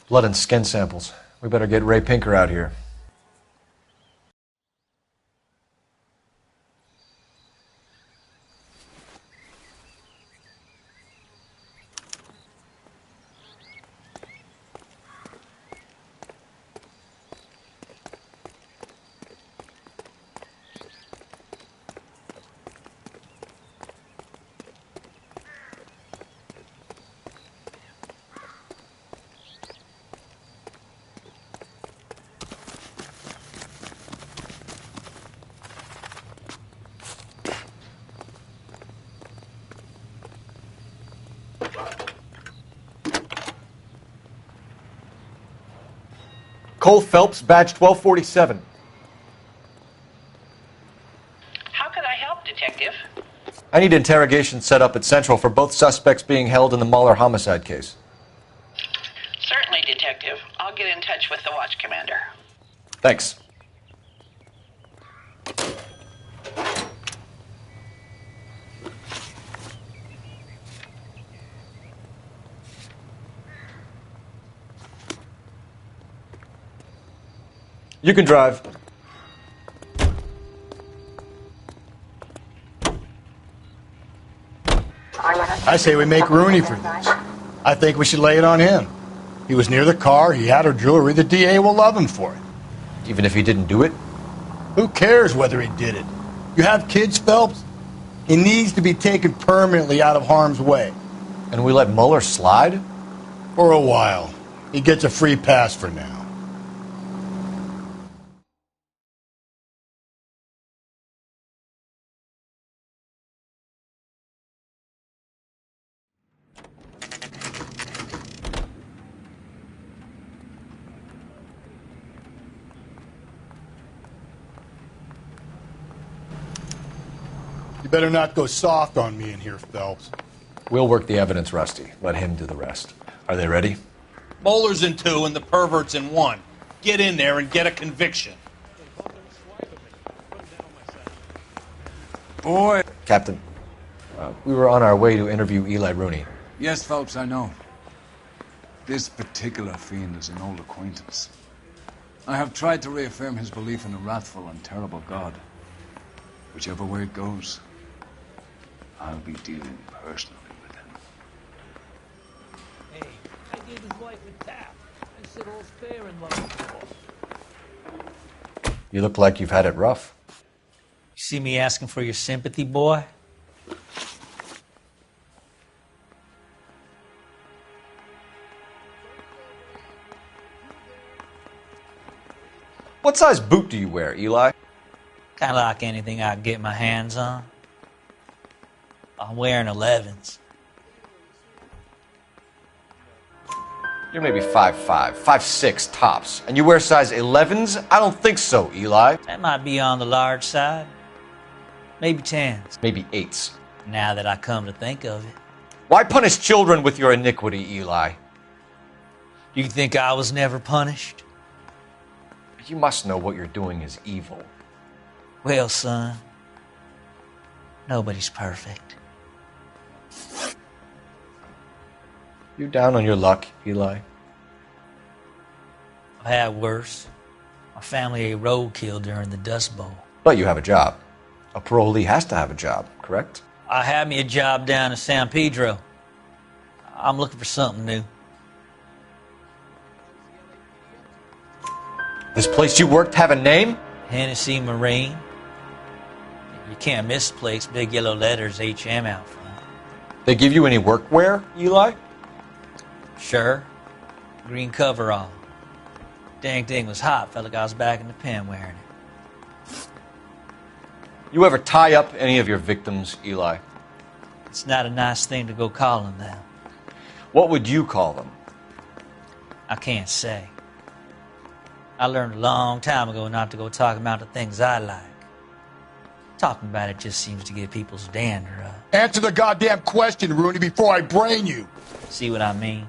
Speaker 3: Blood and skin samples. We better get Ray Pinker out here.
Speaker 11: Cole Phelps, badge 1247.
Speaker 16: How could I help, Detective?
Speaker 11: I need interrogation set up at Central for both suspects being held in the Muller homicide case.
Speaker 16: Certainly, Detective. I'll get in touch with the watch commander.
Speaker 11: Thanks. You can drive.
Speaker 24: I say we make Rooney for this. I think we should lay it on him. He was near the car, he had her jewelry, the DA will love him for it.
Speaker 11: Even if he didn't do it?
Speaker 24: Who cares whether he did it? You have kids, Phelps? He needs to be taken permanently out of harm's way.
Speaker 11: And we let Muller slide?
Speaker 24: For a while. He gets a free pass for now. You better not go soft on me in here, Phelps.
Speaker 3: We'll work the evidence, Rusty. Let him do the rest. Are they ready?
Speaker 18: Bowler's in 2 and the pervert's in 1. Get in there and get a conviction.
Speaker 23: Boy.
Speaker 3: Captain, we were on our way to interview Eli Rooney.
Speaker 23: Yes, Phelps, I know. This particular fiend is an old acquaintance. I have tried to reaffirm his belief in a wrathful and terrible God. Whichever way it goes, I'll be dealing personally with him.
Speaker 20: Hey, I gave his wife a tap. I said all's fair in love.
Speaker 3: You look like you've had it rough.
Speaker 20: You see me asking for your sympathy, boy?
Speaker 11: What size boot do you wear, Eli?
Speaker 20: Kind of like anything I can get my hands on. I'm wearing 11s.
Speaker 3: You're maybe 5'5", 5'6", tops. And you wear size 11s? I don't think so, Eli.
Speaker 20: That might be on the large side. Maybe 10s.
Speaker 3: Maybe 8s.
Speaker 20: Now that I come to think of it.
Speaker 3: Why punish children with your iniquity, Eli?
Speaker 20: You think I was never punished?
Speaker 3: You must know what you're doing is evil.
Speaker 20: Well, son, nobody's perfect.
Speaker 3: You down on your luck, Eli?
Speaker 20: I've had worse. My family ate roadkill during the Dust Bowl.
Speaker 3: But you have a job. A parolee has to have a job, correct?
Speaker 20: I had me a job down in San Pedro. I'm looking for something new.
Speaker 3: This place you worked have a name?
Speaker 20: Hennessy Marine. You can't misplace big yellow letters HM out front.
Speaker 3: They give you any workwear, Eli?
Speaker 20: Sure. Green coverall. Dang thing was hot. Felt like I was back in the pen wearing it.
Speaker 3: You ever tie up any of your victims, Eli?
Speaker 20: It's not a nice thing to go calling them.
Speaker 3: What would you call them?
Speaker 20: I can't say. I learned a long time ago not to go talking about the things I like. Talking about it just seems to get people's dander up.
Speaker 14: Answer the goddamn question, Rooney, before I brain you.
Speaker 20: See what I mean?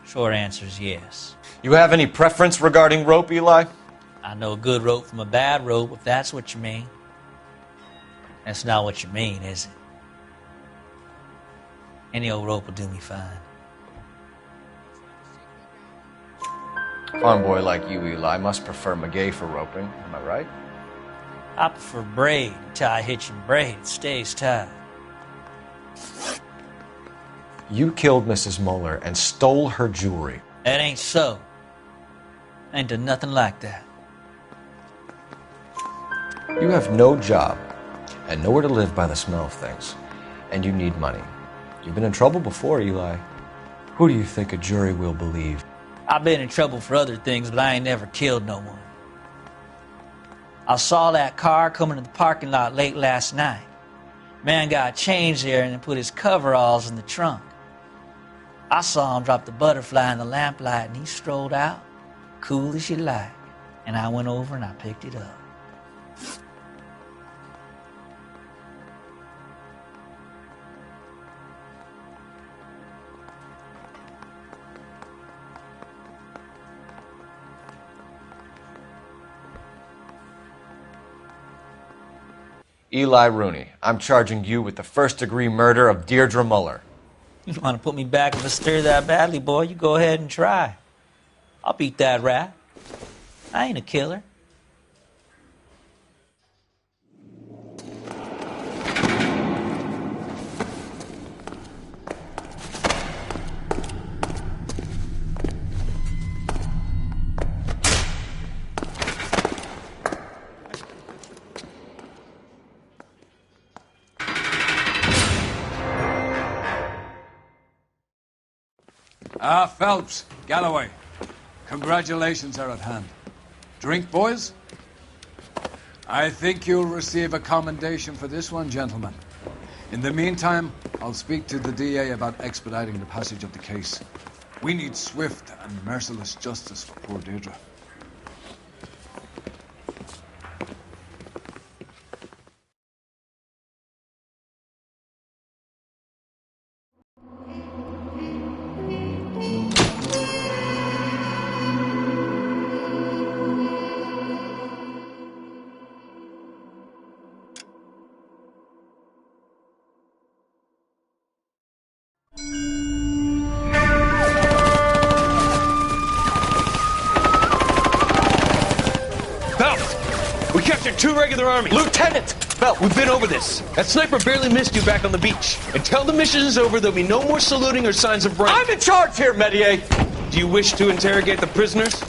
Speaker 20: Short answer is yes.
Speaker 3: You have any preference regarding rope, Eli?
Speaker 20: I know a good rope from a bad rope, if that's what you mean. That's not what you mean, is it? Any old rope will do me fine.
Speaker 3: A farm boy like you, Eli, must prefer Magay for roping. Am I right?
Speaker 20: I prefer braid. Tie, hitch, and braid. It stays tied.
Speaker 3: You killed Mrs. Muller and stole her jewelry.
Speaker 20: That ain't so. I ain't done nothing like that.
Speaker 3: You have no job and nowhere to live by the smell of things. And you need money. You've been in trouble before, Eli. Who do you think a jury will believe?
Speaker 20: I've been in trouble for other things, but I ain't never killed no one. I saw that car coming to the parking lot late last night. Man got changed there and then put his coveralls in the trunk. I saw him drop the butterfly in the lamplight and he strolled out, cool as you like. And I went over and I picked it up.
Speaker 3: Eli Rooney, I'm charging you with the first-degree murder of Deirdre Muller.
Speaker 20: You want to put me back in the stir that badly, boy? You go ahead and try. I'll beat that rat. I ain't a killer.
Speaker 23: Phelps, Galloway, congratulations are at hand. Drink, boys? I think you'll receive a commendation for this one, gentlemen. In the meantime, I'll speak to the DA about expediting the passage of the case. We need swift and merciless justice for poor Deirdre.
Speaker 19: Two regular army.
Speaker 3: Lieutenant!
Speaker 19: Bell, we've been over this. That sniper barely missed you back on the beach. Until the mission is over, there'll be no more saluting or signs of rank.
Speaker 3: I'm in charge here, Medier!
Speaker 19: Do you wish to interrogate the prisoners?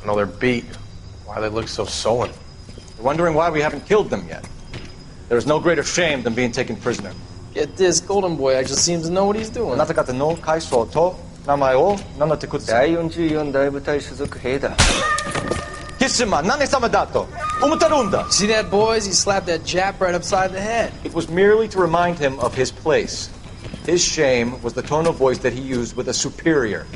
Speaker 21: No, they're beat. Why they look so sullen?
Speaker 3: You're wondering why we haven't killed them yet. There is no greater shame than being taken prisoner.
Speaker 21: Get this, Golden Boy actually seems to know what he's doing.
Speaker 3: あなた方の階層と名前を名乗ってください。
Speaker 22: 第44大部隊所属兵だ。
Speaker 3: キッシュマン、何様だと。
Speaker 11: Umatarunda!
Speaker 21: See that, boys? He slapped that Jap right upside the head.
Speaker 11: It was merely to remind him of his place. His shame was the tone of voice that he used with a superior.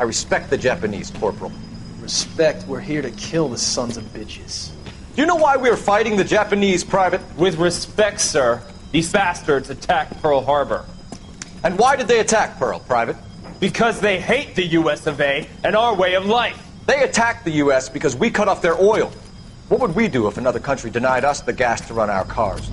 Speaker 11: I respect the Japanese, Corporal.
Speaker 21: Respect, we're here to kill the sons of bitches.
Speaker 11: Do you know why we are fighting the Japanese, Private?
Speaker 1: With respect, sir, these bastards attacked Pearl Harbor.
Speaker 11: And why did they attack Pearl, Private?
Speaker 1: Because they hate the US of A and our way of life.
Speaker 11: They attacked the US because we cut off their oil. What would we do if another country denied us the gas to run our cars?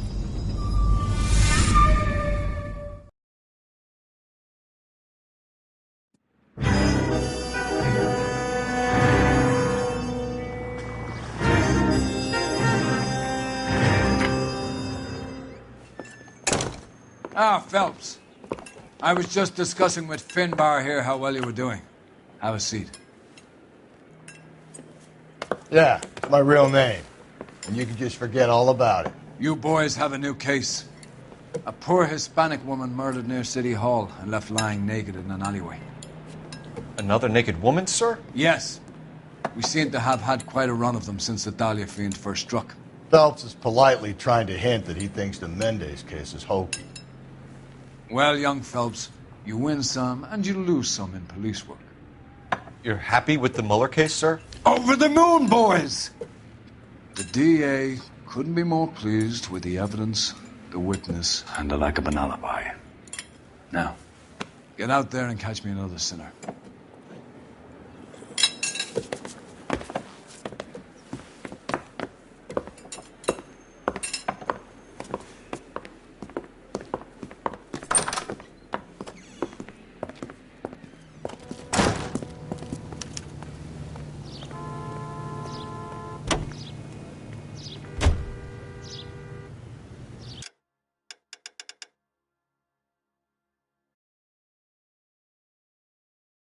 Speaker 23: Ah, Phelps. I was just discussing with Finbar here how well you were doing. Have a seat.
Speaker 24: Yeah, it's my real name. And you can just forget all about it.
Speaker 23: You boys have a new case. A poor Hispanic woman murdered near City Hall and left lying naked in an alleyway.
Speaker 11: Another naked woman, sir?
Speaker 23: Yes. We seem to have had quite a run of them since the Dahlia fiend first struck.
Speaker 24: Phelps is politely trying to hint that he thinks the Mendez case is hokey.
Speaker 23: Well, young Phelps, you win some and you lose some in police work.
Speaker 11: You're happy with the Mueller case, sir?
Speaker 23: Over the moon, boys! The DA couldn't be more pleased with the evidence, the witness, and the lack of an alibi. Now, get out there and catch me another sinner.